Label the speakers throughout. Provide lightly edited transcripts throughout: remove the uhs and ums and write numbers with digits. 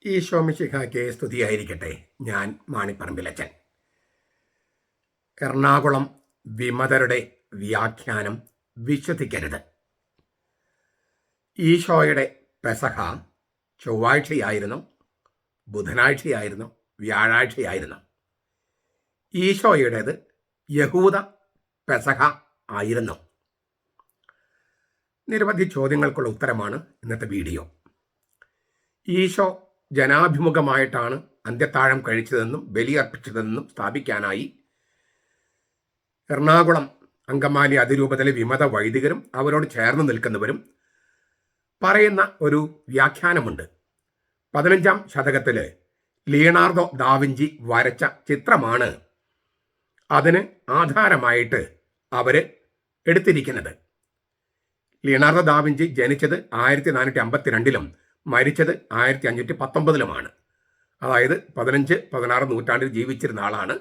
Speaker 1: ഈശോ മിശിഹായ്ക്ക് സ്തുതിയായിരിക്കട്ടെ. ഞാൻ മാണിപ്പറമ്പിലച്ചൻ. എറണാകുളം വിമതരുടെ വ്യാഖ്യാനം വിശ്വസിക്കരുത്. ഈശോയുടെ പെസഹ ചൊവ്വാഴ്ചയായിരുന്നു, ബുധനാഴ്ചയായിരുന്നു, വ്യാഴാഴ്ചയായിരുന്നു. ഈശോയുടേത് യഹൂദ പെസഹ ആയിരുന്നു. നിരവധി ചോദ്യങ്ങൾക്കുള്ള ഉത്തരമാണ് ഇന്നത്തെ വീഡിയോ. ഈശോ ജനാഭിമുഖമായിട്ടാണ് അന്ത്യത്താഴം കഴിച്ചതെന്നും ബലിയർപ്പിച്ചതെന്നും സ്ഥാപിക്കാനായി എറണാകുളം അങ്കമാലി അതിരൂപതയിലെ വിമത വൈദികരും അവരോട് ചേർന്ന് നിൽക്കുന്നവരും പറയുന്ന ഒരു വ്യാഖ്യാനമുണ്ട്. 15ാം ശതകത്തിൽ ലിയനാർഡോ ദാവിഞ്ചി വരച്ച ചിത്രമാണ് അതിന് ആധാരമായിട്ട് അവർ എടുത്തിരിക്കുന്നത്. ലിയനാർഡോ ദാവിഞ്ചി ജനിച്ചത് 1452 മരിച്ചത് 1519 അതായത് 15, 16 നൂറ്റാണ്ടിൽ ജീവിച്ചിരുന്ന ആളാണ്.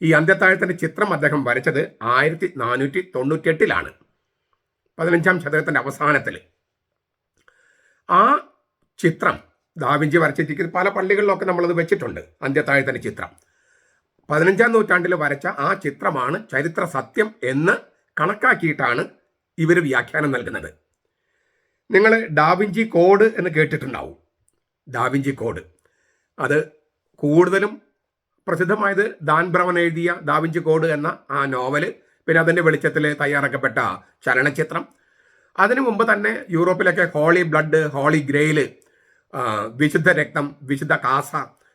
Speaker 1: ഈ അന്ത്യത്താഴത്തിൻ്റെ ചിത്രം അദ്ദേഹം വരച്ചത് 1498 15ാം ശതകത്തിൻ്റെ അവസാനത്തിൽ. ആ ചിത്രം ദാവിഞ്ചി വരച്ചിരിക്കുന്നത് പല പള്ളികളിലൊക്കെ നമ്മളത് വെച്ചിട്ടുണ്ട്. അന്ത്യത്താഴത്തിൻ്റെ ചിത്രം 15ാം നൂറ്റാണ്ടിൽ വരച്ച ആ ചിത്രമാണ് ചരിത്ര സത്യം എന്ന് കണക്കാക്കിയിട്ടാണ് ഇവർ വ്യാഖ്യാനം നൽകുന്നത്. നിങ്ങൾ ഡാവിഞ്ചി കോഡ് എന്ന് കേട്ടിട്ടുണ്ടാവും. ഡാവിഞ്ചി കോഡ് അത് കൂടുതലും പ്രസിദ്ധമായത് ദാൻ ബ്രൗൺ എഴുതിയ ഡാവിഞ്ചി കോഡ് എന്ന ആ നോവല്, പിന്നെ അതിൻ്റെ വെളിച്ചത്തിൽ തയ്യാറാക്കപ്പെട്ട ചലനചിത്രം. അതിനു മുമ്പ് തന്നെ യൂറോപ്പിലൊക്കെ ഹോളി ബ്ലഡ്, ഹോളി ഗ്രെയില്, വിശുദ്ധ രക്തം, വിശുദ്ധ കാസ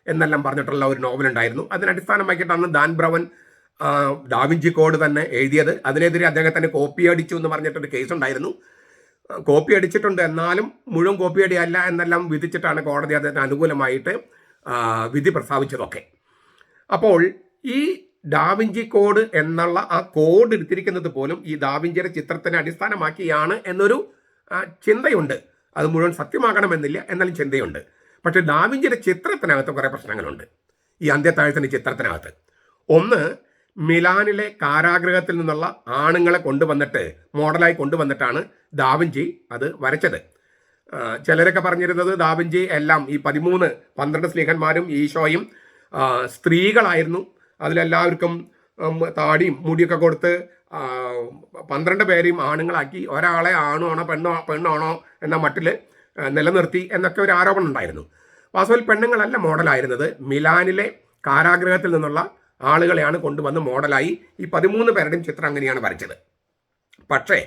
Speaker 1: എന്നെല്ലാം പറഞ്ഞിട്ടുള്ള ഒരു നോവലുണ്ടായിരുന്നു. അതിനടിസ്ഥാനമാക്കിയിട്ടാണ് ദാൻ ബ്രൗൺ ഡാവിഞ്ചി കോഡ് തന്നെ എഴുതിയത്. അതിനെതിരെ അദ്ദേഹത്തിന് കോപ്പി അടിച്ചു എന്ന് പറഞ്ഞിട്ടൊരു കേസുണ്ടായിരുന്നു. കോപ്പി അടിച്ചിട്ടുണ്ട്, എന്നാലും മുഴുവൻ കോപ്പി അടിയല്ല എന്നെല്ലാം വിധിച്ചിട്ടാണ് കോടതി അതിന് അനുകൂലമായിട്ട് വിധി പ്രസ്താവിച്ചതൊക്കെ. അപ്പോൾ ഈ ഡാവിഞ്ചി കോഡ് എന്നുള്ള ആ കോഡ് എടുത്തിരിക്കുന്നത് പോലും ഈ ഡാവിഞ്ചിയുടെ ചിത്രത്തിനെ അടിസ്ഥാനമാക്കിയാണ് എന്നൊരു ചിന്തയുണ്ട്. അത് മുഴുവൻ സത്യമാകണമെന്നില്ല, എന്നാലും ചിന്തയുണ്ട്. പക്ഷെ ഡാവിഞ്ചിയുടെ ചിത്രത്തിനകത്ത് കുറേ പ്രശ്നങ്ങളുണ്ട്. ഈ അന്ത്യത്താഴത്തിൻ്റെ ചിത്രത്തിനകത്ത് ഒന്ന്, മിലാനിലെ കാരാഗൃഹത്തിൽ നിന്നുള്ള ആണുങ്ങളെ കൊണ്ടുവന്നിട്ട് മോഡലായി കൊണ്ടുവന്നിട്ടാണ് ദാവിഞ്ചി അത് വരച്ചത്. ചിലരൊക്കെ പറഞ്ഞിരുന്നത് ദാവിഞ്ചി എല്ലാം ഈ 12 സ്ലീഹന്മാരും ഈശോയും സ്ത്രീകളായിരുന്നു. അതിലെല്ലാവർക്കും താടിയും മുടിയൊക്കെ കൊടുത്ത് 12 പേരെയും ആണുങ്ങളാക്കി ഒരാളെ ആണാണോ പെണ്ണാണോ എന്ന മട്ടിൽ നിലനിർത്തി എന്നൊക്കെ ഒരു ആരോപണം ഉണ്ടായിരുന്നു. വാസ്തവത്തിൽ പെണ്ണുങ്ങളല്ല മോഡലായിരുന്നത്. മിലാനിലെ കാരാഗൃഹത്തിൽ നിന്നുള്ള ആളുകളെയാണ് കൊണ്ടുവന്ന് മോഡലായി ഈ 13 പേരുടെയും ചിത്രം അങ്ങനെയാണ് വരച്ചത്. പക്ഷേ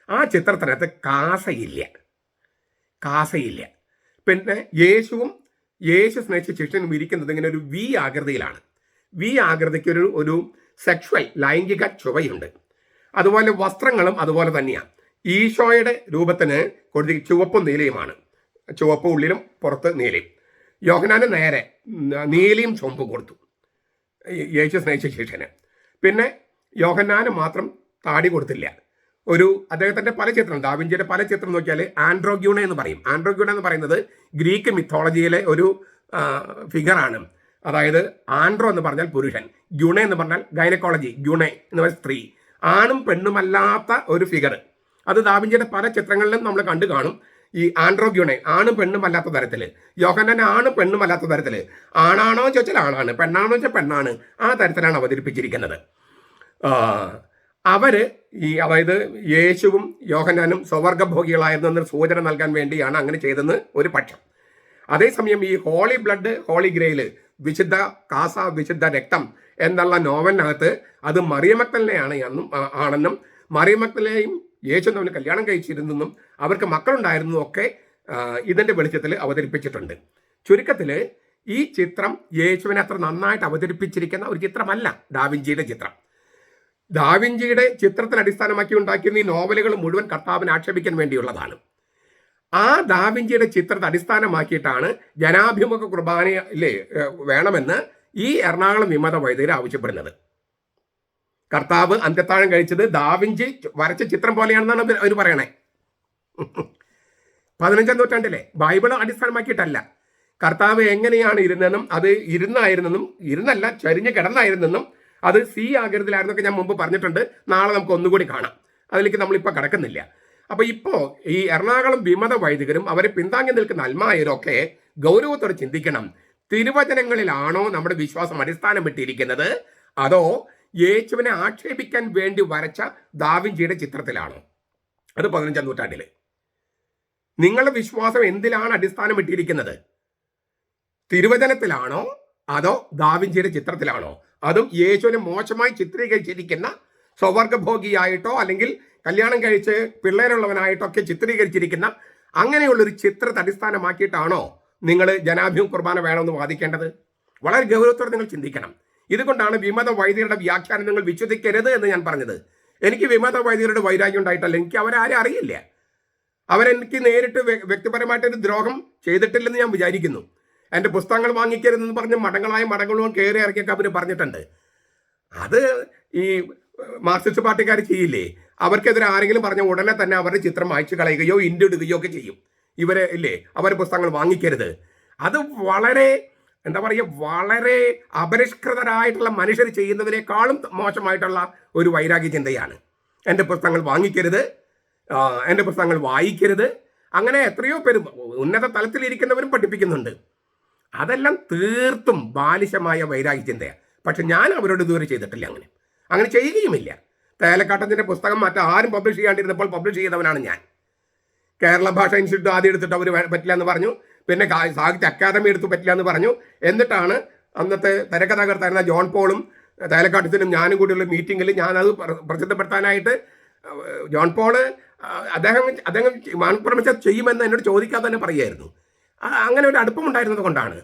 Speaker 1: ആ ചിത്രത്തിനകത്ത് കാസയില്ല. പിന്നെ യേശു സ്നേഹിച്ച ശിഷ്യനും ഇരിക്കുന്നത് ഇങ്ങനെ ഒരു വി ആകൃതിയിലാണ്. വി ആകൃതിക്ക് ഒരു സെക്ഷുവൽ ലൈംഗിക ചുവയുണ്ട്. അതുപോലെ വസ്ത്രങ്ങളും അതുപോലെ തന്നെയാണ്. ഈശോയുടെ രൂപത്തിന് കൊടുത്ത ചുവപ്പും നീലയുമാണ്. ചുവപ്പ് ഉള്ളിലും പുറത്ത് നീലയും. യോഹന്നാന് നേരെ നീലയും ചുവപ്പും കൊടുത്തു യേശു സ്നേഹിച്ച ശിഷ്യന്. പിന്നെ യോഹന്നാന് മാത്രം താടി കൊടുത്തില്ല. അദ്ദേഹത്തിൻ്റെ പല ചിത്രം, ഡാവിഞ്ചിയുടെ പല ചിത്രം നോക്കിയാൽ ആൻഡ്രോഗ്യൂണ എന്ന് പറയും. ആൻഡ്രോഗ്യൂണ എന്ന് പറയുന്നത് ഗ്രീക്ക് മിത്തോളജിയിലെ ഒരു ഫിഗറാണ്. അതായത് ആൻഡ്രോ എന്ന് പറഞ്ഞാൽ പുരുഷൻ, ഗ്യുണ എന്ന് പറഞ്ഞാൽ ഗൈനക്കോളജി, ഗ്യുണ എന്ന് പറഞ്ഞാൽ സ്ത്രീ, ആണും പെണ്ണുമല്ലാത്ത ഒരു ഫിഗർ. അത് ഡാവിഞ്ചിയുടെ പല ചിത്രങ്ങളിലും നമ്മൾ കണ്ടു കാണും. ഈ ആൻഡ്രോഗ്യൂണെ ആണും പെണ്ണും അല്ലാത്ത തരത്തിൽ, യോഹന്നാൻ ആണും പെണ്ണും അല്ലാത്ത തരത്തിൽ, ആണാണോ ചോദിച്ചാൽ ആണാണ്, പെണ്ണാണോ ചോദിച്ചാൽ പെണ്ണാണ്, ആ തരത്തിലാണ് അവതരിപ്പിച്ചിരിക്കുന്നത്. അതായത് യേശുവും യോഹന്നാനും സ്വവർഗഭോഗികളായിരുന്നു എന്നൊരു സൂചന നൽകാൻ വേണ്ടിയാണ് അങ്ങനെ ചെയ്തെന്ന് ഒരു പക്ഷം. അതേസമയം ഈ ഹോളി ബ്ലഡ്, ഹോളി ഗ്രെയില്, വിശുദ്ധ കാസ, വിശുദ്ധ രക്തം എന്നുള്ള നോവലിനകത്ത് അത് മറിയം മഗ്ദലനയാണ് ആണെന്നും മറിയം മഗ്ദലനയും യേശു തമ്മിൽ കല്യാണം കഴിച്ചിരുന്നെന്നും അവർക്ക് മക്കളുണ്ടായിരുന്നതും ഒക്കെ ഇതിൻ്റെ വെളിച്ചത്തിൽ അവതരിപ്പിച്ചിട്ടുണ്ട്. ചുരുക്കത്തിൽ ഈ ചിത്രം യേശുവിനെ അത്ര നന്നായിട്ട് അവതരിപ്പിച്ചിരിക്കുന്ന ഒരു ചിത്രമല്ല ഡാവിഞ്ചിയുടെ ചിത്രം. ഡാവിഞ്ചിയുടെ ചിത്രത്തിന് അടിസ്ഥാനമാക്കി ഉണ്ടാക്കിയിരുന്ന ഈ നോവലുകൾ മുഴുവൻ കർത്താവിനെ ആക്ഷേപിക്കാൻ വേണ്ടിയുള്ളതാണ്. ആ ഡാവിഞ്ചിയുടെ ചിത്രത്തെ അടിസ്ഥാനമാക്കിയിട്ടാണ് ജനാഭിമുഖ കുർബാനയിലെ വേണമെന്ന് ഈ എറണാകുളം വിമത വൈദികർ ആവശ്യപ്പെടുന്നത്. കർത്താവ് അന്ത്യത്താഴം കഴിച്ചത് ദാവിഞ്ചി വരച്ച ചിത്രം പോലെയാണെന്നാണ് അവർ പറയണേ. 15ാം നൂറ്റാണ്ടിലെ ബൈബിൾ അടിസ്ഥാനമാക്കിയിട്ടല്ല. കർത്താവ് എങ്ങനെയാണ് ഇരുന്നെന്നും അത് ഇരുന്നല്ല ചരിഞ്ഞ് കിടന്നായിരുന്നെന്നും അത് സി ആകൃതിയിലായിരുന്നൊക്കെ ഞാൻ മുമ്പ് പറഞ്ഞിട്ടുണ്ട്. നാളെ നമുക്ക് ഒന്നുകൂടി കാണാം. അതിലേക്ക് നമ്മളിപ്പോൾ കടക്കുന്നില്ല. അപ്പോൾ ഇപ്പോൾ ഈ എറണാകുളം വിമത വൈദികരും അവരെ പിന്താങ്ങി നിൽക്കുന്ന അൽമായരൊക്കെ ഗൗരവത്തോടെ ചിന്തിക്കണം. തിരുവചനങ്ങളിലാണോ നമ്മുടെ വിശ്വാസം അടിസ്ഥാനം വിട്ടിരിക്കുന്നത്, അതോ യേശുവിനെ ആക്ഷേപിക്കാൻ വേണ്ടി വരച്ച ദാവിഞ്ചിയുടെ ചിത്രത്തിലാണോ? അത് 15-ാം നൂറ്റാണ്ടിൽ. നിങ്ങളുടെ വിശ്വാസം എന്തിലാണ് അടിസ്ഥാനം ഇട്ടിരിക്കുന്നത്? തിരുവചനത്തിലാണോ അതോ ദാവിഞ്ചിയുടെ ചിത്രത്തിലാണോ? അതും യേശുവിനെ മോശമായി ചിത്രീകരിച്ചിരിക്കുന്ന സ്വവർഗഭോഗിയായിട്ടോ അല്ലെങ്കിൽ കല്യാണം കഴിച്ച് പിള്ളേരുള്ളവനായിട്ടോ ഒക്കെ ചിത്രീകരിച്ചിരിക്കുന്ന അങ്ങനെയുള്ളൊരു ചിത്രത്തെ അടിസ്ഥാനമാക്കിയിട്ടാണോ നിങ്ങൾ ജനാഭിമുഖ കുർബാന വേണമെന്ന് വാദിക്കേണ്ടത്? വളരെ ഗൗരവത്തോടെ നിങ്ങൾ ചിന്തിക്കണം. ഇതുകൊണ്ടാണ് വിമത വൈദികരുടെ വ്യാഖ്യാനം നിങ്ങൾ വിശ്വസിക്കരുത് എന്ന് ഞാൻ പറഞ്ഞത്. എനിക്ക് വിമത വൈദികരുടെ വൈരാഗ്യം ഉണ്ടായിട്ടല്ല, എനിക്ക് അവരാരും അറിയില്ല. അവരെനിക്ക് നേരിട്ട് വ്യക്തിപരമായിട്ടൊരു ദ്രോഹം ചെയ്തിട്ടില്ലെന്ന് ഞാൻ വിചാരിക്കുന്നു. എൻ്റെ പുസ്തകങ്ങൾ വാങ്ങിക്കരുതെന്ന് പറഞ്ഞ് മടങ്ങളും കയറി ഇറക്കിയൊക്കെ അവർ പറഞ്ഞിട്ടുണ്ട്. അത് ഈ മാർക്സിസ്റ്റ് പാർട്ടിക്കാർ ചെയ്യില്ലേ? അവർക്കെതിരെ ആരെങ്കിലും പറഞ്ഞ ഉടനെ തന്നെ അവരുടെ ചിത്രം അയച്ചു കളയുകയോ ഇടുകയോ ഒക്കെ ചെയ്യും. ഇവരെ ഇല്ലേ, അവരുടെ പുസ്തകങ്ങൾ വാങ്ങിക്കരുത്. അത് വളരെ എന്താ പറയുക, വളരെ അപരിഷ്കൃതരായിട്ടുള്ള മനുഷ്യർ ചെയ്യുന്നതിനേക്കാളും മോശമായിട്ടുള്ള ഒരു വൈരാഗ്യ ചിന്തയാണ്. എൻ്റെ പുസ്തകങ്ങൾ വാങ്ങിക്കരുത്, എൻ്റെ പുസ്തകങ്ങൾ വായിക്കരുത്, അങ്ങനെ എത്രയോ പേര് ഉന്നത തലത്തിലിരിക്കുന്നവരും പഠിപ്പിക്കുന്നുണ്ട്. അതെല്ലാം തീർത്തും ബാലിശമായ വൈരാഗ്യ ചിന്തയാണ്. പക്ഷെ ഞാൻ അവരോട് ഇതുവരെ ചെയ്തിട്ടില്ല. അങ്ങനെ ചെയ്യുകയുമില്ല. തേലക്കാട്ടത്തിൻ്റെ പുസ്തകം മറ്റാരും പബ്ലിഷ് ചെയ്യാണ്ടിരുന്നപ്പോൾ പബ്ലിഷ് ചെയ്തവനാണ് ഞാൻ. കേരള ഭാഷാ ഇൻസ്റ്റിറ്റ്യൂട്ട് ആദ്യം എടുത്തിട്ട് അവർ പറ്റില്ല എന്ന് പറഞ്ഞു. പിന്നെ സാഹിത്യ അക്കാദമി എടുത്ത് പറ്റില്ല എന്ന് പറഞ്ഞു. എന്നിട്ടാണ് അന്നത്തെ തിരക്കഥാകൃത്തായിരുന്ന ജോൺ പോളും തേലക്കാട്ടത്തിനും ഞാനും കൂടിയുള്ള മീറ്റിങ്ങിൽ ഞാനത് പ്രസിദ്ധപ്പെടുത്താനായിട്ട് ജോൺ പോള് അദ്ദേഹം മാൻപ്രമിച്ച ചെയ്യുമെന്ന് എന്നോട് ചോദിക്കാതെ തന്നെ പറയുമായിരുന്നു. അങ്ങനെ ഒരു അടുപ്പമുണ്ടായിരുന്നത് കൊണ്ടാണ്.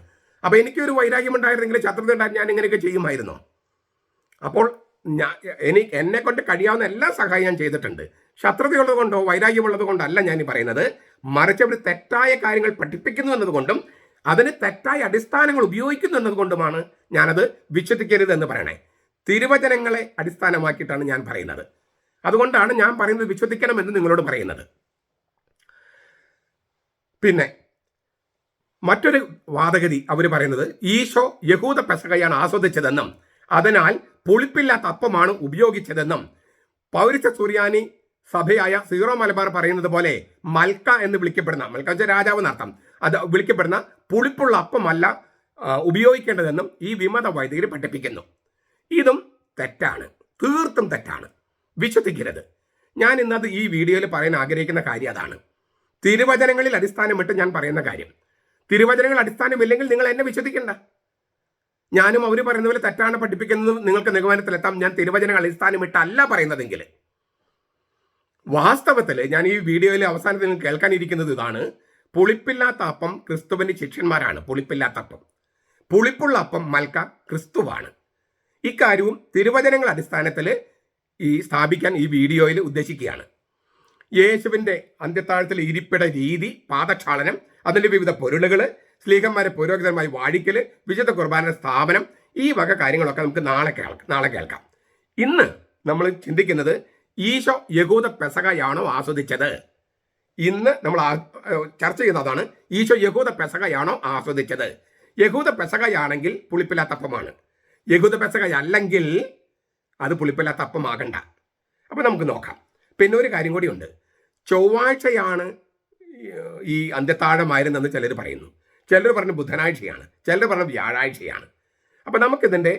Speaker 1: അപ്പോൾ എനിക്കൊരു വൈരാഗ്യം ഉണ്ടായിരുന്നെങ്കിൽ, ശത്രുത ഉണ്ടായിരുന്നു, ഞാൻ ഇങ്ങനെയൊക്കെ ചെയ്യുമായിരുന്നോ? അപ്പോൾ എന്നെ കൊണ്ട് കഴിയാവുന്ന എല്ലാ സഹായം ഞാൻ ചെയ്തിട്ടുണ്ട്. ശത്രുതയുള്ളത് കൊണ്ടോ വൈരാഗ്യമുള്ളത് കൊണ്ടല്ല ഞാൻ ഈ പറയുന്നത്. മറിച്ച് അവർ തെറ്റായ കാര്യങ്ങൾ പഠിപ്പിക്കുന്നു എന്നതുകൊണ്ടും അതിന് തെറ്റായ അടിസ്ഥാനങ്ങൾ ഉപയോഗിക്കുന്നു എന്നതുകൊണ്ടുമാണ് ഞാനത് വിശ്വസിക്കരുത് എന്ന് പറയണേ. തിരുവചനങ്ങളെ അടിസ്ഥാനമാക്കിയിട്ടാണ് ഞാൻ പറയുന്നത്. അതുകൊണ്ടാണ് ഞാൻ പറയുന്നത് വിശ്വസിക്കണമെന്ന് നിങ്ങളോട് പറയുന്നത്. പിന്നെ മറ്റൊരു വാദഗതി അവർ പറയുന്നത് ഈശോ യഹൂദ പെസഹയാണ് ആസ്വദിച്ചതെന്നും അതിനാൽ പുളിപ്പില്ലാത്ത അപ്പമാണ് ഉപയോഗിച്ചതെന്നും പൗരസ്ത്യ സുറിയാനി സഭയായ സീറോ മലബാർ പറയുന്നത് പോലെ മൽക്ക എന്ന് വിളിക്കപ്പെടുന്ന, മൽക്ക വെച്ചാൽ രാജാവ് എന്നർത്ഥം, അത് വിളിക്കപ്പെടുന്ന പുളിപ്പുള്ള അപ്പമല്ല ഉപയോഗിക്കേണ്ടതെന്നും ഈ വിമത വൈദികർ പഠിപ്പിക്കുന്നു. ഇതും തെറ്റാണ്, തീർത്തും തെറ്റാണ്, വിശ്വസിക്കരുത്. ഞാൻ ഇന്നത് ഈ വീഡിയോയിൽ പറയാൻ ആഗ്രഹിക്കുന്ന കാര്യം അതാണ്. തിരുവചനങ്ങളിൽ അടിസ്ഥാനമിട്ട് ഞാൻ പറയുന്ന കാര്യം. തിരുവചനങ്ങൾ അടിസ്ഥാനമില്ലെങ്കിൽ നിങ്ങൾ എന്നെ വിശ്വസിക്കണ്ട. ഞാനും അവർ പറയുന്ന പോലെ തെറ്റാണ് പഠിപ്പിക്കുന്നത് നിങ്ങൾക്ക് നിഗമനത്തിലെത്താം. ഞാൻ തിരുവചനങ്ങൾ അടിസ്ഥാനമിട്ടല്ല പറയുന്നതെങ്കിൽ. വാസ്തവത്തിൽ ഞാൻ ഈ വീഡിയോയിൽ അവസാനത്തിൽ നിങ്ങൾ കേൾക്കാനിരിക്കുന്നത് ഇതാണ്. പുളിപ്പില്ലാത്ത അപ്പം ക്രിസ്തുവിൻ്റെ ശിഷ്യന്മാരാണ്. പുളിപ്പില്ലാത്ത അപ്പം, പുളിപ്പുള്ള അപ്പം മൽക്ക ക്രിസ്തുവാണ്. ഇക്കാര്യവും തിരുവചനങ്ങൾ അടിസ്ഥാനത്തിൽ സ്ഥാപിക്കാൻ ഈ വീഡിയോയിൽ ഉദ്ദേശിക്കുകയാണ്. യേശുവിൻ്റെ അന്ത്യത്താഴത്തിൽ ഇരിപ്പിട രീതി, പാദക്ഷാളനം, അതിൻ്റെ വിവിധ പൊരുളുകൾ, സ്ലീഹന്മാരെ പുരോഹിതന്മാരെ വാഴിക്കൽ, വിശുദ്ധ കുർബാനയുടെ സ്ഥാപനം, ഈ വക കാര്യങ്ങളൊക്കെ നമുക്ക് നാളെ കേൾക്കാം. ഇന്ന് നമ്മൾ ചിന്തിക്കുന്നത് ഈശോ യഹൂദ പെസഹയാണോ ആസ്വദിച്ചത്. ഇന്ന് നമ്മൾ ചർച്ച ചെയ്യുന്നതാണ്, ഈശോ യഹൂദ പെസഹയാണോ ആസ്വദിച്ചത്. യഹൂദ പെസഹയാണെങ്കിൽ പുളിപ്പില്ലാത്ത അപ്പമാണ്. യഹൂദ പെസഹയല്ലെങ്കിൽ അത് പുളിപ്പില്ലാത്ത അപ്പമാകണ്ട. അപ്പോൾ നമുക്ക് നോക്കാം. പിന്നെ ഒരു കാര്യം കൂടിയുണ്ട്. ചൊവ്വാഴ്ചയാണ് ഈ അന്ത്യത്താഴമായിരുന്നെന്ന് ചിലർ പറയുന്നു. ചിലർ പറഞ്ഞ് ബുധനാഴ്ചയാണ്, ചിലർ പറഞ്ഞ് വ്യാഴാഴ്ചയാണ്. അപ്പം നമുക്കിതിൻ്റെ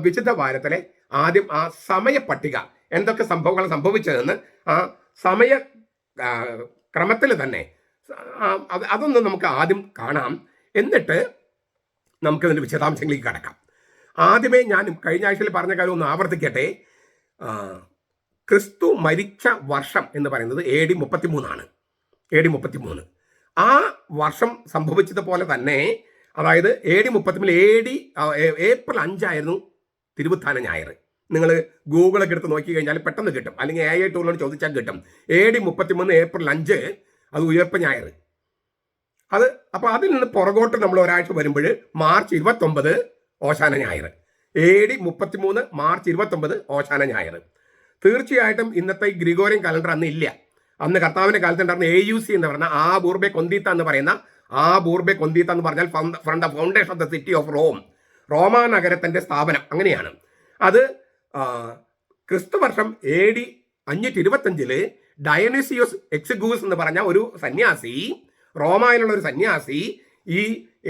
Speaker 1: വിശുദ്ധ വാരത്തിലെ ആദ്യം ആ സമയ പട്ടിക, എന്തൊക്കെ സംഭവങ്ങൾ സംഭവിച്ചതെന്ന് ആ സമയ ക്രമത്തിൽ തന്നെ അതൊന്ന് നമുക്ക് ആദ്യം കാണാം. എന്നിട്ട് നമുക്കിതിൻ്റെ വിശദാംശങ്ങളിലേക്ക് കടക്കാം. ആദ്യമേ ഞാൻ കഴിഞ്ഞ ആഴ്ചയിൽ പറഞ്ഞ കാര്യം ഒന്ന് ആവർത്തിക്കട്ടെ. ക്രിസ്തു മരിച്ച വർഷം എന്ന് പറയുന്നത് AD 33 AD 33. ആ വർഷം സംഭവിച്ചതുപോലെ തന്നെ, അതായത് AD 33 ഏപ്രിൽ 5 ആയിരുന്നു തിരുവുത്ഥാന ഞായർ. നിങ്ങൾ ഗൂഗിളൊക്കെ എടുത്ത് നോക്കി കഴിഞ്ഞാൽ പെട്ടെന്ന് കിട്ടും, അല്ലെങ്കിൽ AI ടൂറിനോട് ചോദിച്ചാൽ കിട്ടും. AD 33 ഏപ്രിൽ 5 അത് ഉയർപ്പ് ഞായർ. അപ്പോൾ അതിൽ നിന്ന് പുറകോട്ട് നമ്മൾ ഒരാഴ്ച വരുമ്പോൾ മാർച്ച് 29 ഓശാന ഞായർ. AD 33 മാർച്ച് 29 ഓശാന ഞായർ. തീർച്ചയായിട്ടും ഇന്നത്തെ ഗ്രിഗോറിയൻ കലണ്ടർ അന്ന് ഇല്ല. അന്ന് കർത്താവിൻ്റെ കാലത്തുണ്ടായിരുന്ന AUC എന്ന് പറഞ്ഞാൽ ആ ബൂർബെ കൊന്തീത്ത എന്ന് പറയുന്ന, ആ ബൂർബെ കൊന്തീത്ത എന്ന് പറഞ്ഞാൽ from the foundation of the city of Rome, Roma നഗരത്തിൻ്റെ സ്ഥാപനം, അങ്ങനെയാണ്. അത് ക്രിസ്തു വർഷം AD 525 ഡയനീസിയോസ് എക്സിഗൂസ് എന്ന് പറഞ്ഞ ഒരു സന്യാസി, റോമായിലുള്ള ഒരു സന്യാസി ഈ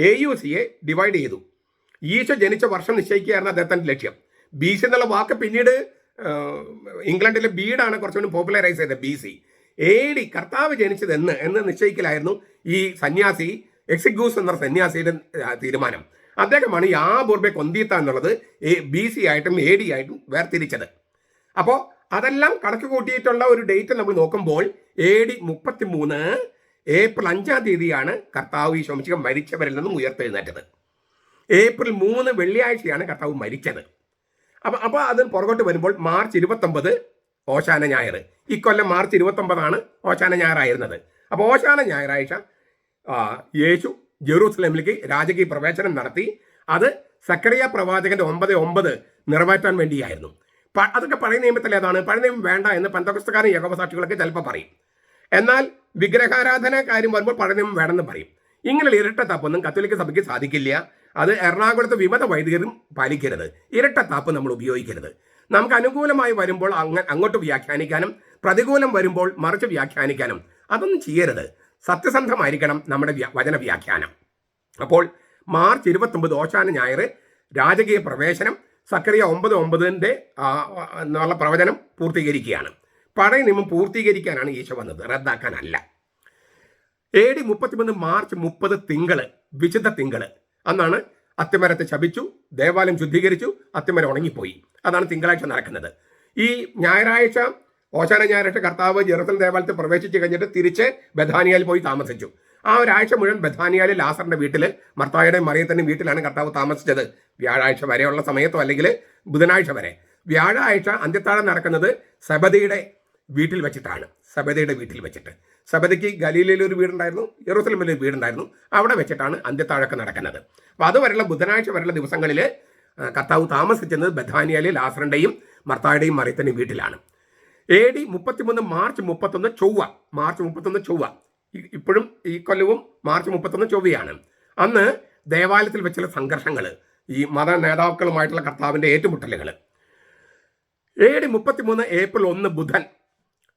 Speaker 1: AUCയെ ഡിവൈഡ് ചെയ്തു. ഈശോ ജനിച്ച വർഷം നിശ്ചയിക്കുകയായിരുന്നു അദ്ദേഹത്തിൻ്റെ ലക്ഷ്യം. BC എന്നുള്ള വാക്ക് പിന്നീട് ഇംഗ്ലണ്ടിലെ ബീഡാണ് കുറച്ചുകൂടി പോപ്പുലറൈസ് ചെയ്തത്. BC. AD കർത്താവ് ജനിച്ചത് എന്ന് നിശ്ചയിക്കലായിരുന്നു ഈ സന്യാസി എക്സിഗ്യൂസ് എന്ന സന്യാസിയുടെ തീരുമാനം. അദ്ദേഹമാണ് ഈ ബുർബെ കൊന്തീത്ത എന്നുള്ളത് BC ആയിട്ടും AD ആയിട്ടും വേർതിരിച്ചത്. അപ്പോൾ അതെല്ലാം കണക്ക് കൂട്ടിയിട്ടുള്ള ഒരു ഡേറ്റ് നമ്മൾ നോക്കുമ്പോൾ AD 33 ഏപ്രിൽ 5-ാം തീയതിയാണ് കർത്താവ് ഈശോ മിശിഹ മരിച്ചവരിൽ നിന്നും ഉയർത്തെഴുന്നേറ്റത്. ഏപ്രിൽ 3 വെള്ളിയാഴ്ചയാണ് കർത്താവ് മരിച്ചത്. അപ്പോൾ അത് പുറകോട്ട് വരുമ്പോൾ മാർച്ച് 29 ഓശാന ഞായർ. ഇക്കൊല്ലം മാർച്ച് 29 ഓശാന ഞായറായിരുന്നത്. അപ്പോൾ ഓശാന ഞായറാഴ്ച യേശു ജെറൂസലേമിലേക്ക് രാജകീയ പ്രവേശനം നടത്തി. അത് സക്കറിയ പ്രവാചകന്റെ 9:9 നിറവേറ്റാൻ വേണ്ടിയായിരുന്നു. അതൊക്കെ പഴയ നിയമത്തിൽ ഏതാണ്? പഴയ നിയമം വേണ്ട എന്ന് പെന്തക്കോസ്തക്കാരും യഹോവ സാക്ഷികളൊക്കെ ചിലപ്പോൾ പറയും. എന്നാൽ വിഗ്രഹാരാധന കാര്യം വരുമ്പോൾ പഴയ നിയമം വേണമെന്ന് പറയും. ഇങ്ങനെ ഇരട്ടത്താപ്പൊന്നും കത്തോലിക്ക സഭയ്ക്ക് സാധിക്കില്ല. അത് എറണാകുളത്ത് വിമത വൈദികരും പാലിക്കരുത്. ഇരട്ടത്താപ്പ് നമ്മൾ ഉപയോഗിക്കരുത്. നമുക്ക് അനുകൂലമായി വരുമ്പോൾ അങ്ങോട്ട് വ്യാഖ്യാനിക്കാനും പ്രതികൂലം വരുമ്പോൾ മറിച്ച് വ്യാഖ്യാനിക്കാനും അതൊന്നും ചെയ്യരുത്. സത്യസന്ധമായിരിക്കണം നമ്മുടെ വചന വ്യാഖ്യാനം. അപ്പോൾ മാർച്ച് 29 ഓശാന ഞായർ രാജകീയ പ്രവേശനം, സക്കറിയ 9:9 എന്നുള്ള പ്രവചനം പൂർത്തീകരിക്കുകയാണ്. പഴയ നിയമം പൂർത്തീകരിക്കാനാണ് ഈശോ വന്നത്, റദ്ദാക്കാനല്ല. AD 33 മാർച്ച് 30 തിങ്കള്, വിശുദ്ധ തിങ്കള്. അന്നാണ് അത്തിമരത്തെ ശപിച്ചു, ദേവാലയം ശുദ്ധീകരിച്ചു, അത്തിമരം ഉണങ്ങിപ്പോയി. അതാണ് തിങ്കളാഴ്ച നടക്കുന്നത്. ഈ ഞായറാഴ്ച ഓശാന ഞായറാഴ്ച കർത്താവ് ജെറുസലേം ദേവാലയത്തിൽ പ്രവേശിച്ച് കഴിഞ്ഞിട്ട് തിരിച്ച് ബഥാനിയയിൽ പോയി താമസിച്ചു. ഒരാഴ്ച മുഴുവൻ ബഥാനിയയിൽ ലാസറിന്റെ വീട്ടിൽ, മർത്തായുടെയും മറിയത്തിന്റെയും വീട്ടിലാണ് കർത്താവ് താമസിച്ചത്. വ്യാഴാഴ്ച വരെയുള്ള സമയത്തോ അല്ലെങ്കിൽ ബുധനാഴ്ച വരെ. വ്യാഴാഴ്ച അന്ത്യത്താഴം നടക്കുന്നത് സബദിയുടെ വീട്ടിൽ വെച്ചിട്ടാണ്. സബദിയുടെ വീട്ടിൽ വെച്ചിട്ട്. സബദിക്ക് ഗലീലയിൽ ഒരു വീടുണ്ടായിരുന്നു, യെറൂസലേമിൽ ഒരു വീടുണ്ടായിരുന്നു. അവിടെ വെച്ചിട്ടാണ് അന്ത്യത്താഴമൊക്കെ നടക്കുന്നത്. അപ്പോൾ അതുവരെയുള്ള ബുധനാഴ്ച വരെയുള്ള ദിവസങ്ങളിൽ കർത്താവ് താമസിച്ചത് ബഥാനിയയിലെ ലാസറിന്റെയും മർത്തായുടെയും മറിയത്തിന്റെയും വീട്ടിലാണ്. AD 33 മാർച്ച് 31 ചൊവ്വ. മാർച്ച് 31 ചൊവ്വ. ഇപ്പോഴും ഈ കൊല്ലവും മാർച്ച് 31 ചൊവ്വയാണ്. അന്ന് ദേവാലയത്തിൽ വെച്ചുള്ള സംഘർഷങ്ങൾ, ഈ മത നേതാക്കളുമായിട്ടുള്ള കർത്താവിൻ്റെ ഏറ്റുമുട്ടലുകൾ. AD 33 ഏപ്രിൽ 1 ബുധൻ,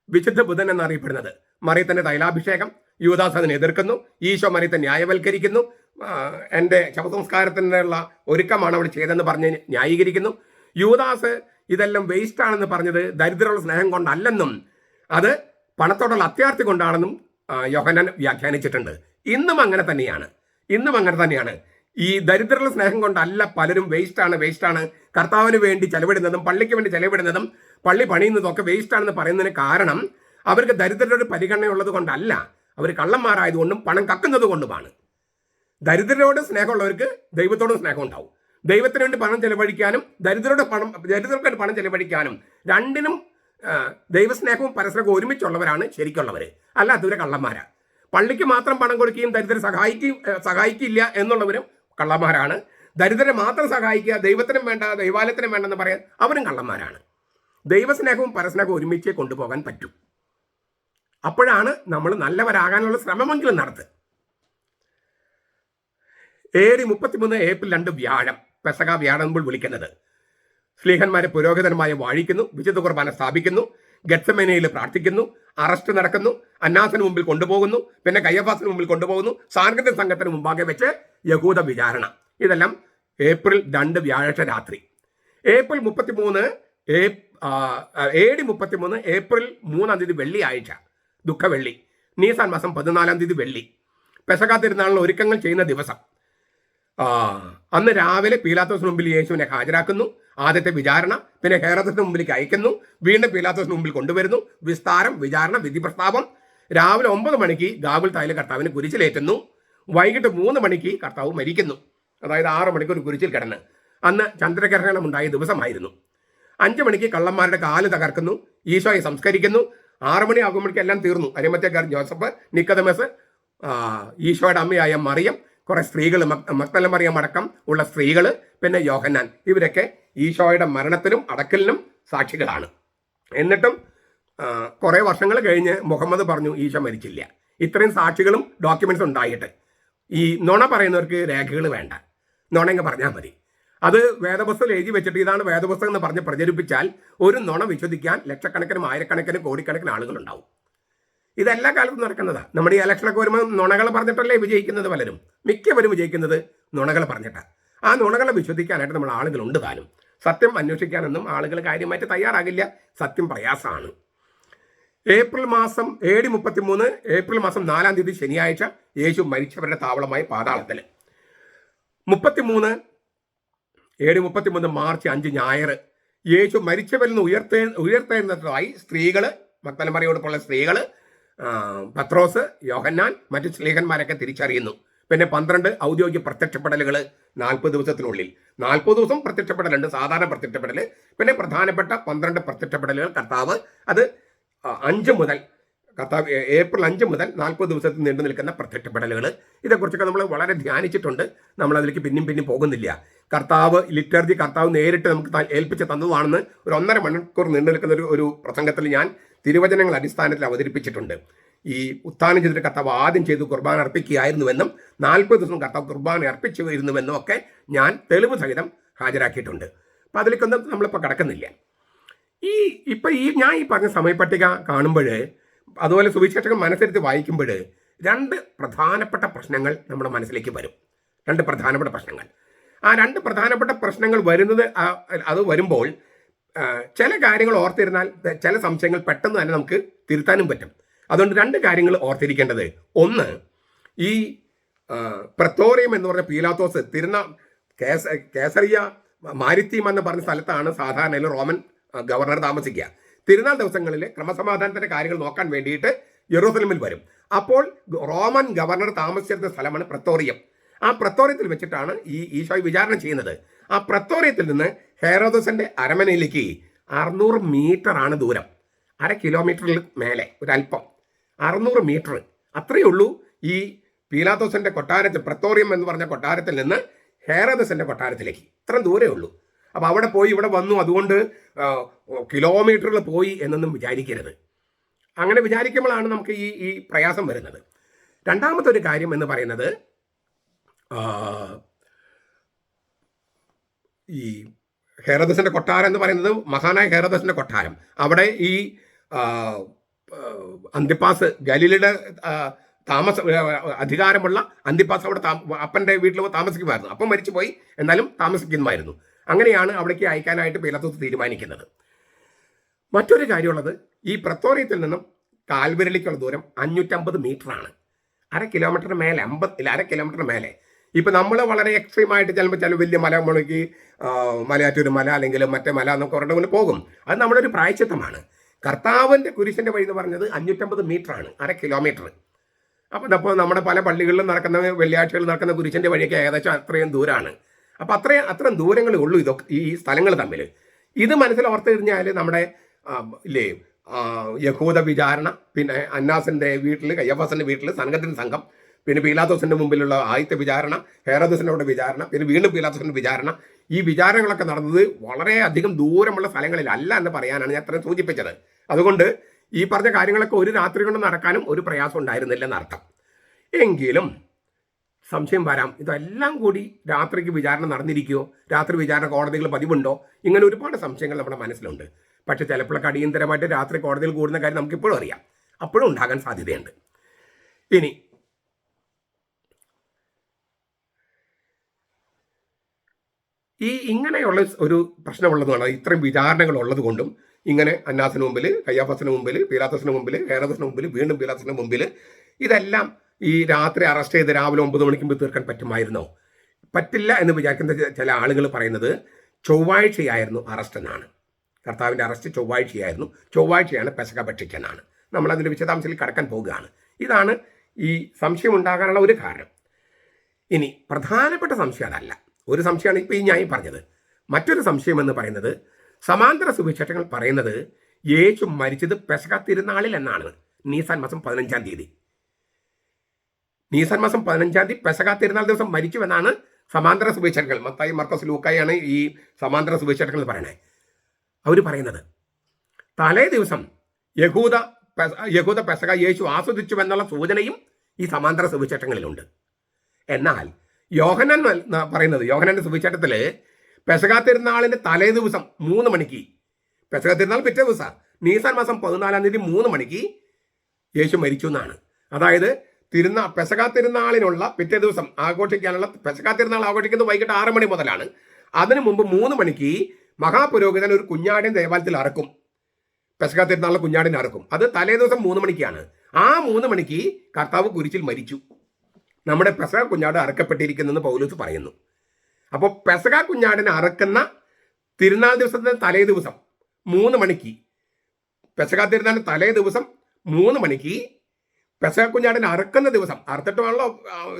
Speaker 1: വിശുദ്ധ ബുധൻ എന്നറിയപ്പെടുന്നത്. മറിയത്തിൻ്റെ തൈലാഭിഷേകം. യൂദാസ് അതിനെ എതിർക്കുന്നു. ഈശോ മറിയത്തെ ന്യായവൽക്കരിക്കുന്നു. എൻ്റെ ശവസംസ്കാരത്തിനുള്ള ഒരുക്കമാണ് അവിടെ ചെയ്തതെന്ന് പറഞ്ഞ് ന്യായീകരിക്കുന്നു. യൂദാസ് ഇതെല്ലാം വേസ്റ്റ് ആണെന്ന് പറഞ്ഞത് ദരിദ്രമുള്ള സ്നേഹം കൊണ്ടല്ലെന്നും അത് പണത്തോടുള്ള അത്യാർത്ഥി കൊണ്ടാണെന്നും യോഹന്നാൻ വ്യാഖ്യാനിച്ചിട്ടുണ്ട്. ഇന്നും അങ്ങനെ തന്നെയാണ്. ഈ ദരിദ്രമുള്ള സ്നേഹം കൊണ്ടല്ല പലരും വേസ്റ്റാണ് കർത്താവിന് വേണ്ടി ചെലവിടുന്നതും പള്ളിക്ക് വേണ്ടി ചെലവിടുന്നതും പള്ളി പണിയുന്നതും ഒക്കെ വേസ്റ്റാണെന്ന് പറയുന്നതിന് കാരണം അവർക്ക് ദരിദ്രരുടെ പരിഗണനയുള്ളത് കൊണ്ടല്ല, അവർ കള്ളന്മാരായതുകൊണ്ടും പണം കക്കുന്നത് കൊണ്ടുമാണ്. ദരിദ്രരോട് സ്നേഹമുള്ളവർക്ക് ദൈവത്തോടും സ്നേഹം ഉണ്ടാവും. ദൈവത്തിന് വേണ്ടി പണം ചെലവഴിക്കാനും ദരിദ്രർക്ക് പണം ചെലവഴിക്കാനും രണ്ടിനും ദൈവസ്നേഹവും പരസ്പരവും ഒരുമിച്ചുള്ളവരാണ് ശരിക്കുള്ളവർ. അല്ലാത്തവരെ കള്ളന്മാരാ. പള്ളിക്ക് മാത്രം പണം കൊടുക്കുകയും ദരിദ്രരെ സഹായിക്കില്ല എന്നുള്ളവരും കള്ളന്മാരാണ്. ദരിദ്രരെ മാത്രം സഹായിക്കുക, ദൈവത്തിനും വേണ്ട ദൈവാലയത്തിനും വേണ്ടെന്ന് പറയാൻ അവരും കള്ളന്മാരാണ്. ദൈവസ്നേഹവും പരസ്നേഹവും ഒരുമിച്ച് കൊണ്ടുപോകാൻ പറ്റും. അപ്പോഴാണ് നമ്മൾ നല്ലവരാകാനുള്ള ശ്രമമെങ്കിലും നടത്തുക. AD 33 ഏപ്രിൽ 2 വ്യാഴം, പെസക വ്യാഴം വിളിക്കുന്നത്. സ്ലീഹന്മാരെ പുരോഹിതന്മാരെ വാഴിക്കുന്നു, വിശുദ്ധ കുർബാന സ്ഥാപിക്കുന്നു, ഗെത്സമേനയിൽ പ്രാർത്ഥിക്കുന്നു, അറസ്റ്റ് നടക്കുന്നു, അന്നാസിന് മുമ്പിൽ കൊണ്ടുപോകുന്നു, പിന്നെ കയ്യഫാസിന് മുമ്പിൽ കൊണ്ടുപോകുന്നു, സാർഗത്യ സംഘത്തിന് മുമ്പാകെ വെച്ച് യഹൂദ വിചാരണ. ഇതെല്ലാം ഏപ്രിൽ 2 വ്യാഴാഴ്ച രാത്രി. AD 33 ഏപ്രിൽ 3-ാം തീയതി വെള്ളിയാഴ്ച, ദുഃഖവെള്ളി. നീസാൻ മാസം 14-ാം തീയതി വെള്ളി, പെസക തിരുനാളിന് ഒരുക്കങ്ങൾ ചെയ്യുന്ന ദിവസം. അന്ന് രാവിലെ പീലാത്തോസിന് മുമ്പിൽ യേശുവിനെ ഹാജരാക്കുന്നു. ആദ്യത്തെ വിചാരണ, പിന്നെ ഹെറോദസിന് മുമ്പിലേക്ക് അയക്കുന്നു, വീണ്ടും പീലാത്തോസിന് മുമ്പിൽ കൊണ്ടുവരുന്നു. വിസ്താരം, വിചാരണ, വിധി പ്രസ്താവം. രാവിലെ 9 മണിക്ക് ഗാബുൽ തായിലെ കർത്താവിന് കുരിശിലേറ്റുന്നു. വൈകിട്ട് 3 മണിക്ക് കർത്താവ് മരിക്കുന്നു. അതായത് 6 മണിക്കൂർ കുരിശിൽ കിടന്ന്. അന്ന് ചന്ദ്രഗ്രഹണം ഉണ്ടായ ദിവസമായിരുന്നു. 5 മണിക്ക് കള്ളന്മാരുടെ കാല് തകർക്കുന്നു, ഈശോയെ സംസ്കരിക്കുന്നു. 6 മണി ആകുമ്പോഴേക്കും എല്ലാം തീർന്നു. അരിമത്യക്കാരൻ ജോസഫ്, നിക്കോദമസ്, ഈശോയുടെ അമ്മയായ മറിയം, കുറെ സ്ത്രീകൾ, മഗ്ദല മറിയം അടക്കം ഉള്ള സ്ത്രീകൾ, പിന്നെ യോഹന്നാൻ, ഇവരൊക്കെ ഈശോയുടെ മരണത്തിനും അടക്കലിനും സാക്ഷികളാണ്. എന്നിട്ടും കുറേ വർഷങ്ങൾ കഴിഞ്ഞ് മുഹമ്മദ് പറഞ്ഞു ഈശോ മരിച്ചില്ല. ഇത്രയും സാക്ഷികളും ഡോക്യുമെന്റ്സും ഉണ്ടായിട്ട് ഈ നുണ പറയുന്നവർക്ക് രേഖകൾ വേണ്ട, നുണങ്ങ് പറഞ്ഞാൽ മതി. അത് വേദപുസ്തകം എഴുതി വെച്ചിട്ട് ഇതാണ് വേദപുസ്തകം എന്ന് പറഞ്ഞ് പ്രചരിപ്പിച്ചാൽ ഒരു നുണ വിശ്വസിക്കാൻ ലക്ഷക്കണക്കിനും ആയിരക്കണക്കിനും കോടിക്കണക്കിന് ആളുകളുണ്ടാവും. ഇതെല്ലാ കാലത്തും നടക്കുന്നതാണ്. നമ്മുടെ ഈ ഇലക്ഷനൊക്കെ വരുമ്പോൾ നുണകൾ പറഞ്ഞിട്ടല്ലേ വിജയിക്കുന്നത് പലരും. മിക്കവരും വിജയിക്കുന്നത് നുണകൾ പറഞ്ഞിട്ടാണ്. ആ നുണകളെ വിശ്വസിക്കാനായിട്ട് നമ്മൾ ആളുകളുണ്ട് താനും. സത്യം അന്വേഷിക്കാനൊന്നും ആളുകൾ കാര്യമായിട്ട് തയ്യാറാകില്ല. സത്യം പ്രയാസമാണ്. ഏപ്രിൽ മാസം 33 ഏപ്രിൽ മാസം 4-ാം തീയതി ശനിയാഴ്ച യേശു മരിച്ചവരുടെ താവളമായി പാതാളത്തിൽ. 33 മാർച്ച് 5 ഞായർ യേശു മരിച്ചവരിൽ നിന്ന് ഉയർത്തെഴുന്നേറ്റതായി സ്ത്രീകൾ, മഗ്ദലമറിയോടൊപ്പമുള്ള സ്ത്രീകൾ, പത്രോസ്, യോഹന്നാൻ, മറ്റു സ്ലീഹന്മാരൊക്കെ തിരിച്ചറിയുന്നു. പിന്നെ 12 ഔദ്യോഗിക പ്രത്യക്ഷപ്പെടലുകൾ 40 ദിവസത്തിനുള്ളിൽ. 40 ദിവസം പ്രത്യക്ഷപ്പെടലുണ്ട്, സാധാരണ പ്രത്യക്ഷപ്പെടൽ. പിന്നെ പ്രധാനപ്പെട്ട 12 പ്രത്യക്ഷപ്പെടലുകൾ കർത്താവ് അത് 5 മുതൽ ഏപ്രിൽ 5 മുതൽ 40 ദിവസത്തിൽ നീണ്ടു നിൽക്കുന്ന പ്രത്യക്ഷപ്പെടലുകൾ. ഇതേക്കുറിച്ചൊക്കെ നമ്മൾ വളരെ ധ്യാനിച്ചിട്ടുണ്ട്. നമ്മളതിലേക്ക് പിന്നെയും പോകുന്നില്ല. കർത്താവ് നേരിട്ട് നമുക്ക് ഏൽപ്പിച്ച് തന്നതാണെന്ന് ഒരു 1.5 മണിക്കൂർ നീണ്ടു നിൽക്കുന്ന ഒരു പ്രസംഗത്തിൽ ഞാൻ തിരുവചനങ്ങൾ അടിസ്ഥാനത്തിൽ അവതരിപ്പിച്ചിട്ടുണ്ട്. ഈ ഉത്ഥാനം ചെയ്തിട്ട് കർത്താവ് ആദ്യം ചെയ്ത് കുർബാന അർപ്പിക്കുകയായിരുന്നുവെന്നും 40 ദിവസം കർത്താവ് കുർബാന അർപ്പിച്ചു വരുന്നുവെന്നും ഒക്കെ ഞാൻ തെളിവ് സഹിതം ഹാജരാക്കിയിട്ടുണ്ട്. അപ്പം അതിലേക്കൊന്നും നമ്മളിപ്പോൾ കടക്കുന്നില്ല. ഞാൻ പറഞ്ഞ സമയപ്പട്ടിക കാണുമ്പോൾ, അതുപോലെ സുവിശേഷകൻ മനസ്സിരുത്തി വായിക്കുമ്പോൾ 2 പ്രധാനപ്പെട്ട പ്രശ്നങ്ങൾ നമ്മുടെ മനസ്സിലേക്ക് വരും. 2 പ്രധാനപ്പെട്ട പ്രശ്നങ്ങൾ. ആ 2 പ്രധാനപ്പെട്ട പ്രശ്നങ്ങൾ വരുമ്പോൾ ചില കാര്യങ്ങൾ ഓർത്തിരുന്നാൽ ചില സംശയങ്ങൾ പെട്ടെന്ന് തന്നെ നമുക്ക് തിരുത്താനും പറ്റും. അതുകൊണ്ട് 2 കാര്യങ്ങൾ ഓർത്തിരിക്കേണ്ടത്. ഒന്ന്, ഈ പ്രത്തോറിയം എന്ന് പറഞ്ഞ പീലാത്തോസ് കേസറിയ മാരിത്തീം എന്ന് പറഞ്ഞ സ്ഥലത്താണ് സാധാരണ റോമൻ ഗവർണർ താമസിക്കുക. തിരുനാൾ ദിവസങ്ങളിൽ ക്രമസമാധാനത്തിന്റെ കാര്യങ്ങൾ നോക്കാൻ വേണ്ടിയിട്ട് യെറൂസലമിൽ വരും. അപ്പോൾ റോമൻ ഗവർണർ താമസിച്ചിരുന്ന സ്ഥലമാണ് പ്രത്തോറിയം. ആ പ്രത്തോറിയത്തിൽ വെച്ചിട്ടാണ് ഈ ഈശോയെ വിചാരണ ചെയ്യുന്നത്. ആ പ്രത്തോറിയത്തിൽ നിന്ന് ഹെറോദസിന്റെ അരമനയിലേക്ക് 600 മീറ്ററാണ് ദൂരം. 1/2 കിലോമീറ്ററിൽ മേലെ ഒരല്പം, 600 മീറ്റർ അത്രയേ ഉള്ളൂ ഈ പീലാത്തോസിന്റെ കൊട്ടാരത്തിൽ, പ്രത്തോറിയം എന്ന് പറഞ്ഞ കൊട്ടാരത്തിൽ നിന്ന് ഹെറോദസിന്റെ കൊട്ടാരത്തിലേക്ക്. ഇത്രയും ദൂരമേ ഉള്ളൂ. അപ്പോൾ അവിടെ പോയി ഇവിടെ വന്നു, അതുകൊണ്ട് കിലോമീറ്ററുകൾ പോയി എന്നൊന്നും വിചാരിക്കരുത്. അങ്ങനെ വിചാരിക്കുമ്പോഴാണ് നമുക്ക് ഈ പ്രയാസം വരുന്നത്. രണ്ടാമത്തെ ഒരു കാര്യം എന്ന് പറയുന്നത്, ഈ ഹെറോദസിന്റെ കൊട്ടാരം എന്ന് പറയുന്നത് മഹാനായ ഹെറോദസിന്റെ കൊട്ടാരം. അവിടെ ഈ അന്തിപ്പാസ്, ഗലീലയുടെ അധികാരമുള്ള അന്തിപ്പാസ് അവിടെ അപ്പൻ്റെ വീട്ടിൽ താമസിക്കുമായിരുന്നു. അപ്പം മരിച്ചുപോയി, എന്നാലും താമസിക്കുമായിരുന്നു. അങ്ങനെയാണ് അവിടേക്ക് അയക്കാനായിട്ട് പീലാത്തോസ് തീരുമാനിക്കുന്നത്. മറ്റൊരു കാര്യമുള്ളത്, ഈ പ്രത്തോറിയത്തിൽ നിന്നും കാൽവരലിക്കുള്ള ദൂരം 550 മീറ്ററാണ്. 1/2 കിലോമീറ്ററിന് മേലെ, 1/2 കിലോമീറ്ററിന് മേലെ. ഇപ്പം നമ്മൾ വളരെ എക്സ്ട്രീമായിട്ട് ചില വലിയ മുകളിലേക്ക് മലയാറ്റൂർ മല അല്ലെങ്കിൽ മറ്റേ മല എന്നൊക്കെ പറഞ്ഞുകൊണ്ട് പോകും. അത് നമ്മുടെ ഒരു പ്രായശ്ചിത്തമാണ്. കർത്താവിൻ്റെ കുരിശിൻ്റെ വഴി എന്ന് പറഞ്ഞത് 550 മീറ്ററാണ്, 1/2 കിലോമീറ്റർ. അപ്പോൾ നമ്മുടെ പല പള്ളികളിലും നടക്കുന്ന, വെള്ളിയാഴ്ചകളിൽ നടക്കുന്ന കുരിശിൻ്റെ വഴിയൊക്കെ ഏകദേശം അത്രയും ദൂരമാണ്. അപ്പോൾ അത്രയും ദൂരങ്ങളേ ഉള്ളൂ ഇതൊക്കെ, ഈ സ്ഥലങ്ങൾ തമ്മിൽ. ഇത് മനസ്സിലോർത്ത് കഴിഞ്ഞാൽ നമ്മുടെ യഹൂദ വിചാരണ, പിന്നെ അന്നാസിൻ്റെ വീട്ടിൽ, കയ്യഫാസിൻ്റെ വീട്ടിൽ സംഘത്തിൻ്റെ സംഘം, പിന്നെ പീലാത്തോസിൻ്റെ മുമ്പിലുള്ള ആദ്യത്തെ വിചാരണ, ഹെറോദസിൻ്റെ അവിടെ വിചാരണ, പിന്നെ വീണ്ടും പീലാത്തോസിൻ്റെ വിചാരണ. ഈ വിചാരണകളൊക്കെ നടന്നത് വളരെയധികം ദൂരമുള്ള സ്ഥലങ്ങളിലല്ല എന്ന് പറയാനാണ് ഞാൻ അത്രയും സൂചിപ്പിച്ചത്. അതുകൊണ്ട് ഈ പറഞ്ഞ കാര്യങ്ങളൊക്കെ ഒരു രാത്രി കൊണ്ട് നടക്കാനും ഒരു പ്രയാസം ഉണ്ടായിരുന്നില്ലെന്നർത്ഥം. എങ്കിലും സംശയം വരാം, ഇതെല്ലാം കൂടി രാത്രിക്ക് വിചാരണ നടന്നിരിക്കുമോ, രാത്രി വിചാരണ കോടതികൾ പതിവുണ്ടോ, ഇങ്ങനെ ഒരുപാട് സംശയങ്ങൾ നമ്മുടെ മനസ്സിലുണ്ട്. പക്ഷെ ചിലപ്പോഴൊക്കെ അടിയന്തരമായിട്ട് രാത്രി കോടതിയിൽ കൂടുന്ന കാര്യം നമുക്കിപ്പോഴും അറിയാം, അപ്പോഴും ഉണ്ടാകാൻ സാധ്യതയുണ്ട്. ഇനി ഇങ്ങനെയുള്ള ഒരു പ്രശ്നമുള്ളതുകൊണ്ട്, ഇത്രയും വിചാരണകൾ ഉള്ളത് കൊണ്ടും, ഇങ്ങനെ അന്നാസിന് മുമ്പിൽ, കയ്യാഫാസിന് മുമ്പിൽ, പീലാത്തോസിന് മുമ്പിൽ, ഹെറോദസിന് മുമ്പിൽ, വീണ്ടും പീലാത്തോസിന് മുമ്പിൽ, ഇതെല്ലാം ഈ രാത്രി അറസ്റ്റ് ചെയ്ത് രാവിലെ 9 മണിക്ക് മുമ്പ് തീർക്കാൻ പറ്റുമായിരുന്നോ? പറ്റില്ല എന്ന് വിചാരിക്കുന്ന ചില ആളുകൾ പറയുന്നത് ചൊവ്വാഴ്ചയായിരുന്നു അറസ്റ്റ് എന്നാണ്. കർത്താവിൻ്റെ അറസ്റ്റ് ചൊവ്വാഴ്ചയായിരുന്നു. ചൊവ്വാഴ്ചയാണ് പെസഹ ഭക്ഷിക്കാനാണ്. നമ്മളതിൻ്റെ വിശദാംശത്തിൽ കടക്കാൻ പോകുകയാണ്. ഇതാണ് ഈ സംശയം ഉണ്ടാകാനുള്ള ഒരു കാരണം. ഇനി പ്രധാനപ്പെട്ട സംശയം അതല്ല. ഒരു സംശയമാണ് ഇപ്പോൾ ഞാൻ പറഞ്ഞത്. മറ്റൊരു സംശയം എന്ന് പറയുന്നത്, സമാന്തര സുവിശേഷങ്ങൾ പറയുന്നത് യേശു മരിച്ചത് പെസഹ തിരുനാളിൽ എന്നാണ്. നീസാൻ മാസം 15-ാം തീയതി. നീസാൻ മാസം 15-ാം തീയതി പെസഹ തിരുനാൾ ദിവസം മരിച്ചുവെന്നാണ് സമാന്തര സുവിശേഷങ്ങൾ, മത്തായി, മർക്കോസ്, ലൂക്കായാണ് ഈ സമാന്തര സുവിശേഷങ്ങൾ പറയണേ. അവർ പറയുന്നത് തലേ ദിവസം യഹൂദ പെസഹ യേശു ആസ്വദിച്ചുവെന്നുള്ള സൂചനയും ഈ സമാന്തര സുവിശേഷങ്ങളിലുണ്ട്. എന്നാൽ യോഹന്നാൻ പറയുന്നത്, യോഹന്നാന്റെ സുവിശേഷത്തിൽ പെസഹ തിരുനാളിൻ്റെ തലേ ദിവസം 3 മണിക്ക്, പെസഹ തിരുനാൾ പിറ്റേ ദിവസം നീസാൻ മാസം 14-ാം തീയതി 3 മണിക്ക് യേശു മരിച്ചു എന്നാണ്. അതായത് പെസക തിരുനാളിനുള്ള പിറ്റേ ദിവസം ആഘോഷിക്കാനുള്ള പെസക തിരുനാൾ ആഘോഷിക്കുന്നത് വൈകിട്ട് 6 മണി മുതലാണ്. അതിനു മുമ്പ് 3 മണിക്ക് മഹാപുരോഹിതൻ ഒരു കുഞ്ഞാടിൻ ദേവാലയത്തിൽ അറക്കും. പെസക തിരുനാളിലെ കുഞ്ഞാടിനെ അറക്കും. അത് തലേ ദിവസം 3 മണിക്കാണ്. ആ 3 മണിക്ക് കർത്താവ് കുരിശിൽ മരിച്ചു. നമ്മുടെ പെസക കുഞ്ഞാട് അറക്കപ്പെട്ടിരിക്കുന്നെന്ന് പൗലോസ് പറയുന്നു. അപ്പോൾ പെസക കുഞ്ഞാടിനെ അറക്കുന്ന തിരുനാൾ ദിവസത്തിന്റെ തലേ ദിവസം 3 മണിക്ക്, പെസക തിരുനാളിന്റെ തലേ ദിവസം 3 മണിക്ക് പെസക കുഞ്ഞാടിനെ അറക്കുന്ന ദിവസം, അറുത്തിട്ടുമാണല്ലോ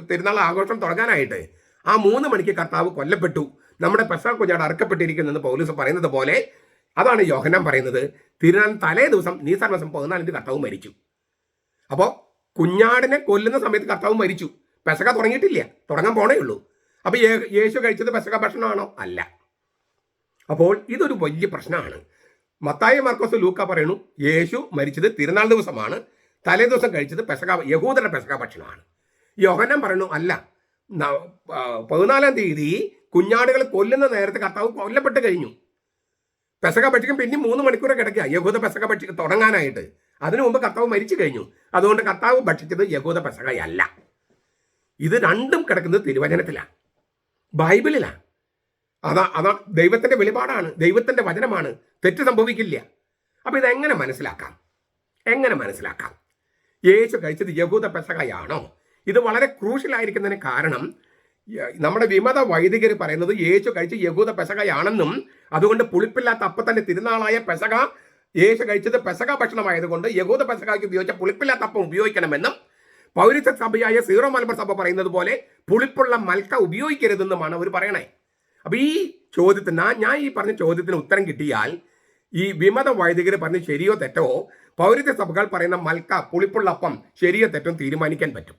Speaker 1: തിരുനാൾ ആഘോഷം തുടങ്ങാനായിട്ട്, ആ 3 മണിക്ക് കർത്താവ് കൊല്ലപ്പെട്ടു. നമ്മുടെ പെസക കുഞ്ഞാട് അറക്കപ്പെട്ടിരിക്കുന്നെന്ന് പൗലോസ് പറയുന്നത് പോലെ അതാണ് യോഹന്നാൻ പറയുന്നത്. തിരുനാളിന് തലേ ദിവസം നീസാൻ മാസം 14 കർത്താവ് മരിച്ചു. അപ്പോൾ കുഞ്ഞാടിനെ കൊല്ലുന്ന സമയത്ത് കർത്താവ് മരിച്ചു. പെസക തുടങ്ങിയിട്ടില്ല, തുടങ്ങാൻ പോണേ ഉള്ളൂ. അപ്പോൾ യേശു കഴിച്ചത് പെസക ഭക്ഷണമാണോ? അല്ല. അപ്പോൾ ഇതൊരു വലിയ പ്രശ്നമാണ്. മത്തായി, മർക്കോസ്, ലൂക്ക പറയുന്നു യേശു മരിച്ചത് തിരുനാൾ ദിവസമാണ്, തലേ ദിവസം കഴിച്ചത് യഹൂദരുടെ പെസക ഭക്ഷണമാണ്. യോഹന്നാൻ പറയുന്നു അല്ല, 14-ാം തീയതി കുഞ്ഞാടുകൾ കൊല്ലുന്ന നേരത്തെ കർത്താവ് കൊല്ലപ്പെട്ട് കഴിഞ്ഞു. പെസക ഭക്ഷിക്കും പിന്നെ 3 മണിക്കൂർ കിടക്കുക യഹൂദ പെസക ഭക്ഷിക്കും തുടങ്ങാനായിട്ട്. അതിനു മുമ്പ് കർത്താവ് മരിച്ചു കഴിഞ്ഞു. അതുകൊണ്ട് കർത്താവ് ഭക്ഷിച്ചത് യഹൂദ പെസകയല്ല. ഇത് രണ്ടും കിടക്കുന്നത് തിരുവചനത്തിലാണ്, ബൈബിളിലാണ്. അതാ ദൈവത്തിന്റെ വെളിപാടാണ്, ദൈവത്തിന്റെ വചനമാണ്, തെറ്റ് സംഭവിക്കില്ല. അപ്പൊ ഇതെങ്ങനെ മനസ്സിലാക്കാം? യേശു കഴിച്ചത് യഹൂദ പെസകയാണോ? ഇത് വളരെ ക്രൂഷ്യലായിരിക്കുന്നതിന് കാരണം നമ്മുടെ വിമത വൈദികർ പറയുന്നത് യേശു കഴിച്ച യഹൂദ പെസകയാണെന്നും അതുകൊണ്ട് പുളിപ്പില്ലാത്ത അപ്പത്തിന്റെ തിരുനാളായ പെസക യേശു കഴിച്ചത് പെസക ഭക്ഷണമായതുകൊണ്ട് യഹൂദ പെസകയ്ക്ക് ഉപയോഗിച്ച പുളിപ്പില്ലാത്ത അപ്പം ഉപയോഗിക്കണമെന്നും പൗരസ്ത്യ സഭയായ സീറോ മലബാർ സഭ പറയുന്നത് പോലെ പുളിപ്പുള്ള മൽക്ക ഉപയോഗിക്കരുതെന്നുമാണ് അവർ പറയണേ. അപ്പൊ ഈ ചോദ്യത്തിന് ഞാൻ ഈ പറഞ്ഞ ചോദ്യത്തിന് ഉത്തരം കിട്ടിയാൽ ഈ വിമത വൈദികർ പറഞ്ഞ് ശരിയോ തെറ്റോ പൗരസ്ത്യ സഭകൾ പറയുന്ന മൽക്ക പുളിപ്പുള്ള അപ്പം ശരിയോ തെറ്റോ തീരുമാനിക്കാൻ പറ്റും.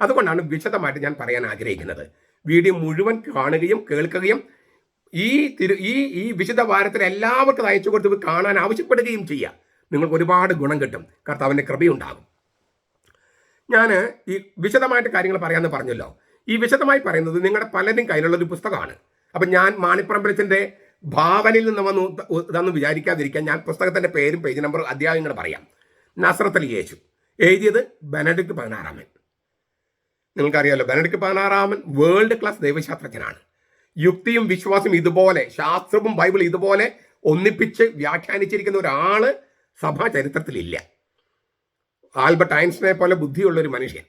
Speaker 1: അതുകൊണ്ടാണ് വിശദമായിട്ട് ഞാൻ പറയാൻ ആഗ്രഹിക്കുന്നത്. വീഡിയോ മുഴുവൻ കാണുകയും കേൾക്കുകയും ഈ വിശുദ്ധ വാരത്തിൽ എല്ലാവർക്കും അയച്ചു കൊടുത്ത് കാണാൻ ആവശ്യപ്പെടുകയും ചെയ്യുക. നിങ്ങൾക്ക് ഒരുപാട് ഗുണം കിട്ടും, കർത്താവിൻ്റെ കൃപയുണ്ടാകും. ഞാൻ ഈ വിശദമായിട്ട് കാര്യങ്ങൾ പറയാമെന്ന് പറഞ്ഞല്ലോ. ഈ വിശദമായി പറയുന്നത് നിങ്ങളുടെ പലരും കയ്യിലുള്ളൊരു പുസ്തകമാണ്. അപ്പം ഞാൻ മാണിപ്പറമ്പലത്തിൻ്റെ ഭാവനയിൽ നിന്ന് വന്ന് ഇതൊന്നും വിചാരിക്കാതിരിക്കാൻ ഞാൻ പുസ്തകത്തിൻ്റെ പേരും പേജ് നമ്പർ അധ്യായങ്ങൾ പറയാം. നസ്രത്തിൽ യേശു, എഴുതിയത് ബെനഡിക്ട് 16. നിങ്ങൾക്കറിയാമല്ലോ, ബെനഡിക്ട് 16 വേൾഡ് ക്ലാസ് ദൈവശാസ്ത്രജ്ഞനാണ്. യുക്തിയും വിശ്വാസവും ഇതുപോലെ, ശാസ്ത്രവും ബൈബിൾ ഇതുപോലെ ഒന്നിപ്പിച്ച് വ്യാഖ്യാനിച്ചിരിക്കുന്ന ഒരാള് സഭാ ചരിത്രത്തിലില്ല. ആൽബർട്ട് ഐൻസ്റ്റീനെ പോലെ ബുദ്ധിയുള്ളൊരു മനുഷ്യൻ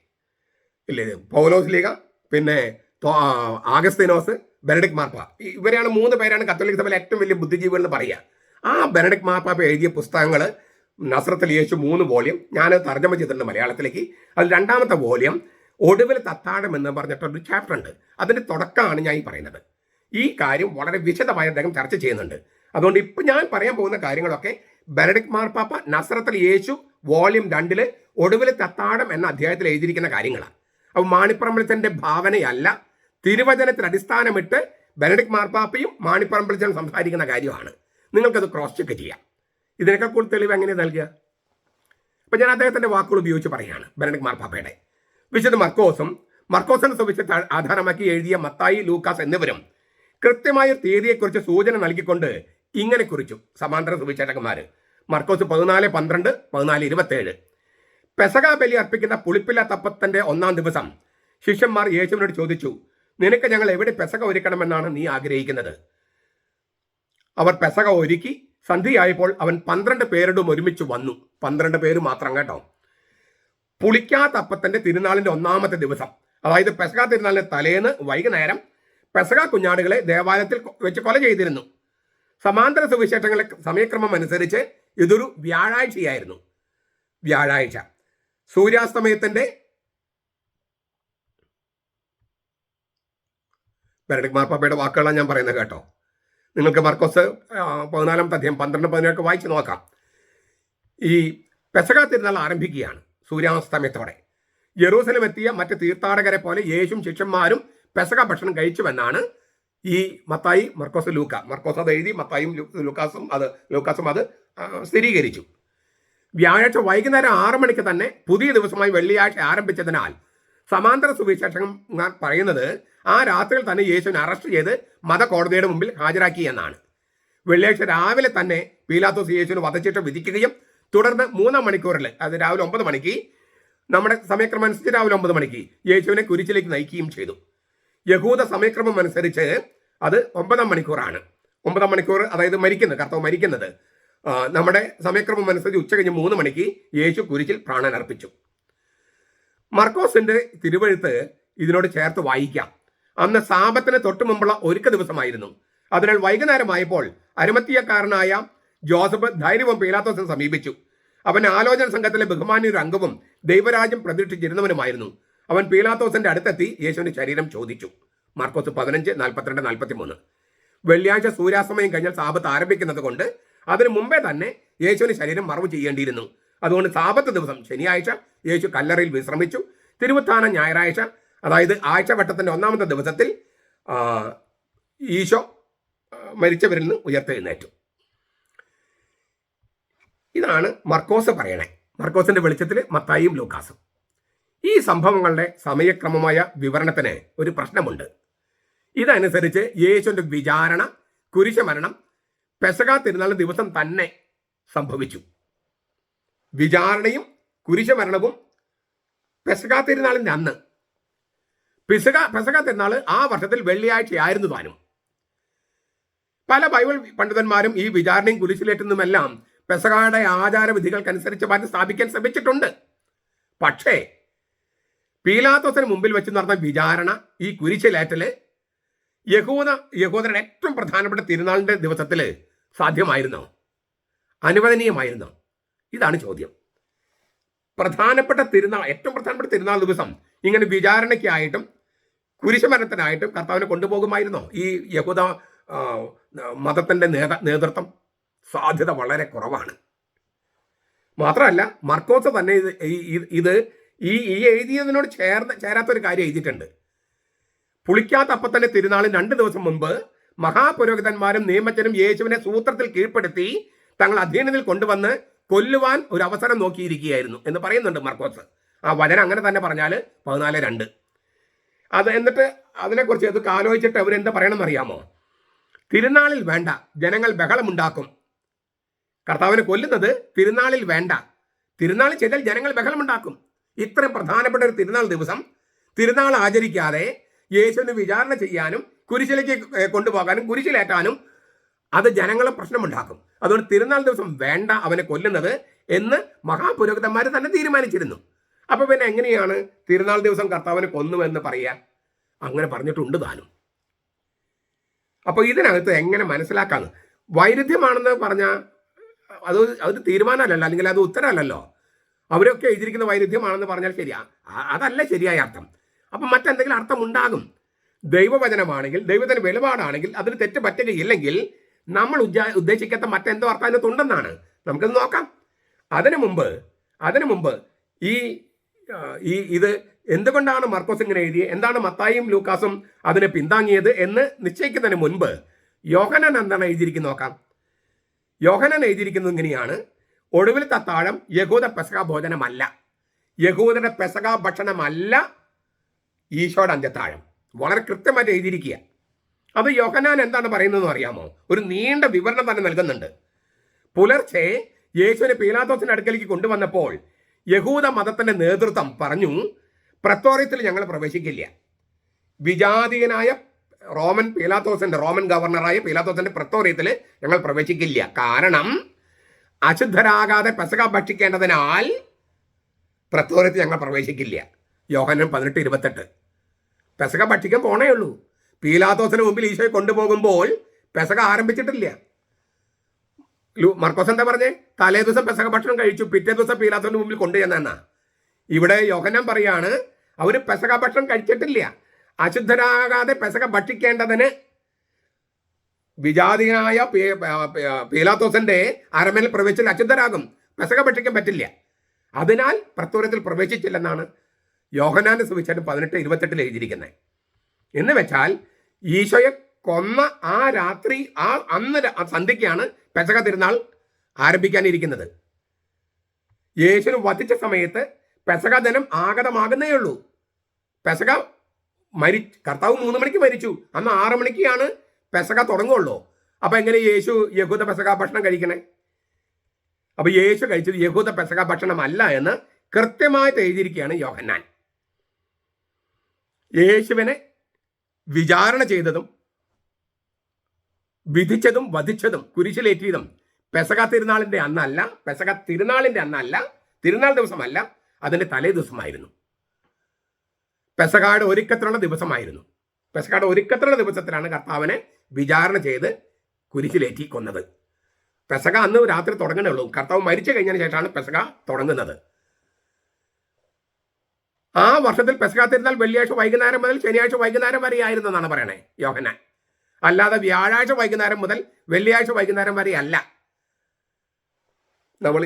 Speaker 1: ഇല്ലേ? പൗലോസ് ലീഗ, പിന്നെ ആഗസ്തീനോസ്, ബെനഡിക്ട് മാർപ്പാപ്പ, ഇവരാണ് 3 പേരാണ് കത്തോലിക്ക സഭയിലെ ഏറ്റവും വലിയ ബുദ്ധിജീവികൾ എന്ന് പറയുക. ആ ബെനഡിക്ട് മാർപ്പാപ്പ എഴുതിയ പുസ്തകങ്ങൾ നസ്രത്തിൽ യേശു 3 വോള്യം, ഞാൻ തർജ്ജമ ചെയ്തിട്ടുണ്ട് മലയാളത്തിലേക്ക്. അതിൽ 2ാമത്തെ വോള്യം ഒടുവിൽ തത്താഴം എന്ന് പറഞ്ഞിട്ടൊരു ചാപ്റ്റർ ഉണ്ട്. അതിൻ്റെ തുടക്കമാണ് ഞാൻ ഈ പറയുന്നത്. ഈ കാര്യം വളരെ വിശദമായി അദ്ദേഹം ചർച്ച ചെയ്യുന്നുണ്ട്. അതുകൊണ്ട് ഇപ്പം ഞാൻ പറയാൻ പോകുന്ന കാര്യങ്ങളൊക്കെ ബെനഡിക്ട് മാർപ്പാപ്പ നസ്രത്തിൽ യേശു വോള്യം 2 ഒടുവിൽ തത്താഴം എന്ന അധ്യായത്തിൽ എഴുതിയിരിക്കുന്ന കാര്യങ്ങളാണ്. അപ്പോൾ മാണിപ്പറമ്പലത്തിൻ്റെ ഭാവനയല്ല, തിരുവചനത്തിൽ അടിസ്ഥാനമിട്ട് ബെനഡിക്ട് മാർപ്പാപ്പയും മാണിപ്പറമ്പലത്തിനും സംസാരിക്കുന്ന കാര്യമാണ്. നിങ്ങൾക്കത് ക്രോസ് ചെക്ക് ചെയ്യാം. ഇതിനേക്കാൾ കൂടുതൽ തെളിവ് എങ്ങനെ നൽകുക? അപ്പം ഞാൻ അദ്ദേഹത്തിൻ്റെ വാക്കുകൾ ഉപയോഗിച്ച് പറയുകയാണ്. ബെനഡിക്ട് മാർപ്പാപ്പയുടെ വിശുദ്ധ മർക്കോസിനെ സുവിശേഷത്തെ ആധാരമാക്കി എഴുതിയ മത്തായി, ലൂക്കാസ് എന്നിവരും കൃത്യമായ തീയതിയെക്കുറിച്ച് സൂചന നൽകിക്കൊണ്ട് ഇങ്ങനെ കുറിച്ചു. സമാന്തര സുവിശേഷകന്മാർ മർക്കോസ് 14:12, 14:27. പെസക ബലി അർപ്പിക്കുന്ന പുളിപ്പില്ലാത്ത അപ്പത്തിന്റെ 1-ാം ദിവസം ശിഷ്യന്മാർ യേശുവിനോട് ചോദിച്ചു, നിനക്ക് ഞങ്ങൾ എവിടെ പെസക ഒരുക്കണമെന്നാണ് നീ ആഗ്രഹിക്കുന്നത്? അവർ പെസക ഒരുക്കി. സന്ധ്യയായപ്പോൾ അവൻ 12 പേരോടും ഒരുമിച്ച് വന്നു. 12 പേര് മാത്രം കേട്ടോ. പുളിക്കാത്ത അപ്പത്തിന്റെ തിരുനാളിന്റെ 1-ാമത്തെ ദിവസം, അതായത് പെസക തിരുനാളിന്റെ തലേന്ന് വൈകുന്നേരം പെസക കുഞ്ഞാടുകളെ ദേവാലയത്തിൽ വെച്ച് കൊല ചെയ്തിരുന്നു. സമാന്തര സുവിശേഷങ്ങളെ സമയക്രമം അനുസരിച്ച് ഇതൊരു വ്യാഴാഴ്ചയായിരുന്നു. വ്യാഴാഴ്ച സൂര്യാസ്തമയത്തിന്റെ ബെനഡിക്ട് മാർപ്പാപ്പയുടെ വാക്കുകളാണ് ഞാൻ പറയുന്നത് കേട്ടോ. നിങ്ങൾക്ക് മർക്കോസ് 14-ാമത്തെ അധ്യായം 12-17 വായിച്ച് നോക്കാം. ഈ പെസക തിരുനാൾ ആരംഭിക്കുകയാണ് സൂര്യാസ്തമയത്തോടെ. ജെറൂസലം എത്തിയ മറ്റ് തീർത്ഥാടകരെ പോലെ യേശും ശിഷ്യന്മാരും പെസക ഭക്ഷണം കഴിച്ചുവെന്നാണ് ഈ മത്തായി, മർക്കോസ്, ലൂക്ക. മർക്കോസ് അത് എഴുതി, മത്തായും ലൂക്കാസും അത് സ്ഥിരീകരിച്ചു. വ്യാഴാഴ്ച വൈകുന്നേരം 6 മണിക്ക് തന്നെ പുതിയ ദിവസമായി വെള്ളിയാഴ്ച ആരംഭിച്ചതിനാൽ സമാന്തര സുവിശേഷകന്മാർ പറയുന്നത് ആ രാത്രിയിൽ തന്നെ യേശുവിനെ അറസ്റ്റ് ചെയ്ത് മതകോടതിയുടെ മുമ്പിൽ ഹാജരാക്കി എന്നാണ്. വെള്ളിയാഴ്ച രാവിലെ തന്നെ പീലാത്തോസ് യേശുവിന് വധശിക്ഷ വിധിക്കുകയും തുടർന്ന് 3-ാം മണിക്കൂറിൽ, അത് രാവിലെ 9 മണിക്ക്, നമ്മുടെ സമയക്രമം അനുസരിച്ച് രാവിലെ 9 മണിക്ക് യേശുവിനെ കുരിശിലേക്ക് നയിക്കുകയും ചെയ്തു. യഹൂദ സമയക്രമം അനുസരിച്ച് അത് 9-ാം മണിക്കൂറാണ്. 9-ാം മണിക്കൂർ, അതായത് കർത്താവ് മരിക്കുന്നത് നമ്മുടെ സമയക്രമം അനുസരിച്ച് ഉച്ചകഴിഞ്ഞ് 3 മണിക്ക് യേശു കുരിശിൽ പ്രാണൻ അർപ്പിച്ചു. മർക്കോസിന്റെ തിരുവെഴുത്ത് ഇതിനോട് ചേർത്ത് വായിക്കാം. അന്ന് സാബത്തിന് തൊട്ടു മുമ്പുള്ള ഒരുക്ക ദിവസമായിരുന്നു. അതിനാൽ വൈകുന്നേരമായപ്പോൾ അരിമത്തിയക്കാരനായ ജോസഫ് ധൈര്യവും പീലാത്തോസിനെ സമീപിച്ചു. അവൻ ആലോചന സംഘത്തിലെ ബഹുമാന്യൊരു അംഗവും ദൈവരാജ്യം പ്രതീക്ഷിച്ചിരുന്നവനുമായിരുന്നു. അവൻ പീലാത്തോസിന്റെ അടുത്തെത്തി യേശുവിന്റെ ശരീരം ചോദിച്ചു. മാർക്കോസ് 15:42-43. വെള്ളിയാഴ്ച സൂര്യാസ്തമയം കഴിഞ്ഞാൽ സാബത്ത് ആരംഭിക്കുന്നത് കൊണ്ട് അതിനു മുമ്പേ തന്നെ യേശുവിന് ശരീരം മറവ് ചെയ്യേണ്ടിയിരുന്നു. അതുകൊണ്ട് സാബത്ത് ദിവസം ശനിയാഴ്ച യേശു കല്ലറയിൽ വിശ്രമിച്ചു. തിരുവുത്ഥാനം ഞായറാഴ്ച, അതായത് ആഴ്ചവട്ടത്തിന്റെ 1-ാമത്തെ ദിവസത്തിൽ ഈശോ മരിച്ചവരിൽ നിന്ന് ഉയർത്തെഴുന്നേറ്റു. ഇതാണ് മർക്കോസ് പറയണേ. മർക്കോസിന്റെ വെളിച്ചത്തിൽ മത്തായിയും ലൂക്കാസും. ഈ സംഭവങ്ങളുടെ സമയക്രമമായ വിവരണത്തിന് ഒരു പ്രശ്നമുണ്ട്. ഇതനുസരിച്ച് യേശുവിന്റെ വിചാരണ, കുരിശമരണം പെസഹ തിരുനാൾ ദിവസം തന്നെ സംഭവിച്ചു. വിചാരണയും കുരിശമരണവും പെസഹ തിരുനാളിന്റെ അന്ന്. പെസഹ തിരുനാൾ ആ വർഷത്തിൽ വെള്ളിയാഴ്ചയായിരുന്നു താനും. പല ബൈബിൾ പണ്ഡിതന്മാരും ഈ വിചാരണയും കുരിശിലേറ്റുന്നുമെല്ലാം പെസഹയുടെ ആചാരവിധികൾക്കനുസരിച്ച് മാറ്റി സ്ഥാപിക്കാൻ ശ്രമിച്ചിട്ടുണ്ട്. പക്ഷേ പീലാത്തോസിന് മുമ്പിൽ വെച്ച് നടന്ന വിചാരണ, ഈ കുരിശിലേറ്റല് യഹൂദരുടെ ഏറ്റവും പ്രധാനപ്പെട്ട തിരുനാളിന്റെ ദിവസത്തിൽ സാധ്യമായിരുന്നോ? അനുവദനീയമായിരുന്നോ? ഇതാണ് ചോദ്യം. ഏറ്റവും പ്രധാനപ്പെട്ട തിരുനാൾ ദിവസം ഇങ്ങനെ വിചാരണയ്ക്കായിട്ടും കുരിശമരണത്തിനായിട്ടും കർത്താവിനെ കൊണ്ടുപോകുമായിരുന്നോ ഈ യഹൂദ മതത്തിന്റെ നേതൃത്വം? സാധ്യത വളരെ കുറവാണ്. മാത്രമല്ല മർക്കോസ് തന്നെ ഇത് എഴുതിയതിനോട് ചേരാത്തൊരു കാര്യം എഴുതിയിട്ടുണ്ട്. പുളിക്കാത്ത അപ്പത്തന്നെ തിരുനാളിന് 2 ദിവസം മുമ്പ് മഹാപുരോഹിതന്മാരും നിയമജ്ഞരും യേശുവിനെ സൂത്രത്തിൽ കീഴ്പ്പെടുത്തി തങ്ങൾ അധീനതയിൽ കൊണ്ടുവന്ന് കൊല്ലുവാൻ ഒരു അവസരം നോക്കിയിരിക്കുകയായിരുന്നു എന്ന് പറയുന്നുണ്ട് മർക്കോസ്. ആ വചനം അങ്ങനെ തന്നെ പറഞ്ഞാൽ 14:2. അത് എന്നിട്ട് അതിനെക്കുറിച്ച് ആലോചിച്ചിട്ട് അവരെന്താ പറയണമെന്ന് അറിയാമോ? തിരുനാളിൽ വേണ്ട, ജനങ്ങൾ ബഹളമുണ്ടാക്കും. കർത്താവിനെ കൊല്ലുന്നത് തിരുനാളിൽ വേണ്ട, തിരുനാൾ ചെയ്താൽ ജനങ്ങൾ ബഹളമുണ്ടാക്കും. ഇത്രയും പ്രധാനപ്പെട്ട ഒരു തിരുനാൾ ദിവസം തിരുനാൾ ആചരിക്കാതെ യേശുവിനെ വിചാരണ ചെയ്യാനും കുരിശിലേക്ക് കൊണ്ടുപോകാനും കുരിശിലേറ്റാനും അത് ജനങ്ങളെ പ്രശ്നമുണ്ടാക്കും. അതുകൊണ്ട് തിരുനാൾ ദിവസം വേണ്ട അവനെ കൊല്ലുന്നത് എന്ന് മഹാപുരോഹിതന്മാർ തന്നെ തീരുമാനിച്ചിരുന്നു. അപ്പൊ പിന്നെ എങ്ങനെയാണ് തിരുനാൾ ദിവസം കർത്താവിനെ കൊന്നുവെന്ന് പറയാൻ? അങ്ങനെ പറഞ്ഞിട്ടുണ്ട് താനും. അപ്പൊ ഇതിനകത്ത് എങ്ങനെ മനസ്സിലാക്കാന്ന്? വൈരുദ്ധ്യമാണെന്ന് പറഞ്ഞാൽ അത് തീരുമാനമല്ലല്ലോ, അല്ലെങ്കിൽ അത് ഉത്തരമല്ലല്ലോ. അവരൊക്കെ എഴുതിയിരിക്കുന്ന വൈരുദ്ധ്യമാണെന്ന് പറഞ്ഞാൽ ശരിയാ? അതല്ല ശരിയായ അർത്ഥം. അപ്പം മറ്റെന്തെങ്കിലും അർത്ഥം ഉണ്ടാകും. ദൈവവചനമാണെങ്കിൽ, ദൈവത്തിന് വെളിപാടാണെങ്കിൽ അതിന് തെറ്റ് പറ്റുകയില്ലെങ്കിൽ നമ്മൾ ഉദ്ദേശിക്കാത്ത മറ്റെന്തോ അർത്ഥം അതിനകത്തുണ്ടെന്നാണ്. നമുക്കത് നോക്കാം. അതിനു മുമ്പ് ഇത് എന്തുകൊണ്ടാണ് മർക്കോസ് ഇങ്ങനെ എഴുതിയത്, എന്താണ് മത്തായിയും ലൂക്കാസും അതിനെ പിന്താങ്ങിയത് എന്ന് നിശ്ചയിക്കുന്നതിന് മുൻപ് യോഹന്നാൻ എന്താണ് എഴുതിയിരിക്കുന്നത് നോക്കാം. യോഹന്നാൻ എഴുതിയിരിക്കുന്നത് ഇങ്ങനെയാണ്: ഒടുവിലത്തെ അത്താഴം യഹൂദ പെസഹ ഭോജനമല്ല, യഹൂദരുടെ പെസഹ ഭക്ഷണമല്ല ഈശോയുടെ അന്ത്യത്താഴം. വളരെ കൃത്യമായിട്ട് എഴുതിയിരിക്കുക. അത് യോഹന്നാൻ എന്താണ് പറയുന്നതെന്ന് അറിയാമോ? ഒരു നീണ്ട വിവരണം തന്നെ നൽകുന്നുണ്ട്. പുലർച്ചെ യേശുവിനെ പീലാത്തോസിന്റെ അടുക്കലേക്ക് കൊണ്ടുവന്നപ്പോൾ യഹൂദ മതത്തിന്റെ നേതൃത്വം പറഞ്ഞു, പ്രത്തോറിയത്തിൽ ഞങ്ങൾ പ്രവേശിക്കില്ല. വിജാതീയനായ റോമൻ ഗവർണറായ പീലാത്തോസിന്റെ പ്രത്തോറിയത്തിൽ ഞങ്ങൾ പ്രവേശിക്കില്ല. കാരണം അശുദ്ധരാകാതെ പെസഹ ഭക്ഷിക്കേണ്ടതിനാൽ പ്രത്തോറിയത്തിൽ ഞങ്ങൾ പ്രവേശിക്കില്ല. യോഹന്നാൻ 18:28. പെസഹ ഭക്ഷിക്കാൻ പോണേ ഉള്ളൂ. പീലാത്തോസിന് മുമ്പിൽ ഈശോയെ കൊണ്ടുപോകുമ്പോൾ പെസഹ ആരംഭിച്ചിട്ടില്ല. മർക്കോസ് എന്താ പറഞ്ഞേ? തലേ ദിവസം പെസഹ ഭക്ഷണം കഴിച്ചു, പിറ്റേ ദിവസം പീലാത്തോസിന്റെ മുമ്പിൽ കൊണ്ടുചെന്നാ. ഇവിടെ യോഹന്നാൻ പറയാണ് അവര് പെസഹ ഭക്ഷണം കഴിച്ചിട്ടില്ല. അശുദ്ധരാകാതെ പെസഹ ഭക്ഷിക്കേണ്ടതിന് വിജാതീയനായ പീലാത്തോസിന്റെ അരമനയിൽ പ്രവേശിച്ചാൽ അശുദ്ധരാകും, പെസഹ ഭക്ഷിക്കാൻ പറ്റില്ല. അതിനാൽ പ്രത്തോറിയത്തിൽ പ്രവേശിച്ചില്ലെന്നാണ് യോഹന്നാന്റെ സുവിശേഷം 18:28 എഴുതിയിരിക്കുന്നത്. എന്ന് വെച്ചാൽ ഈശോയെ കൊന്ന ആ രാത്രി, അന്ന് സന്ധ്യയ്ക്കാണ് പെസഹ തിരുനാൾ ആരംഭിക്കാനിരിക്കുന്നത്. യേശുവിനെ വധിച്ച സമയത്ത് പെസഹ ദിനം ആഗതമാകുന്നേ ഉള്ളൂ. പെസഹ കർത്താവ് 3 മണിക്ക് മരിച്ചു, അന്ന് 6 മണിക്കാണ് പെസഹ തുടങ്ങുള്ളൂ. അപ്പൊ എങ്ങനെ യേശു യഹൂദ പെസഹ ഭക്ഷണം കഴിക്കണേ? അപ്പോൾ യേശു കഴിച്ചത് യഹൂദ പെസക ഭക്ഷണമല്ല എന്ന് കൃത്യമായിട്ട് എഴുതിയിരിക്കുകയാണ് യോഹന്നാൻ. യേശുവിനെ വിചാരണ ചെയ്തതും വിധിച്ചതും വധിച്ചതും കുരിശിലേറ്റിയതും പെസക തിരുനാളിൻ്റെ അന്നല്ല, പെസക തിരുനാളിൻ്റെ അന്നല്ല, തിരുനാൾ ദിവസമല്ല, അതിൻ്റെ തലേ ദിവസമായിരുന്നു. പെസകയുടെ ഒരുക്കത്തിലുള്ള ദിവസമായിരുന്നു. പെസകയുടെ ഒരുക്കത്തിലുള്ള ദിവസത്തിലാണ് കർത്താവിനെ വിചാരണ ചെയ്ത് കുരിശിലേറ്റി കൊന്നത്. പെസക അന്ന് രാത്രി തുടങ്ങണേ ഉള്ളൂ. കർത്താവ് മരിച്ചു കഴിഞ്ഞതിന് ശേഷമാണ് പെസക തുടങ്ങുന്നത്. ആ വർഷത്തിൽ പെസക തിരുനാൾ വെള്ളിയാഴ്ച വൈകുന്നേരം മുതൽ ശനിയാഴ്ച വൈകുന്നേരം വരെ ആയിരുന്നു എന്നാണ് പറയണേ യോഹന്നാൻ. അല്ലാതെ വ്യാഴാഴ്ച വൈകുന്നേരം മുതൽ വെള്ളിയാഴ്ച വൈകുന്നേരം വരെ അല്ല, നമ്മൾ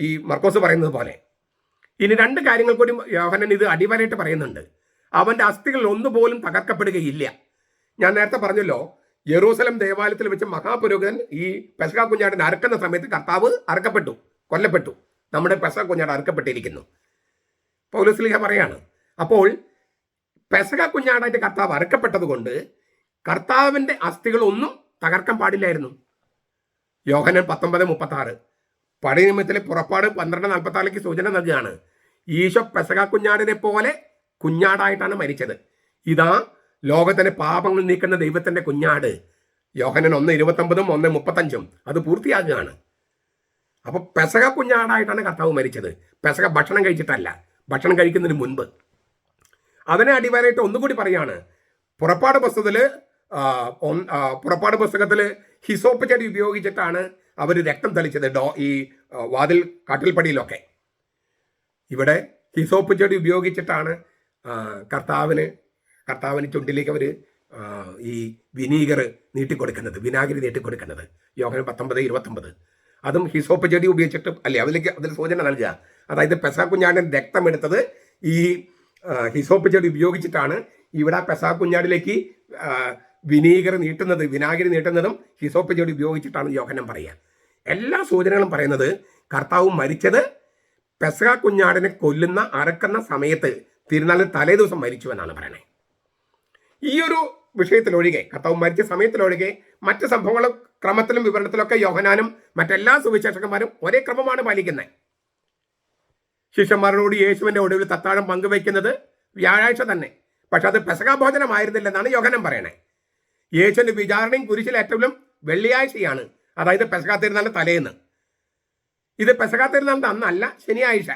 Speaker 1: ഈ മർക്കോസ് പറയുന്നത് പോലെ. ഇനി രണ്ട് കാര്യങ്ങൾ കൂടി യോഹന്നാൻ ഇത് അടിവരയിട്ട് പറയുന്നുണ്ട്. അവൻ്റെ അസ്ഥികൾ ഒന്നുപോലും തകർക്കപ്പെടുകയില്ല. ഞാൻ നേരത്തെ പറഞ്ഞല്ലോ, യെറൂസലം ദേവാലയത്തിൽ വെച്ച് മഹാപുരോഹിതൻ ഈ പെസക കുഞ്ഞാടിനെ അറുക്കുന്ന സമയത്ത് കർത്താവ് അറുക്കപ്പെട്ടു, കൊല്ലപ്പെട്ടു. നമ്മുടെ പെസക കുഞ്ഞാട് അറുക്കപ്പെട്ടിരിക്കുന്നു. പൗലോസ്ലീഹ പറയാണ്. അപ്പോൾ പെസക കുഞ്ഞാടായിട്ട് കർത്താവ് അറുക്കപ്പെട്ടത് കൊണ്ട് കർത്താവിൻ്റെ അസ്ഥികളൊന്നും തകർക്കാൻ പാടില്ലായിരുന്നു. യോഹന്നാൻ 19:36 പഴയ നിയമത്തിലെ പുറപ്പാട് 12:46 സൂചന നൽകുകയാണ്. ഈശോ പെസക കുഞ്ഞാടിനെ പോലെ കുഞ്ഞാടായിട്ടാണ് മരിച്ചത്. ഇതാ ലോകത്തിന്റെ പാപങ്ങൾ നീക്കുന്ന ദൈവത്തിന്റെ കുഞ്ഞാട്. യോഹന്നാൻ 1:29 1:35 അത് പൂർത്തിയാകുകയാണ്. അപ്പോൾ പെസക കുഞ്ഞാടായിട്ടാണ് കർത്താവ് മരിച്ചത്. പെസക ഭക്ഷണം കഴിച്ചിട്ടല്ല, ഭക്ഷണം കഴിക്കുന്നതിന് മുൻപ്. അതിനെ അടിവരായിട്ട് ഒന്നുകൂടി പറയാണ്. പുറപ്പാട് പുസ്തകത്തിൽ ഹിസോപ്പ് ചെടി ഉപയോഗിച്ചിട്ടാണ് അവർ രക്തം തളിച്ചത് ഈ വാതിൽ കാട്ടിൽപ്പടിയിലൊക്കെ. ഇവിടെ ഹിസോപ്പ് ചെടി ഉപയോഗിച്ചിട്ടാണ് കർത്താവിന് ചുണ്ടിലേക്ക് അവർ ഈ വിനീഗർ നീട്ടിക്കൊടുക്കുന്നത്, വിനാഗിരി നീട്ടിക്കൊടുക്കുന്നത്. യോഹന്നാൻ 19:29 അതും ഹിസോപ്പ് ചെടി ഉപയോഗിച്ചിട്ട് അല്ലേ അതിൽ സൂചന നൽകുക. അതായത് പെസഹ കുഞ്ഞാടിൻ്റെ രക്തം എടുത്തത് ഈ ഹിസോപ്പ് ചെടി ഉപയോഗിച്ചിട്ടാണ്. ഇവിടെ പെസഹ കുഞ്ഞാടിലേക്ക് വിനാഗിരി നീട്ടുന്നതും ഹിസോപ്പ് ചെടി ഉപയോഗിച്ചിട്ടാണ് യോഹന്നാൻ പറയുക. എല്ലാ സൂചനകളും പറയുന്നത് കർത്താവ് മരിച്ചത് പെസഹ കുഞ്ഞാടിനെ അറക്കുന്ന സമയത്ത്, തിരുനാളിന് തലേ ദിവസം മരിച്ചു എന്നാണ് പറയണേ. ഈ ഒരു വിഷയത്തിലൊഴികെ, കർത്താവ് മരിച്ച സമയത്തിലൊഴികെ മറ്റ് സംഭവങ്ങളും ക്രമത്തിലും വിവരണത്തിലൊക്കെ യോഹന്നാനും മറ്റെല്ലാ സുവിശേഷകന്മാരും ഒരേ ക്രമമാണ് പാലിക്കുന്നത്. ശിഷ്യന്മാരോട് യേശുവിൻ്റെ ഒടുവിൽ തത്താഴം പങ്കുവയ്ക്കുന്നത് വ്യാഴാഴ്ച തന്നെ. പക്ഷെ അത് പെസഹ ഭോജനമായിരുന്നില്ലെന്നാണ് യോഹന്നാൻ പറയണേ. യേശുവിൻ്റെ വിചാരണയും കുരിശിലേറ്റലും വെള്ളിയാഴ്ചയാണ്, അതായത് പെസഹ തിരുനാളിൻ്റെ തലേന്ന്. ഇത് പെസഹ തിരുനാളിൻ്റെ അന്നല്ല, ശനിയാഴ്ച.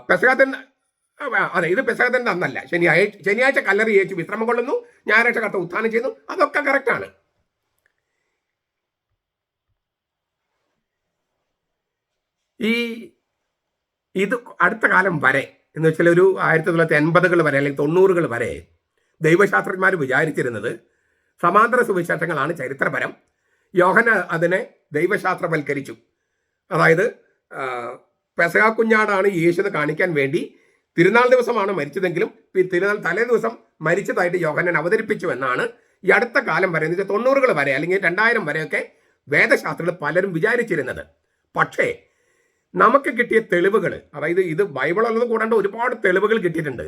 Speaker 1: പെസഹ തിരുനാൾ അതെ, ഇത് പെസഹ തിരുനാളിൻ്റെ അന്നല്ല, ശനിയാഴ്ച കല്ലറി യേശു വിശ്രമം കൊള്ളുന്നു, ഞായറാഴ്ച കർത്താവ് ഉത്ഥാനം ചെയ്യുന്നു. അതൊക്കെ കറക്റ്റാണ്. ഇത് അടുത്ത കാലം വരെ എന്ന് വെച്ചാൽ ഒരു 1980 വരെ അല്ലെങ്കിൽ 90 വരെ ദൈവശാസ്ത്രജ്ഞന്മാർ വിചാരിച്ചിരുന്നത് സമാന്തര സുവിശേഷങ്ങളാണ് ചരിത്രപരം. യോഹന്നാൻ അതിനെ ദൈവശാസ്ത്രവൽക്കരിച്ചു. അതായത് പെസഹ കുഞ്ഞാടാണ് യേശുവിനെ കാണിക്കാൻ വേണ്ടി തിരുനാൾ ദിവസമാണ് മരിച്ചതെങ്കിലും തിരുനാൾ തലേ ദിവസം മരിച്ചതായിട്ട് യോഹന്നാൻ അവതരിപ്പിച്ചു എന്നാണ് ഈ അടുത്ത കാലം വരെ, എന്ന് വെച്ചാൽ 90 വരെ അല്ലെങ്കിൽ 2000 വരെയൊക്കെ വേദശാസ്ത്രങ്ങൾ പലരും വിചാരിച്ചിരുന്നത്. പക്ഷേ നമുക്ക് കിട്ടിയ തെളിവുകൾ, അതായത് ഇത് ബൈബിളൊന്നും കൂടാണ്ട് ഒരുപാട് തെളിവുകൾ കിട്ടിയിട്ടുണ്ട്.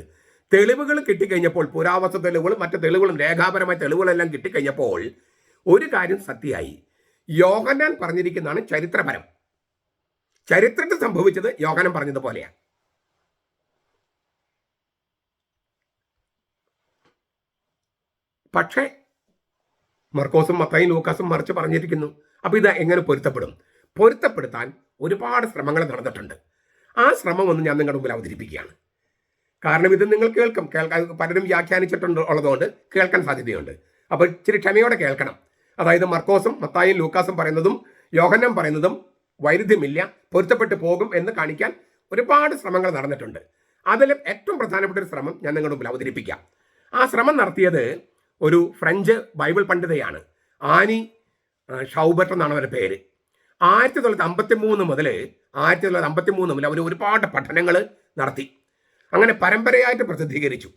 Speaker 1: തെളിവുകൾ കിട്ടിക്കഴിഞ്ഞപ്പോൾ, പുരാവസ്തു തെളിവുകളും മറ്റു തെളിവുകളും രേഖാപരമായ തെളിവുകളെല്ലാം കിട്ടിക്കഴിഞ്ഞപ്പോൾ ഒരു കാര്യം സത്യമായി. യോഹന്നാൻ പറഞ്ഞിരിക്കുന്നതാണ് ചരിത്രപരം. ചരിത്രത്തിൽ സംഭവിച്ചത് യോഹന്നാൻ പറഞ്ഞതുപോലെയാണ്. പക്ഷേ മർക്കോസും മത്തായിയും ലൂക്കാസും മറിച്ച് പറഞ്ഞിരിക്കുന്നു. അപ്പോൾ ഇത് എങ്ങനെ പൊരുത്തപ്പെടുത്താൻ ഒരുപാട് ശ്രമങ്ങൾ നടന്നിട്ടുണ്ട്. ആ ശ്രമമൊന്നും ഞാൻ നിങ്ങളുടെ മുമ്പിൽ അവതരിപ്പിക്കുകയാണ്. കാരണം ഇത് നിങ്ങൾ കേൾക്കാൻ പലരും വ്യാഖ്യാനിച്ചിട്ടുണ്ട് ഉള്ളതുകൊണ്ട് കേൾക്കാൻ സാധ്യതയുണ്ട്. അപ്പോൾ ഇച്ചിരി ക്ഷമയോടെ കേൾക്കണം. അതായത് മർക്കോസും മത്തായിയും ലൂക്കാസും പറയുന്നതും യോഹന്നാൻ പറയുന്നതും വൈരുദ്ധ്യമില്ല, പൊരുത്തപ്പെട്ടു പോകും എന്ന് കാണിക്കാൻ ഒരുപാട് ശ്രമങ്ങൾ നടന്നിട്ടുണ്ട്. അതിൽ ഏറ്റവും പ്രധാനപ്പെട്ട ഒരു ശ്രമം ഞാൻ നിങ്ങളുടെ മുമ്പിൽ അവതരിപ്പിക്കാം. ആ ശ്രമം നടത്തിയത് ഒരു ഫ്രഞ്ച് ബൈബിൾ പണ്ഡിതയാണ്, ആനി ഷൗബർട്ട് എന്നാണ് അവരുടെ പേര്. 1953 മുതൽ അവർ ഒരുപാട് പഠനങ്ങൾ നടത്തി. അങ്ങനെ പരമ്പരയായിട്ട് പ്രസിദ്ധീകരിച്ചു.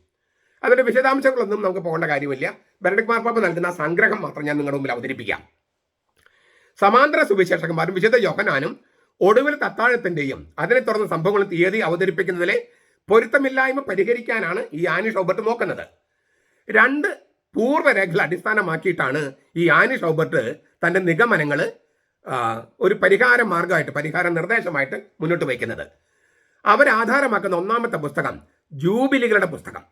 Speaker 1: അതിൻ്റെ വിശദാംശങ്ങളൊന്നും നമുക്ക് പോകേണ്ട കാര്യമില്ല. ബെനഡിക്ട് മാർപ്പാപ്പ നൽകുന്ന സംഗ്രഹം മാത്രം ഞാൻ നിങ്ങളുടെ മുമ്പിൽ അവതരിപ്പിക്കാം. സമാന്തര സുവിശേഷകന്മാരും വിശുദ്ധ യോഹന്നാനും ഒടുവിൽ തത്താഴത്തിൻ്റെയും അതിനെ തുടർന്ന് സംഭവങ്ങളും തീയതി അവതരിപ്പിക്കുന്നതിലെ പൊരുത്തമില്ലായ്മ പരിഹരിക്കാനാണ് ഈ ആനി ഷൗബർട്ട് നോക്കുന്നത്. 2 പൂർവ്വരേഖകൾ അടിസ്ഥാനമാക്കിയിട്ടാണ് ഈ ആനി ഷൗബർട്ട് തൻ്റെ നിഗമനങ്ങൾ ഒരു പരിഹാര മാർഗമായിട്ട്, പരിഹാര നിർദ്ദേശമായിട്ട് മുന്നോട്ട് വയ്ക്കുന്നത്. അവരാധാരമാക്കുന്ന ഒന്നാമത്തെ പുസ്തകം ജൂബിലികളുടെ പുസ്തകം.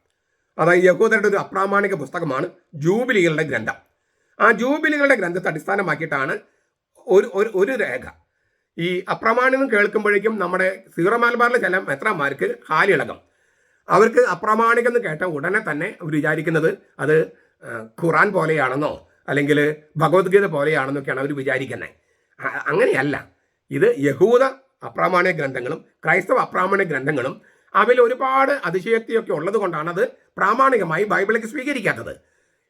Speaker 1: അതായത് യഹൂദരുടെ ഒരു അപ്രാമാണിക പുസ്തകമാണ് ജൂബിലികളുടെ ഗ്രന്ഥം. ആ ജൂബിലികളുടെ ഗ്രന്ഥത്തെ അടിസ്ഥാനമാക്കിയിട്ടാണ് ഒരു രേഖ. ഈ അപ്രമാണികം കേൾക്കുമ്പോഴേക്കും നമ്മുടെ സീറോ മലബാറിലെ ചില മെത്രാന്മാർക്ക് ഹാലിളകം. അവർക്ക് അപ്രമാണികം എന്ന് കേട്ട ഉടനെ തന്നെ അവർ വിചാരിക്കുന്നത് അത് ഖുറാൻ പോലെയാണെന്നോ അല്ലെങ്കിൽ ഭഗവത്ഗീത പോലെയാണെന്നൊക്കെയാണ് അവർ വിചാരിക്കുന്നത്. അങ്ങനെയല്ല. ഇത് യഹൂദ അപ്രാമാണിക ഗ്രന്ഥങ്ങളും ക്രൈസ്തവ അപ്രാമാണിക ഗ്രന്ഥങ്ങളും അവയിൽ ഒരുപാട് അതിശയോക്തിയൊക്കെ ഉള്ളത് കൊണ്ടാണ് അത് പ്രാമാണികമായി ബൈബിളിലേക്ക് സ്വീകരിക്കാത്തത്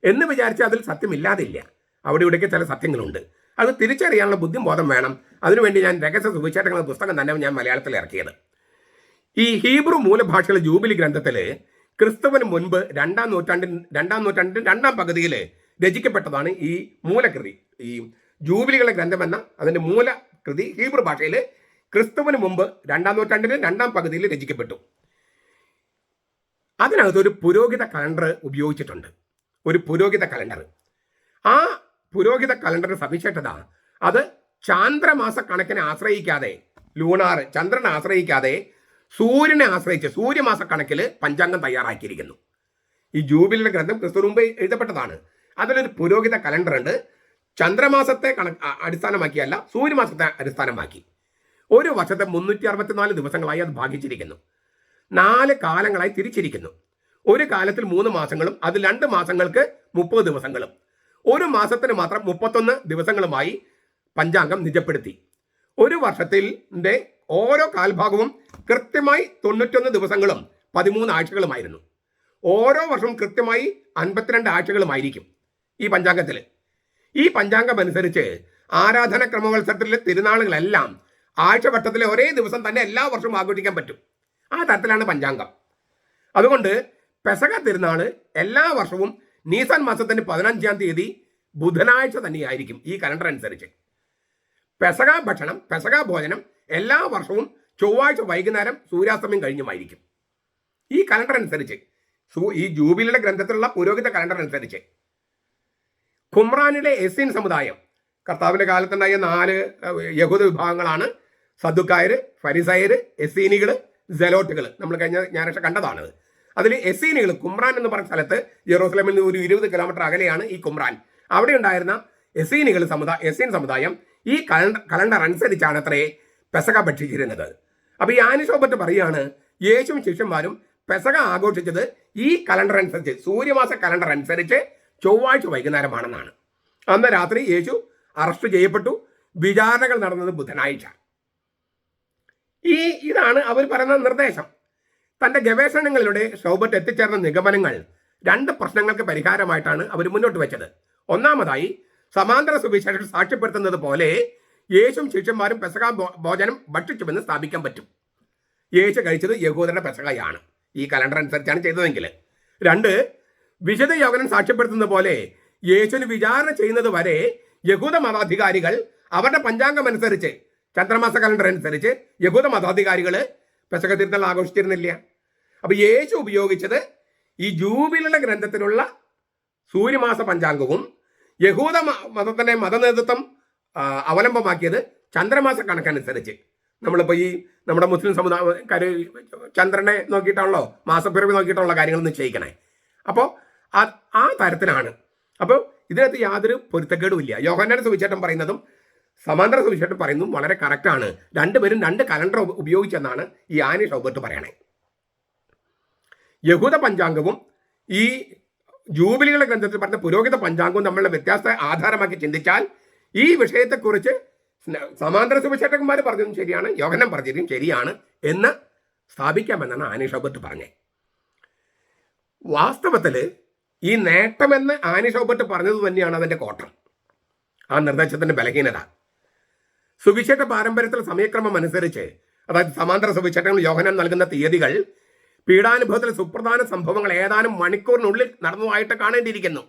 Speaker 1: എന്ന് വിചാരിച്ച് അതിൽ സത്യമില്ലാതില്ല. അവിടെ ഇവിടേക്ക് ചില സത്യങ്ങളുണ്ട്. അത് തിരിച്ചറിയാനുള്ള ബുദ്ധിബോധം വേണം. അതിനുവേണ്ടി ഞാൻ രഹസ്യ സുവിശേഷങ്ങളുടെ പുസ്തകം തന്നെ ഞാൻ മലയാളത്തിൽ ഇറക്കിയത്. ഈ ഹീബ്രു മൂലഭാഷയിലെ ജൂബിലി ഗ്രന്ഥത്തിൽ ക്രിസ്തുവിന് മുൻപ് രണ്ടാം നൂറ്റാണ്ടിന്റെ രണ്ടാം പകുതിയിൽ രചിക്കപ്പെട്ടതാണ് ഈ മൂലകൃതി. ഈ ജൂബിലികളുടെ ഗ്രന്ഥം എന്ന അതിൻ്റെ മൂലകൃതി ഹീബ്രു ഭാഷയിൽ ക്രിസ്തുവിന് മുമ്പ് രണ്ടാം നൂറ്റാണ്ടിന്റെ രണ്ടാം പകുതിയിൽ രചിക്കപ്പെട്ടു. അതിനകത്ത് ഒരു പുരോഹിത കലണ്ടർ ഉപയോഗിച്ചിട്ടുണ്ട്. ഒരു പുരോഹിത കലണ്ടർ. ആ പുരോഹിത കലണ്ടറിന്റെ സവിശേഷത അത് ചാന്ദ്രമാസ കണക്കിനെ ആശ്രയിക്കാതെ, ലൂണാർ ചന്ദ്രനെ ആശ്രയിക്കാതെ സൂര്യനെ ആശ്രയിച്ച് സൂര്യമാസ കണക്കിൽ പഞ്ചാംഗം തയ്യാറാക്കിയിരിക്കുന്നു. ഈ ജൂബിലിയുടെ ഗ്രന്ഥം ക്രിസ്തു മുമ്പ് എഴുതപ്പെട്ടതാണ്. അതിലൊരു പുരോഹിത കലണ്ടർ ഉണ്ട്. ചന്ദ്രമാസത്തെ അടിസ്ഥാനമാക്കിയല്ല, സൂര്യമാസത്തെ അടിസ്ഥാനമാക്കി. ഒരു വർഷത്തെ 364 ദിവസങ്ങളായി അത് ഭാഗിച്ചിരിക്കുന്നു. 4 കാലങ്ങളായി തിരിച്ചിരിക്കുന്നു. ഒരു കാലത്തിൽ 3 മാസങ്ങളും അതിൽ 2 മാസങ്ങൾക്ക് 30 ദിവസങ്ങളും ഒരു മാസത്തിന് മാത്രം 31 ദിവസങ്ങളുമായി പഞ്ചാംഗം നിജപ്പെടുത്തി. ഒരു വർഷത്തിന്റെ ഓരോ കാൽഭാഗവും കൃത്യമായി 91 ദിവസങ്ങളും 13 ആഴ്ചകളുമായിരുന്നു. ഓരോ വർഷവും കൃത്യമായി 52 ആഴ്ചകളുമായിരിക്കും ഈ പഞ്ചാംഗത്തിൽ. ഈ പഞ്ചാംഗം അനുസരിച്ച് ആരാധന ക്രമവത്സരത്തിലെ തിരുനാളുകളെല്ലാം ആഴ്ചവട്ടത്തിലെ ഒരേ ദിവസം തന്നെ എല്ലാ വർഷവും ആഘോഷിക്കാൻ പറ്റും. ആ തരത്തിലാണ് പഞ്ചാംഗം. അതുകൊണ്ട് പെസക തിരുനാൾ എല്ലാ വർഷവും നീസാൻ മാസത്തിന്റെ 15-ാം തീയതി ബുധനാഴ്ച തന്നെയായിരിക്കും ഈ കലണ്ടർ അനുസരിച്ച്. പെസക ഭക്ഷണം, പെസക ഭോജനം എല്ലാ വർഷവും ചൊവ്വാഴ്ച വൈകുന്നേരം സൂര്യാസ്തമയം കഴിഞ്ഞുമായിരിക്കും. ഈ കലണ്ടർ അനുസരിച്ച്, ഈ ജൂബിലിയുടെ ഗ്രന്ഥത്തിലുള്ള പുരോഹിത കലണ്ടർ അനുസരിച്ച് ഖുമ്രാനിലെ എസ്സീൻ സമുദായം, കർത്താവിന്റെ കാലത്തുണ്ടായ 4 യഹൂദ വിഭാഗങ്ങളാണ്. സദുക്കായർ, ഫരിസയർ, എസ്സീനികൾ, സെലോട്ടുകൾ. നമ്മൾ കഴിഞ്ഞ ഞായറാഴ്ച കണ്ടതാണത്. അതിൽ എസ്സീനികൾ, കുമ്രാൻ എന്ന് പറഞ്ഞ സ്ഥലത്ത് ജെറൂസലേമിൽ നിന്ന് ഒരു 20 കിലോമീറ്റർ അകലെയാണ് ഈ കുമ്രാൻ. അവിടെ ഉണ്ടായിരുന്ന എസ്സീൻ സമുദായം ഈ കലണ്ടർ അനുസരിച്ചാണ് അത്രേ പെസക ഭക്ഷിച്ചിരുന്നത്. അപ്പോൾ ഈ ആനിഷോബത്ത് പറയുകയാണ്, യേശുവും ശിഷ്യന്മാരും പെസക ആഘോഷിച്ചത് ഈ കലണ്ടർ അനുസരിച്ച്, സൂര്യമാസ കലണ്ടർ അനുസരിച്ച് ചൊവ്വാഴ്ച വൈകുന്നേരമാണെന്നാണ്. അന്ന് രാത്രി യേശു അറസ്റ്റ് ചെയ്യപ്പെട്ടു. വിചാരണകൾ നടന്നത് ബുധനാഴ്ച. ഇതാണ് അവർ പറയുന്ന നിർദ്ദേശം. തൻ്റെ ഗവേഷണങ്ങളിലൂടെ ഷൗബത്ത് എത്തിച്ചേർന്ന നിഗമനങ്ങൾ 2 പ്രശ്നങ്ങൾക്ക് പരിഹാരമായിട്ടാണ് അവർ മുന്നോട്ട് വെച്ചത്. ഒന്നാമതായി, സമാന്തര സുവിശേഷം സാക്ഷ്യപ്പെടുത്തുന്നത് പോലെ യേശുവും ശിഷ്യന്മാരും പെസക ഭോജനം ഭക്ഷിച്ചുവെന്ന് സ്ഥാപിക്കാൻ പറ്റും. യേശു കഴിച്ചത് യഹൂദരുടെ പെസകയാണ്, ഈ കലണ്ടർ അനുസരിച്ചാണ് ചെയ്തതെങ്കിൽ. 2, വിശുദ്ധ യോഹന്നാൻ സാക്ഷ്യപ്പെടുത്തുന്നത് പോലെ യേശുവിന് വിചാരണ ചെയ്യുന്നത് വരെ യഹൂദ മതാധികാരികൾ അവരുടെ പഞ്ചാംഗം അനുസരിച്ച്, ചന്ദ്രമാസ കലണ്ടർ അനുസരിച്ച് യഹൂദ മതാധികാരികൾ പെസക തിരുനാൾ ആഘോഷിച്ചിരുന്നില്ല. അപ്പൊ യേശു ഉപയോഗിച്ചത് ഈ ജൂബിലിയുടെ ഗ്രന്ഥത്തിലുള്ള സൂര്യമാസ പഞ്ചാംഗവും യഹൂദ മതത്തിന്റെ മതനേതൃത്വം അവലംബമാക്കിയത് ചന്ദ്രമാസ കണക്കനുസരിച്ച്. നമ്മളിപ്പോൾ ഈ നമ്മുടെ മുസ്ലിം സമുദായക്കാർ ചന്ദ്രനെ നോക്കിയിട്ടാണല്ലോ, മാസപ്പിറവി നോക്കിയിട്ടുള്ള കാര്യങ്ങൾ നിശ്ചയിക്കണേ. അപ്പോൾ ആ തരത്തിലാണ്. അപ്പോൾ ഇതിനകത്ത് യാതൊരു പൊരുത്തക്കേടുമില്ല. യോഹന്നാന്റെ സുവിശേഷം പറയുന്നതും സമാന്തര സുവിശേഷം പറയുന്നതും വളരെ കറക്റ്റാണ്. രണ്ടുപേരും 2 കലണ്ടർ ഉപയോഗിച്ചെന്നാണ് ഈ ആനി ഷൗബത്ത് പറയണേ. യഹൂദ പഞ്ചാംഗവും ഈ ജൂബിലികളുടെ ഗ്രന്ഥത്തിൽ പറഞ്ഞ പുരോഹിത പഞ്ചാംഗവും തമ്മിലുള്ള വ്യത്യാസത്തെ ആധാരമാക്കി ചിന്തിച്ചാൽ ഈ വിഷയത്തെക്കുറിച്ച് സമാന്തര സുവിശേഷകന്മാർ പറഞ്ഞതും ശരിയാണ്, യോഹന്നാൻ പറഞ്ഞതും ശരിയാണ് എന്ന് സ്ഥാപിക്കാമെന്നാണ് ആനി ഷൗബത്ത് പറഞ്ഞത്. വാസ്തവത്തിൽ ഈ നേട്ടമെന്ന് ആനി ഷൗബത്ത് പറഞ്ഞത് തന്നെയാണ് അതിൻ്റെ കോട്ടം, ആ നിർദ്ദേശത്തിൻ്റെ ബലഹീനത. സുവിശേഷ പാരമ്പര്യത്തിലെ സമയക്രമം അനുസരിച്ച്, അതായത് സമാന്തര സുവിശേഷങ്ങൾ യോഹന്നാൻ നൽകുന്ന തീയതികൾ പീഡാനുഭവത്തിലെ സുപ്രധാന സംഭവങ്ങൾ ഏതാനും മണിക്കൂറിനുള്ളിൽ നടന്നതായിട്ട് കാണേണ്ടിയിരിക്കുന്നു.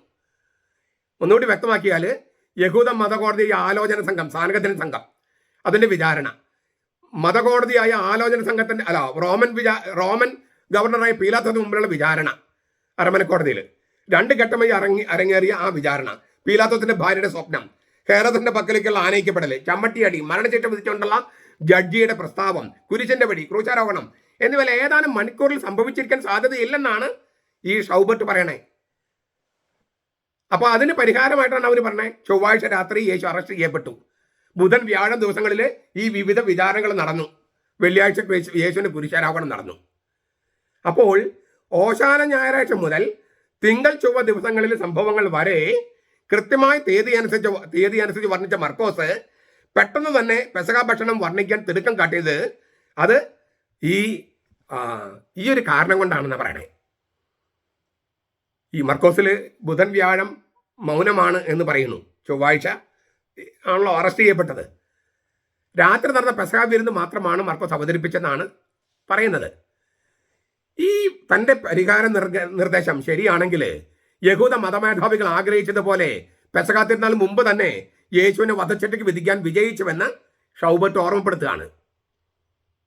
Speaker 1: ഒന്നുകൂടി വ്യക്തമാക്കിയാൽ, യഹൂദ മതകോടതി ആലോചന സംഘം, സാനഗദ്രിൻ സംഘം, അതിൻ്റെ വിചാരണ, മതകോടതിയായ ആലോചന സംഘത്തിൻ്റെ റോമൻ ഗവർണറായ പീലാത്തോസിന് മുമ്പിലുള്ള വിചാരണ അരമന കോടതിയിൽ 2 ഘട്ടമായി അരങ്ങേറിയ ആ വിചാരണ, പീലാത്തോസിന്റെ ഭാര്യയുടെ സ്വപ്നം, ഹേറോദിന്റെ പക്കലേക്കുള്ള ആനയിക്കപ്പെടൽ, ചമ്മട്ടിയടി, മരണശിക്ഷ വിധിച്ചുകൊണ്ടുള്ള ജഡ്ജിയുടെ പ്രസ്താവം, കുരിശന്റെ വടി, ക്രൂശാരോഹണം എന്നിവ ഏതാനും മണിക്കൂറിൽ സംഭവിച്ചിരിക്കാൻ സാധ്യതയില്ലെന്നാണ് ഈ ഷൗബർട്ട് പറയണേ. അപ്പൊ അതിന് പരിഹാരമായിട്ടാണ് അവർ പറഞ്ഞത്, ചൊവ്വാഴ്ച രാത്രി യേശു അറസ്റ്റ് ചെയ്യപ്പെട്ടു. ബുധൻ വ്യാഴം ദിവസങ്ങളിൽ ഈ വിവിധ വിചാരങ്ങൾ നടന്നു. വെള്ളിയാഴ്ച യേശുവിന്റെ കുരിശാരോഹണം നടന്നു. അപ്പോൾ ഓശാന ഞായറാഴ്ച മുതൽ തിങ്കൾ ചൊവ്വ ദിവസങ്ങളിലെ സംഭവങ്ങൾ വരെ കൃത്യമായ തീയതി അനുസരിച്ച് വർണ്ണിച്ച മർക്കോസ് പെട്ടെന്ന് തന്നെ പെസഹ ഭക്ഷണം വർണ്ണിക്കാൻ തിടുക്കം കാട്ടിയത് അത് ഈ ഒരു കാരണം കൊണ്ടാണെന്ന് പറയണേ. ഈ മർക്കോസിൽ ബുധൻ വ്യാഴം മൗനമാണ് എന്ന് പറയുന്നു. ചൊവ്വാഴ്ച ആണല്ലോ അറസ്റ്റ് ചെയ്യപ്പെട്ടത്. രാത്രി നടന്ന പെസഹ വിരുന്ന് മാത്രമാണ് മർക്കോസ് അവതരിപ്പിച്ചെന്നാണ് പറയുന്നത്. ഈ തൻ്റെ പരിഹാര നിർദ്ദേശം ശരിയാണെങ്കിൽ യഹൂദ മതമേധാവികൾ ആഗ്രഹിച്ചതുപോലെ പെസഹ തിരുനാൾ മുമ്പ് തന്നെ യേശുവിനെ വധശിക്ഷയ്ക്ക് വിധിക്കാൻ വിജയിച്ചുവെന്ന് ഷൗബർട്ട് ഓർമ്മപ്പെടുത്തുകയാണ്.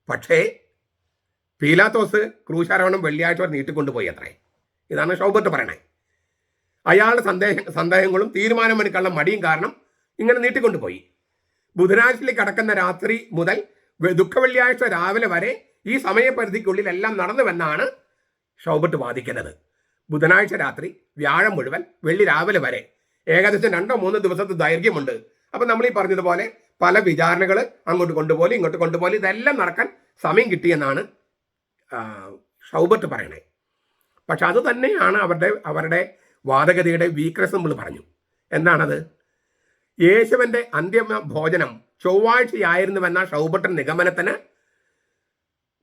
Speaker 1: പക്ഷേ പീലാത്തോസ് ക്രൂശാരോഹണം വെള്ളിയാഴ്ച വരെ നീട്ടിക്കൊണ്ടുപോയി അത്രേ. ഇതാണ് ഷൗബർട്ട് പറയണേ. അയാളുടെ സന്ദേഹങ്ങളും തീരുമാനമെടുക്കാനുള്ള മടിയും കാരണം ഇങ്ങനെ നീട്ടിക്കൊണ്ടുപോയി. ബുധനാഴ്ചയിലേക്ക് കടക്കുന്ന രാത്രി മുതൽ ദുഃഖവെള്ളിയാഴ്ച രാവിലെ വരെ ഈ സമയപരിധിക്കുള്ളിൽ എല്ലാം നടന്നുവെന്നാണ് ഷൗബർട്ട് വാദിക്കുന്നത്. ബുധനാഴ്ച രാത്രി, വ്യാഴം മുഴുവൻ, വെള്ളി രാവിലെ വരെ ഏകദേശം 2-3 ദിവസത്തെ ദൈർഘ്യമുണ്ട്. അപ്പം നമ്മൾ ഈ പറഞ്ഞതുപോലെ പല വിചാരണകൾ അങ്ങോട്ട് കൊണ്ടുപോലെ ഇങ്ങോട്ട് കൊണ്ടുപോലെ ഇതെല്ലാം നടക്കാൻ സമയം കിട്ടിയെന്നാണ് ഷൗബർട്ട് പറയണേ. പക്ഷെ അത് തന്നെയാണ് അവരുടെ വാദഗതിയുടെ വീക്ക്നെസ്. നമ്മൾ പറഞ്ഞു എന്താണത്, യേശുവിൻ്റെ അന്തിമ ഭോജനം ചൊവ്വാഴ്ചയായിരുന്നുവെന്ന ഷൗബർട്ടിന്റെ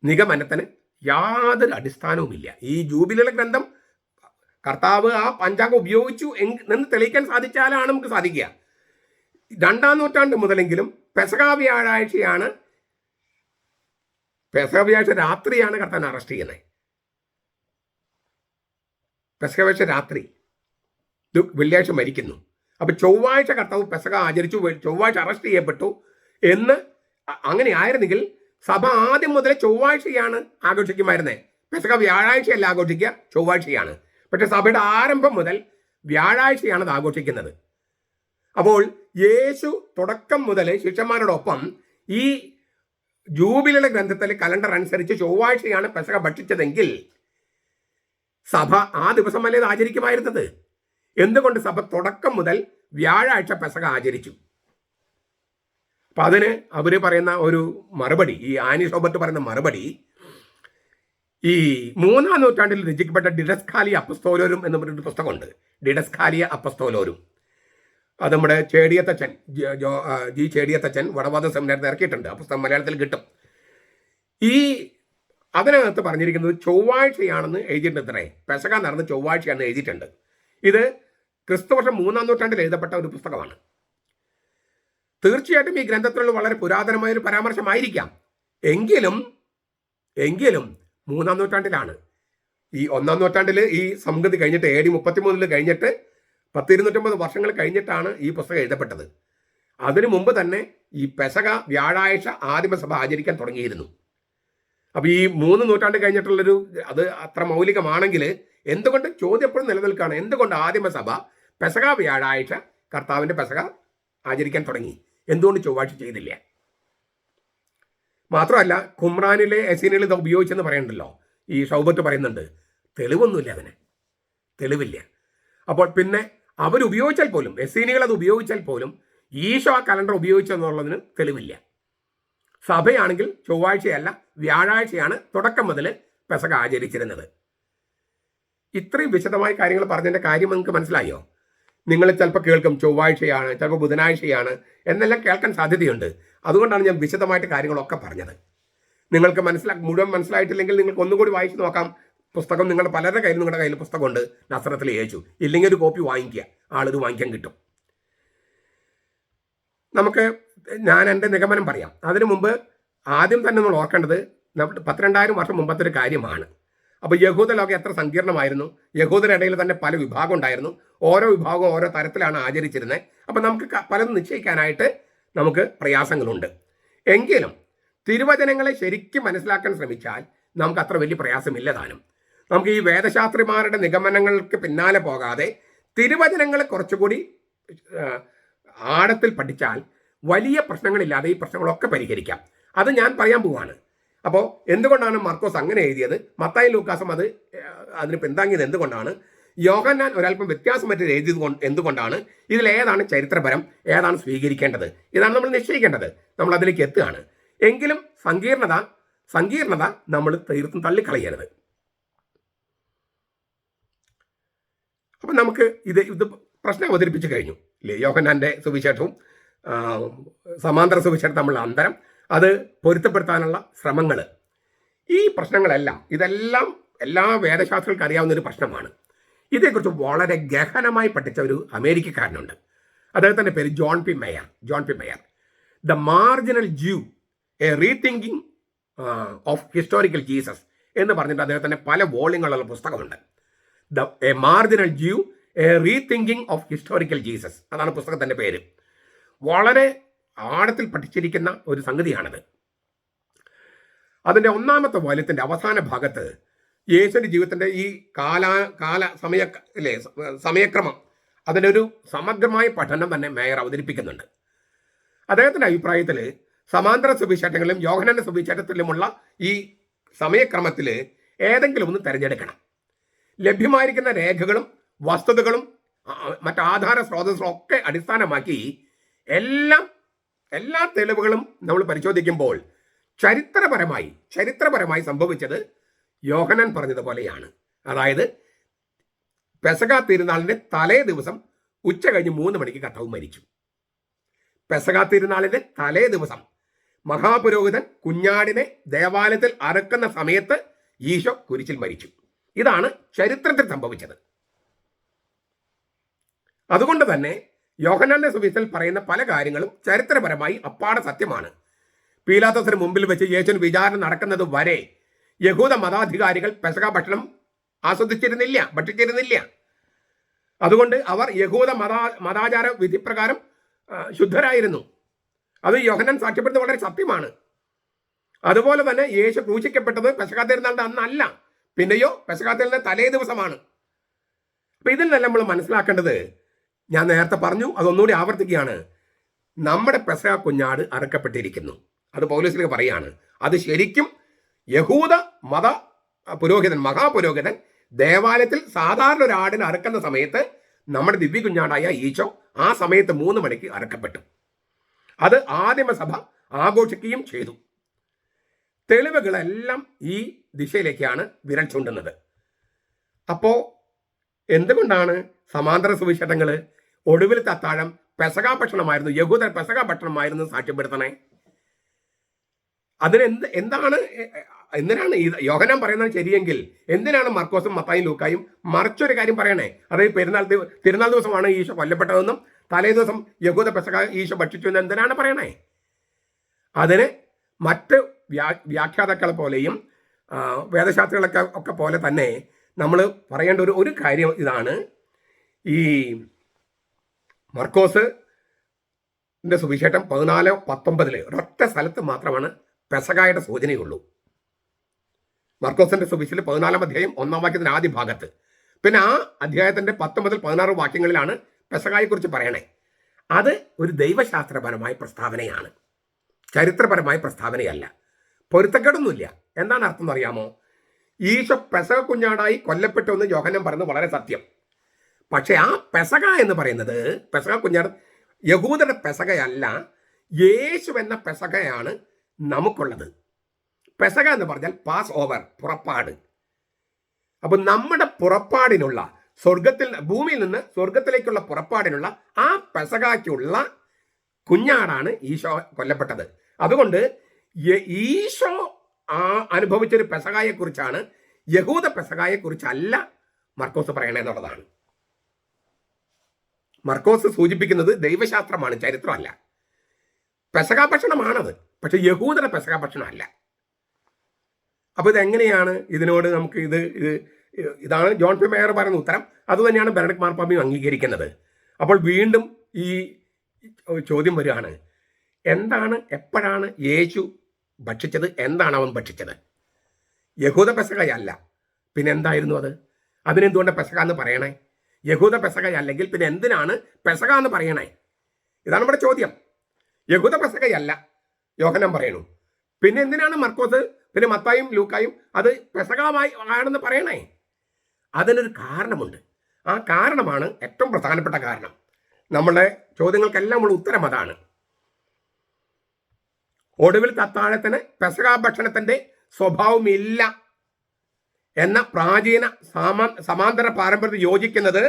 Speaker 1: നിഗമനത്തിന് യാതൊരു അടിസ്ഥാനവുമില്ല. ഈ ജൂബിലിയുടെ ഗ്രന്ഥം കർത്താവ് ആ പഞ്ചാംഗം ഉപയോഗിച്ചു എന്ന് തെളിയിക്കാൻ സാധിച്ചാലാണ് നമുക്ക് സാധിക്കുക. 2-ാം നൂറ്റാണ്ട് മുതലെങ്കിലും പെസഹ വ്യാഴാഴ്ച രാത്രിയാണ് കർത്താവിനെ അറസ്റ്റ് ചെയ്യുന്നത്. പെസഹ വ്യാഴാഴ്ച രാത്രി, വെള്ളിയാഴ്ച മരിക്കുന്നു. അപ്പൊ ചൊവ്വാഴ്ച കർത്താവ് പെസഹ ആചരിച്ചു, ചൊവ്വാഴ്ച അറസ്റ്റ് ചെയ്യപ്പെട്ടു എന്ന് അങ്ങനെ ആയിരുന്നെങ്കിൽ സഭ ആദ്യം മുതലേ ചൊവ്വാഴ്ചയാണ് ആഘോഷിക്കുമായിരുന്നത്. പെസഹ വ്യാഴാഴ്ചയല്ല ആഘോഷിക്കുക, ചൊവ്വാഴ്ചയാണ്. പക്ഷെ സഭയുടെ ആരംഭം മുതൽ വ്യാഴാഴ്ചയാണ് അത് ആഘോഷിക്കുന്നത്. അപ്പോൾ യേശു തുടക്കം മുതൽ ശിഷ്യന്മാരോടൊപ്പം ഈ ജൂബിലിയുടെ ഗ്രന്ഥത്തിലെ കലണ്ടർ അനുസരിച്ച് ചൊവ്വാഴ്ചയാണ് പെസഹ ഭക്ഷിച്ചതെങ്കിൽ സഭ ആ ദിവസമല്ലേ ഇത് ആചരിക്കുമായിരുന്നത്? എന്തുകൊണ്ട് സഭ തുടക്കം മുതൽ വ്യാഴാഴ്ച പെസഹ ആചരിച്ചു? അപ്പം അതിന് അവർ പറയുന്ന ഒരു മറുപടി, ഈ ആനി ഷൗബർട്ട് പറയുന്ന മറുപടി, ഈ 3-ാം നൂറ്റാണ്ടിൽ രചിക്കപ്പെട്ട ഡിഡസ്കാലിയ അപ്പസ്തോലോരും എന്ന് പറഞ്ഞൊരു പുസ്തകമുണ്ട്. ഡിഡസ്കാലിയ അപ്പസ്തോലോരും. അത് നമ്മുടെ ചേടിയത്തച്ഛൻ ജി ചേടിയത്തച്ഛൻ വടവാദ സെമിനാരിൽ ഇറക്കിയിട്ടുണ്ട്. ആ പുസ്തകം മലയാളത്തിൽ കിട്ടും. അതിനകത്ത് പറഞ്ഞിരിക്കുന്നത് ചൊവ്വാഴ്ചയാണെന്ന് എഴുതിയിട്ടുണ്ട്. പെസഹ നടന്ന് ചൊവ്വാഴ്ചയാണെന്ന് എഴുതിയിട്ടുണ്ട്. ഇത് ക്രിസ്തുവർഷം 3-ാം നൂറ്റാണ്ടിൽ എഴുതപ്പെട്ട ഒരു പുസ്തകമാണ്. തീർച്ചയായിട്ടും ഈ ഗ്രന്ഥത്തിലുള്ള വളരെ പുരാതനമായൊരു പരാമർശമായിരിക്കാം. എങ്കിലും 3-ാം നൂറ്റാണ്ടിലാണ്. ഈ 1-ാം നൂറ്റാണ്ടിൽ ഈ സംഗതി കഴിഞ്ഞിട്ട് AD 33 കഴിഞ്ഞിട്ട് 10-250 വർഷങ്ങൾ കഴിഞ്ഞിട്ടാണ് ഈ പുസ്തകം എഴുതപ്പെട്ടത്. അതിനു മുമ്പ് തന്നെ ഈ പെസഹ വ്യാഴാഴ്ച ആദിമസഭ ആചരിക്കാൻ തുടങ്ങിയിരുന്നു. അപ്പോൾ ഈ 3 നൂറ്റാണ്ട് കഴിഞ്ഞിട്ടുള്ളൊരു അത് അത്ര മൗലികമാണെങ്കിൽ എന്തുകൊണ്ട് ചോദ്യം എപ്പോഴും നിലനിൽക്കുകയാണ്, എന്തുകൊണ്ട് ആദിമസഭ പെസഹ വ്യാഴാഴ്ച കർത്താവിൻ്റെ പെസഹ ആചരിക്കാൻ തുടങ്ങി, എന്തുകൊണ്ട് ചൊവ്വാഴ്ച ചെയ്തില്ല? മാത്രമല്ല ഖുമ്രാനിലെ എസീനുകൾ ഇത് ഉപയോഗിച്ചെന്ന് പറയണ്ടല്ലോ, ഈ ഷൗബർട്ട് പറയുന്നുണ്ട്. തെളിവൊന്നുമില്ല, അതിന് തെളിവില്ല. അപ്പോൾ പിന്നെ അവരുപയോഗിച്ചാൽ പോലും, എസീനുകൾ അത് ഉപയോഗിച്ചാൽ പോലും ഈശോ ആ കലണ്ടർ ഉപയോഗിച്ചെന്നുള്ളതിന് തെളിവില്ല. സഭയാണെങ്കിൽ ചൊവ്വാഴ്ചയല്ല വ്യാഴാഴ്ചയാണ് തുടക്കം മുതൽ പെസഹ ആചരിച്ചിരുന്നത്. ഇത്രയും വിശദമായ കാര്യങ്ങൾ പറഞ്ഞതിൻ്റെ കാര്യം നിങ്ങൾക്ക് മനസ്സിലായോ? നിങ്ങൾ ചിലപ്പോൾ കേൾക്കും ചൊവ്വാഴ്ചയാണ്, ചിലപ്പോൾ ബുധനാഴ്ചയാണ് എന്നെല്ലാം കേൾക്കാൻ സാധ്യതയുണ്ട്. അതുകൊണ്ടാണ് ഞാൻ വിശദമായിട്ട് കാര്യങ്ങളൊക്കെ പറഞ്ഞത്. നിങ്ങൾക്ക് മുഴുവൻ മനസ്സിലായിട്ടില്ലെങ്കിൽ നിങ്ങൾക്ക് ഒന്നുകൂടി വായിച്ച് നോക്കാം. പുസ്തകം നിങ്ങളുടെ പലരുടെ കയ്യിൽ, നിങ്ങളുടെ കയ്യിൽ പുസ്തകമുണ്ട്, നസ്രത്തിൽ യേശു. ഇല്ലെങ്കിൽ ഒരു കോപ്പി വാങ്ങിക്കുക, ആളിത് വാങ്ങിക്കാൻ കിട്ടും. ഞാൻ എൻ്റെ നിഗമനം പറയാം. അതിനു മുമ്പ് ആദ്യം തന്നെ നമ്മൾ ഓർക്കേണ്ടത് 12,000 വർഷം മുമ്പത്തെ ഒരു കാര്യമാണ്. അപ്പോൾ യഹൂദ ലോകം എത്ര സങ്കീർണമായിരുന്നു. യഹൂദരുടെ ഇടയിൽ തന്നെ പല വിഭാഗം ഉണ്ടായിരുന്നു. ഓരോ വിഭാഗവും ഓരോ തരത്തിലാണ് ആചരിച്ചിരുന്നത്. അപ്പം നമുക്ക് പലതും നിശ്ചയിക്കാനായിട്ട് നമുക്ക് പ്രയാസങ്ങളുണ്ട്. എങ്കിലും തിരുവചനങ്ങളെ ശരിക്കും മനസ്സിലാക്കാൻ ശ്രമിച്ചാൽ നമുക്ക് അത്ര വലിയ പ്രയാസമില്ല താനും. നമുക്ക് ഈ വേദശാസ്ത്രിമാരുടെ നിഗമനങ്ങൾക്ക് പിന്നാലെ പോകാതെ തിരുവചനങ്ങളെ കുറച്ചുകൂടി ആഴത്തിൽ പഠിച്ചാൽ വലിയ പ്രശ്നങ്ങളില്ലാതെ ഈ പ്രശ്നങ്ങളൊക്കെ പരിഹരിക്കാം. അത് ഞാൻ പറയാൻ പോവാണ്. അപ്പോൾ എന്തുകൊണ്ടാണ് മർക്കോസ് അങ്ങനെ എഴുതിയത്, മത്തായി ലൂക്കാസും അതിന് പിന്താങ്ങിയത് എന്തുകൊണ്ടാണ്, യോഹന്നാൻ ഒരല്പം വ്യത്യാസമായിട്ട് എഴുതിയത് എന്തുകൊണ്ടാണ്, ഇതിലേതാണ് ചരിത്രപരം, ഏതാണ് സ്വീകരിക്കേണ്ടത്, ഇതാണ് നമ്മൾ നിശ്ചയിക്കേണ്ടത്. നമ്മൾ അതിലേക്ക് എത്തുകയാണ്. എങ്കിലും സങ്കീർണത നമ്മൾ തീർത്തും തള്ളിക്കളയരുത്. അപ്പം നമുക്ക് ഇത് പ്രശ്നം അവതരിപ്പിച്ച് കഴിഞ്ഞു ഇല്ലേ. യോഹന്നാൻ്റെ സുവിശേഷവും സമാന്തര സുവിശേഷം തമ്മിലുള്ള അന്തരം, അത് പൊരുത്തപ്പെടുത്താനുള്ള ശ്രമങ്ങൾ, ഈ പ്രശ്നങ്ങളെല്ലാം ഇതെല്ലാം എല്ലാ വേദശാസ്ത്രങ്ങൾക്ക് അറിയാവുന്ന ഒരു പ്രശ്നമാണ്. ഇതേക്കുറിച്ച് വളരെ ഗഹനമായി പഠിച്ച ഒരു അമേരിക്കക്കാരനുണ്ട്. അദ്ദേഹത്തിൻ്റെ പേര് John P Meyer. The marginal juice, A rethinking of historical Jesus എന്ന് പറഞ്ഞിട്ട് അദ്ദേഹത്തിൻ്റെ പല വോള്യങ്ങളുള്ള പുസ്തകമുണ്ട്. A marginal juice, A rethinking of historical Jesus, അതാണ് പുസ്തകത്തിൻ്റെ പേര്. വളരെ ആഴത്തിൽ പഠിച്ചിരിക്കുന്ന ഒരു സംഗതിയാണത്. അതിൻ്റെ 1ാമത്തെ വാല്യത്തിൻ്റെ അവസാന ഭാഗത്ത് യേശുവിൻ്റെ ജീവിതത്തിൻ്റെ ഈ സമയക്രമം, അതിൻ്റെ ഒരു സമഗ്രമായ പഠനം തന്നെ മേയർ അവതരിപ്പിക്കുന്നുണ്ട്. അദ്ദേഹത്തിൻ്റെ അഭിപ്രായത്തിൽ സമാന്തര സുവിശേഷങ്ങളിലും യോഹന്നാന്റെ സുവിശേഷത്തിലുമുള്ള ഈ സമയക്രമത്തിൽ ഏതെങ്കിലും ഒന്ന് തിരഞ്ഞെടുക്കണം. ലഭ്യമായിരിക്കുന്ന രേഖകളും വസ്തുതകളും മറ്റ് ആധാര സ്രോതസ്സുകളും ഒക്കെ അടിസ്ഥാനമാക്കി എല്ലാ തെളിവുകളും നമ്മൾ പരിശോധിക്കുമ്പോൾ ചരിത്രപരമായി സംഭവിച്ചത് യോഹന്നാൻ പറഞ്ഞതുപോലെയാണ്. അതായത് പെസഹ തിരുനാളിൻ്റെ തലേ ദിവസം ഉച്ച കഴിഞ്ഞ് 3 മണിക്ക് കർത്താവ് മരിച്ചു. പെസഹ തിരുനാളിൻ്റെ തലേ ദിവസം മഹാപുരോഹിതൻ കുഞ്ഞാടിനെ ദേവാലയത്തിൽ അറുക്കുന്ന സമയത്ത് ഈശോ കുരിശിൽ മരിച്ചു. ഇതാണ് ചരിത്രത്തിൽ സംഭവിച്ചത്. അതുകൊണ്ട് തന്നെ യോഹന്നാന്റെ സുവിശേഷത്തിൽ പറയുന്ന പല കാര്യങ്ങളും ചരിത്രപരമായി അപ്പാടെ സത്യമാണ്. പീലാത്തോസിന് മുമ്പിൽ വെച്ച് യേശുവിന് വിചാരണ നടക്കുന്നത് വരെ യഹൂദ മതാധികാരികൾ പെസഹ ഭക്ഷണം ഭക്ഷിച്ചിരുന്നില്ല. അതുകൊണ്ട് അവർ യഹൂദ മതാചാര വിധിപ്രകാരം ശുദ്ധരായിരുന്നു. അത് യോഹന്നാൻ സാക്ഷ്യപ്പെടുന്നത് വളരെ സത്യമാണ്. അതുപോലെ തന്നെ യേശു ക്രൂശിക്കപ്പെട്ടത് പെസഹ തിരുനാളിന്റെ അന്നല്ല, പിന്നെയോ പെസഹ തിരുനാളിന്റെ തലേ ദിവസമാണ്. അപ്പൊ ഇതിൽ നിന്ന് നമ്മൾ മനസ്സിലാക്കേണ്ടത്, ഞാൻ നേരത്തെ പറഞ്ഞു, അതൊന്നുകൂടി ആവർത്തിക്കുകയാണ്, നമ്മുടെ പെസഹ കുഞ്ഞാട് അറുക്കപ്പെട്ടിരിക്കുന്നു. അത് പൗലോസിലേക്ക് പറയാണ്. അത് ശരിക്കും യഹൂദ മത മഹാപുരോഹിതൻ ദേവാലയത്തിൽ സാധാരണ ഒരു ആടിനെ അറുക്കുന്ന സമയത്ത് നമ്മുടെ ദിവ്യ കുഞ്ഞാടായ ഈശോ ആ സമയത്ത് 3 മണിക്ക് അറുക്കപ്പെട്ടു. അത് ആദിമസഭ ആഘോഷിക്കുകയും ചെയ്തു. തെളിവുകളെല്ലാം ഈ ദിശയിലേക്കാണ് വിരൽ ചൂണ്ടുന്നത്. അപ്പോൾ എന്തുകൊണ്ടാണ് സമാന്തര സുവിശേഷങ്ങൾ ഒടുവിലത്തെ അത്താഴം പെസഹ ഭക്ഷണമായിരുന്നു, യഹൂദ പെസഹ ഭക്ഷണമായിരുന്നു സാക്ഷ്യപ്പെടുത്തണേ? എന്തിനാണ് യോഹന്നാൻ പറയുന്നത് ശരിയെങ്കിൽ എന്തിനാണ് മർക്കോസും മത്തായും ലൂക്കായും മറിച്ചൊരു കാര്യം പറയണേ? അതായത് തിരുനാൾ ദിവസമാണ് ഈശോ കൊല്ലപ്പെട്ടതെന്നും തലേ ദിവസം യഹൂദ പെസഹ ഈശോ ഭക്ഷിച്ചു എന്ന് എന്തിനാണ് പറയണേ? അതിന് മറ്റ് വ്യാഖ്യാതാക്കളെ പോലെയും വേദശാസ്ത്രികളൊക്കെ പോലെ തന്നെ നമ്മൾ പറയേണ്ട ഒരു കാര്യം ഇതാണ്. ഈ മർക്കോസിന്റെ സുവിശേഷം 14:19 ഒരൊറ്റ സ്ഥലത്ത് മാത്രമാണ് പെസഹായുടെ സൂചനയുള്ളൂ. മർക്കോസിന്റെ സുവിശേഷം 14-ാം അധ്യായം 1-ാം വാക്യത്തിന്റെ ആദ്യ ഭാഗത്ത്. പിന്നെ ആ അധ്യായത്തിന്റെ 10 മുതൽ 16 വാക്യങ്ങളിലാണ് പെസഹായെക്കുറിച്ച് പറയണേ. അത് ഒരു ദൈവശാസ്ത്രപരമായ പ്രസ്താവനയാണ്, ചരിത്രപരമായ പ്രസ്താവനയല്ല. പൊരുത്തക്കേടൊന്നുമില്ല. എന്താണ് അർത്ഥം എന്നറിയാമോ? ഈശോ പെസഹ കുഞ്ഞാടായി കൊല്ലപ്പെട്ടു എന്ന് യോഹന്നാൻ പറയുന്നത് വളരെ സത്യം. പക്ഷെ ആ പെസഹ എന്ന് പറയുന്നത്, പെസഹ കുഞ്ഞാട് യഹൂദരുടെ പെസഹയല്ല, യേശു എന്ന പെസഹയാണ് നമുക്കുള്ളത്. പെസഹ എന്ന് പറഞ്ഞാൽ പാസ് ഓവർ, പുറപ്പാട്. അപ്പൊ നമ്മുടെ പുറപ്പാടിനുള്ള ഭൂമിയിൽ നിന്ന് സ്വർഗത്തിലേക്കുള്ള പുറപ്പാടിനുള്ള ആ പെസഹയ്ക്കുള്ള കുഞ്ഞാടാണ് ഈശോ കൊല്ലപ്പെട്ടത്. അതുകൊണ്ട് ഈശോ അനുഭവിച്ചൊരു പെസഹായെ കുറിച്ചാണ്, യഹൂദ പെസഹായെ കുറിച്ചല്ല മർക്കോസ് പറയണേ എന്നുള്ളതാണ്. മർക്കോസ് സൂചിപ്പിക്കുന്നത് ദൈവശാസ്ത്രമാണ്, ചരിത്രമല്ല. പെസഹ ഭക്ഷണമാണത്, പക്ഷെ യഹൂദയുടെ പെസഹ ഭക്ഷണമല്ല. അപ്പൊ ഇതെങ്ങനെയാണ് ഇതിനോട് നമുക്ക് ഇതാണ് ജോൺ പി മേയർ പറയുന്ന ഉത്തരം. അതുതന്നെയാണ് ബെനഡിക്ട് മാർപ്പാപ്പയും അംഗീകരിക്കുന്നത്. അപ്പോൾ വീണ്ടും ഈ ചോദ്യം വരികയാണ്, എപ്പോഴാണ് യേശു ഭക്ഷിച്ചത്? എന്താണ് അവൻ ഭക്ഷിച്ചത്? യഹൂദ പെസഹയല്ല, പിന്നെ എന്തായിരുന്നു അത്? അതിനെന്തുകൊണ്ട് പെസഹ എന്ന് പറയണേ? യഹൂദ പെസഹ അല്ലെങ്കിൽ പിന്നെ എന്തിനാണ് പെസഹ എന്ന് പറയണേ? ഇതാണ് നമ്മുടെ ചോദ്യം. യഹൂദ പെസകയല്ല യോഹന്നാൻ പറയണു. പിന്നെ എന്തിനാണ് മർക്കോസ് പിന്നെ മത്തായും ലൂക്കായും അത് പെസകമായി ആണെന്ന് പറയണേ? അതിനൊരു കാരണമുണ്ട്. ആ കാരണമാണ് ഏറ്റവും പ്രധാനപ്പെട്ട കാരണം. നമ്മളുടെ ചോദ്യങ്ങൾക്കെല്ലാം ഉള്ള ഉത്തരം അതാണ്. ഒടുവിൽ അത്താഴത്തിന് പെസക ഭക്ഷണത്തിന്റെ സ്വഭാവമില്ല എന്ന പ്രാചീന സമാന്തര പാരമ്പര്യം യോജിക്കുന്നത്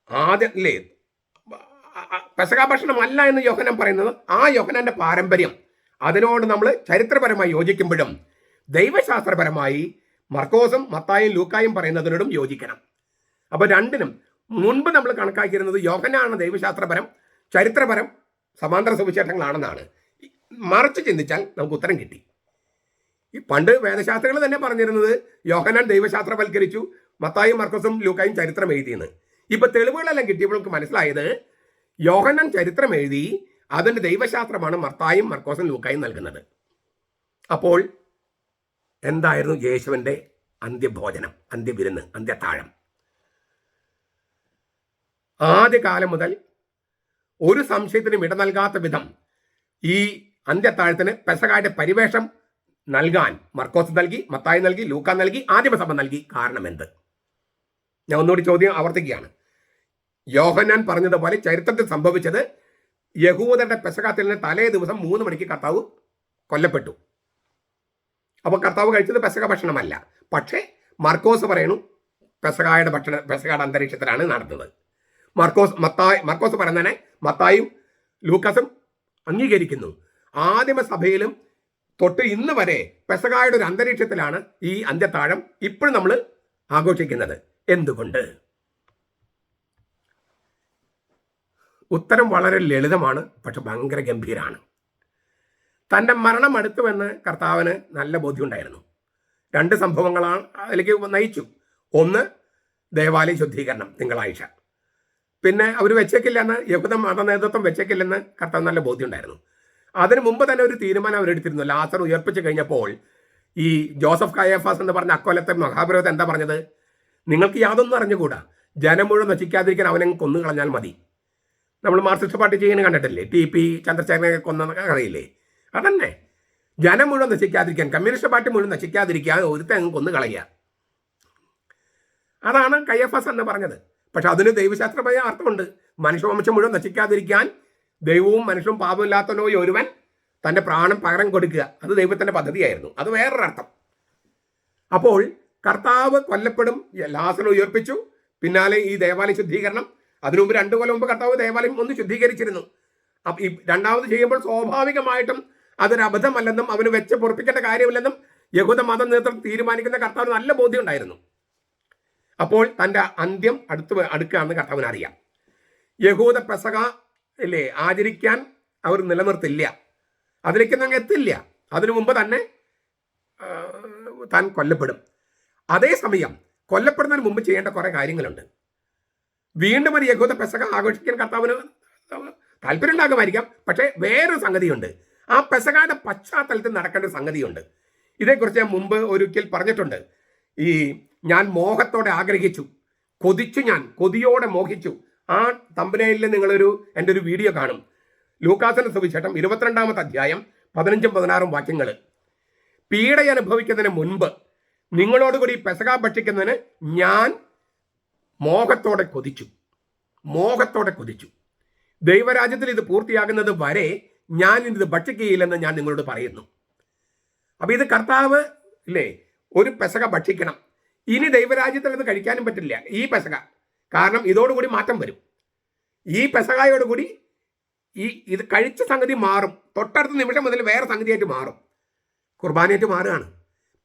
Speaker 1: ആദ്യം ഇല്ലേ? പെസക ഭക്ഷണമല്ല എന്ന് യോഹന്നാൻ പറയുന്നത് ആ യോഹന്നാന്റെ പാരമ്പര്യം അതിനോട് നമ്മൾ ചരിത്രപരമായി യോജിക്കുമ്പോഴും ദൈവശാസ്ത്രപരമായി മർക്കോസും മത്തായും ലൂക്കായും പറയുന്നതിനോടും യോജിക്കണം. അപ്പോൾ രണ്ടിനും മുൻപ് നമ്മൾ കണക്കാക്കിയിരുന്നത് യോഹന്നാനാണ് ദൈവശാസ്ത്രപരം, ചരിത്രപരം സമാന്തര സുവിശേഷങ്ങളാണെന്നാണ്. മറിച്ച് ചിന്തിച്ചാൽ നമുക്ക് ഉത്തരം കിട്ടി. ഈ പണ്ട് വേദശാസ്ത്രികൾ തന്നെ പറഞ്ഞിരുന്നത് യോഹന്നാൻ ദൈവശാസ്ത്രവൽക്കരിച്ചു, മത്തായും മർക്കോസും ലൂക്കായും ചരിത്രം എഴുതിയെന്ന്. ഇപ്പൊ തെളിവുകളെല്ലാം കിട്ടിയപ്പോൾ നമുക്ക് മനസ്സിലായത് യോഹന്നാൻ ചരിത്രം എഴുതി, അതിന്റെ ദൈവശാസ്ത്രമാണ് മത്തായും മർക്കോസും ലൂക്കായും നൽകുന്നത്. അപ്പോൾ എന്തായിരുന്നു യേശുവിന്റെ അന്ത്യഭോജനം, അന്ത്യവിരുന്ന്, അന്ത്യത്താഴം? ആദ്യകാലം മുതൽ ഒരു സംശയത്തിനും ഇട നൽകാത്ത വിധം ഈ അന്ത്യത്താഴത്തിന് പെസകായുടെ പരിവേഷം നൽകാൻ മർക്കോസ് നൽകി, മത്തായി നൽകി, ലൂക്ക നൽകി, ആദിമസഭ നൽകി. കാരണം എന്ത്? ഞാൻ ഒന്നുകൂടി ചോദ്യം ആവർത്തിക്കുകയാണ്. യോഹന്നാൻ പറഞ്ഞതുപോലെ ചരിത്രത്തിൽ സംഭവിച്ചത് യഹൂദരുടെ പെസകാത്തിന് തലേ ദിവസം 3 മണിക്ക് കർത്താവ് കൊല്ലപ്പെട്ടു. അപ്പോൾ കർത്താവ് കഴിച്ചത് പെസക ഭക്ഷണമല്ല. പക്ഷേ മർക്കോസ് പറയണു പെസകായുടെ അന്തരീക്ഷത്തിലാണ് നടന്നത്. മർക്കോസ് പറയുന്നതിനെ മത്തായും ലൂക്കാസും അംഗീകരിക്കുന്നു. ആദിമസഭയിലും തൊട്ട് ഇന്ന് വരെ പെസകായുടെ ഒരു അന്തരീക്ഷത്തിലാണ് ഈ അന്ത്യത്താഴം ഇപ്പോഴും നമ്മൾ ആഘോഷിക്കുന്നത്. എന്തുകൊണ്ട്? ഉത്തരം വളരെ ലളിതമാണ്, പക്ഷെ ഭയങ്കര ഗംഭീരമാണ്. തൻ്റെ മരണം അടുത്തുവെന്ന് കർത്താവിന് നല്ല ബോധ്യമുണ്ടായിരുന്നു. 2 സംഭവങ്ങളാണ് അതിലേക്ക് നയിച്ചു. ഒന്ന്, ദേവാലയ ശുദ്ധീകരണം തിങ്കളാഴ്ച. പിന്നെ അവർ വെച്ചേക്കില്ലെന്ന്, യഹൂദ മത നേതൃത്വം വെച്ചേക്കില്ലെന്ന് കർത്താവ് നല്ല ബോധ്യമുണ്ടായിരുന്നു. അതിനു മുമ്പ് തന്നെ ഒരു തീരുമാനം അവരെടുത്തിരുന്നു. ലാസർ ഉയർപ്പിച്ച് കഴിഞ്ഞപ്പോൾ ഈ ജോസഫ് കയഫാസ് എന്ന് പറഞ്ഞ അക്കൊല്ലത്തെ മഹാപുരോഹിതൻ എന്താ പറഞ്ഞത്? നിങ്ങൾക്ക് യാതൊന്നും അറിഞ്ഞുകൂടാ, ജനം മുഴുവൻ നശിക്കാതിരിക്കാൻ അവനെ കൊന്നു കളഞ്ഞാൽ മതി. നമ്മൾ മാർക്സിസ്റ്റ് പാർട്ടി ചെയ്യുന്നത് കണ്ടിട്ടില്ലേ? TP ചന്ദ്രശേഖരനെ കൊന്ന അറിയില്ലേ? അതന്നെ, ജനം മുഴുവൻ നശിക്കാതിരിക്കാൻ, കമ്മ്യൂണിസ്റ്റ് പാർട്ടി മുഴുവൻ നശിക്കാതിരിക്കാൻ ഒരുത്തെ അങ്ങ് കൊന്നു കളയുക. അതാണ് കയ്യഫാസ് എന്ന് പറഞ്ഞത്. പക്ഷെ അതിന് ദൈവശാസ്ത്രമായ അർത്ഥമുണ്ട്. മനുഷ്യവംശം മുഴുവൻ നശിക്കാതിരിക്കാൻ ദൈവവും മനുഷ്യവും പാപമില്ലാത്തവനോ ഒരുവൻ തൻ്റെ പ്രാണം പകരം കൊടുക്കുക. അത് ദൈവത്തിൻ്റെ പദ്ധതിയായിരുന്നു. അത് വേറൊരർത്ഥം. അപ്പോൾ കർത്താവ് കൊല്ലപ്പെടും, ലാസർ ഉയർപ്പിച്ചു, പിന്നാലെ ഈ ദേവാലയ ശുദ്ധീകരണം. അതിനു മുമ്പ് 2 കൊല്ലം മുമ്പ് കർത്താവ് ദേവാലയം ഒന്ന് ശുദ്ധീകരിച്ചിരുന്നു. അപ്പം ഈ രണ്ടാമത് ചെയ്യുമ്പോൾ സ്വാഭാവികമായിട്ടും അതൊരു അബദ്ധമല്ലെന്നും അവന് വെച്ച് പൊറപ്പിക്കേണ്ട കാര്യമില്ലെന്നും യഹൂദ മത നേതൃത്വം തീരുമാനിക്കുന്ന കർത്താവിന് നല്ല ബോധ്യം ഉണ്ടായിരുന്നു. അപ്പോൾ തൻ്റെ അന്ത്യം അടുക്കുകയാണെന്ന് കർത്താവിന് അറിയാം. യഹൂദ പെസക ഇല്ലേ ആചരിക്കാൻ അവർ നിലനിർത്തില്ല, അതിലേക്കൊന്നും അങ്ങ് എത്തില്ല. അതിനു മുമ്പ് തന്നെ താൻ കൊല്ലപ്പെടും. അതേസമയം കൊല്ലപ്പെടുന്നതിന് മുമ്പ് ചെയ്യേണ്ട കുറേ കാര്യങ്ങളുണ്ട്. വീണ്ടും ഒരു യഹൂദ പെസക ആഘോഷിക്കാൻ കർത്താവിന് താല്പര്യം ഉണ്ടാകുമായിരിക്കാം. പക്ഷേ വേറൊരു സംഗതിയുണ്ട്. ആ പെസകയുടെ പശ്ചാത്തലത്തിൽ നടക്കേണ്ട ഒരു സംഗതിയുണ്ട്. ഇതേക്കുറിച്ച് ഞാൻ മുമ്പ് ഒരിക്കൽ പറഞ്ഞിട്ടുണ്ട്. ഞാൻ മോഹത്തോടെ ആഗ്രഹിച്ചു, ഞാൻ കൊതിയോടെ മോഹിച്ചു. ആ തമ്പനയിൽ നിങ്ങളൊരു എൻ്റെ ഒരു വീഡിയോ കാണും. ലൂക്കാസിന്റെ സുവിശേഷം 22-ാമത്തെ അധ്യായം 15-16 വാക്യങ്ങൾ. പീഡ അനുഭവിക്കുന്നതിന് മുൻപ് നിങ്ങളോടുകൂടി പെസക ഭക്ഷിക്കുന്നതിന് ഞാൻ മോഹത്തോടെ കൊതിച്ചു. ദൈവരാജ്യത്തിൽ ഇത് പൂർത്തിയാകുന്നത് വരെ ഞാൻ ഇത് ഭക്ഷിക്കുകയില്ലെന്ന് ഞാൻ നിങ്ങളോട് പറയുന്നു. അപ്പം ഇത് കർത്താവ് ഇല്ലേ ഒരു പെസക ഭക്ഷിക്കണം. ഇനി ദൈവരാജ്യത്തിൽ ഇത് കഴിക്കാനും പറ്റില്ല ഈ പെസക. കാരണം ഇതോടുകൂടി മാറ്റം വരും. ഈ പെസകായോടുകൂടി ഇത് കഴിച്ച സംഗതി മാറും. തൊട്ടടുത്ത നിമിഷം മുതൽ വേറെ സംഗതിയായിട്ട് മാറും. കുർബാനയായിട്ട് മാറുകയാണ്.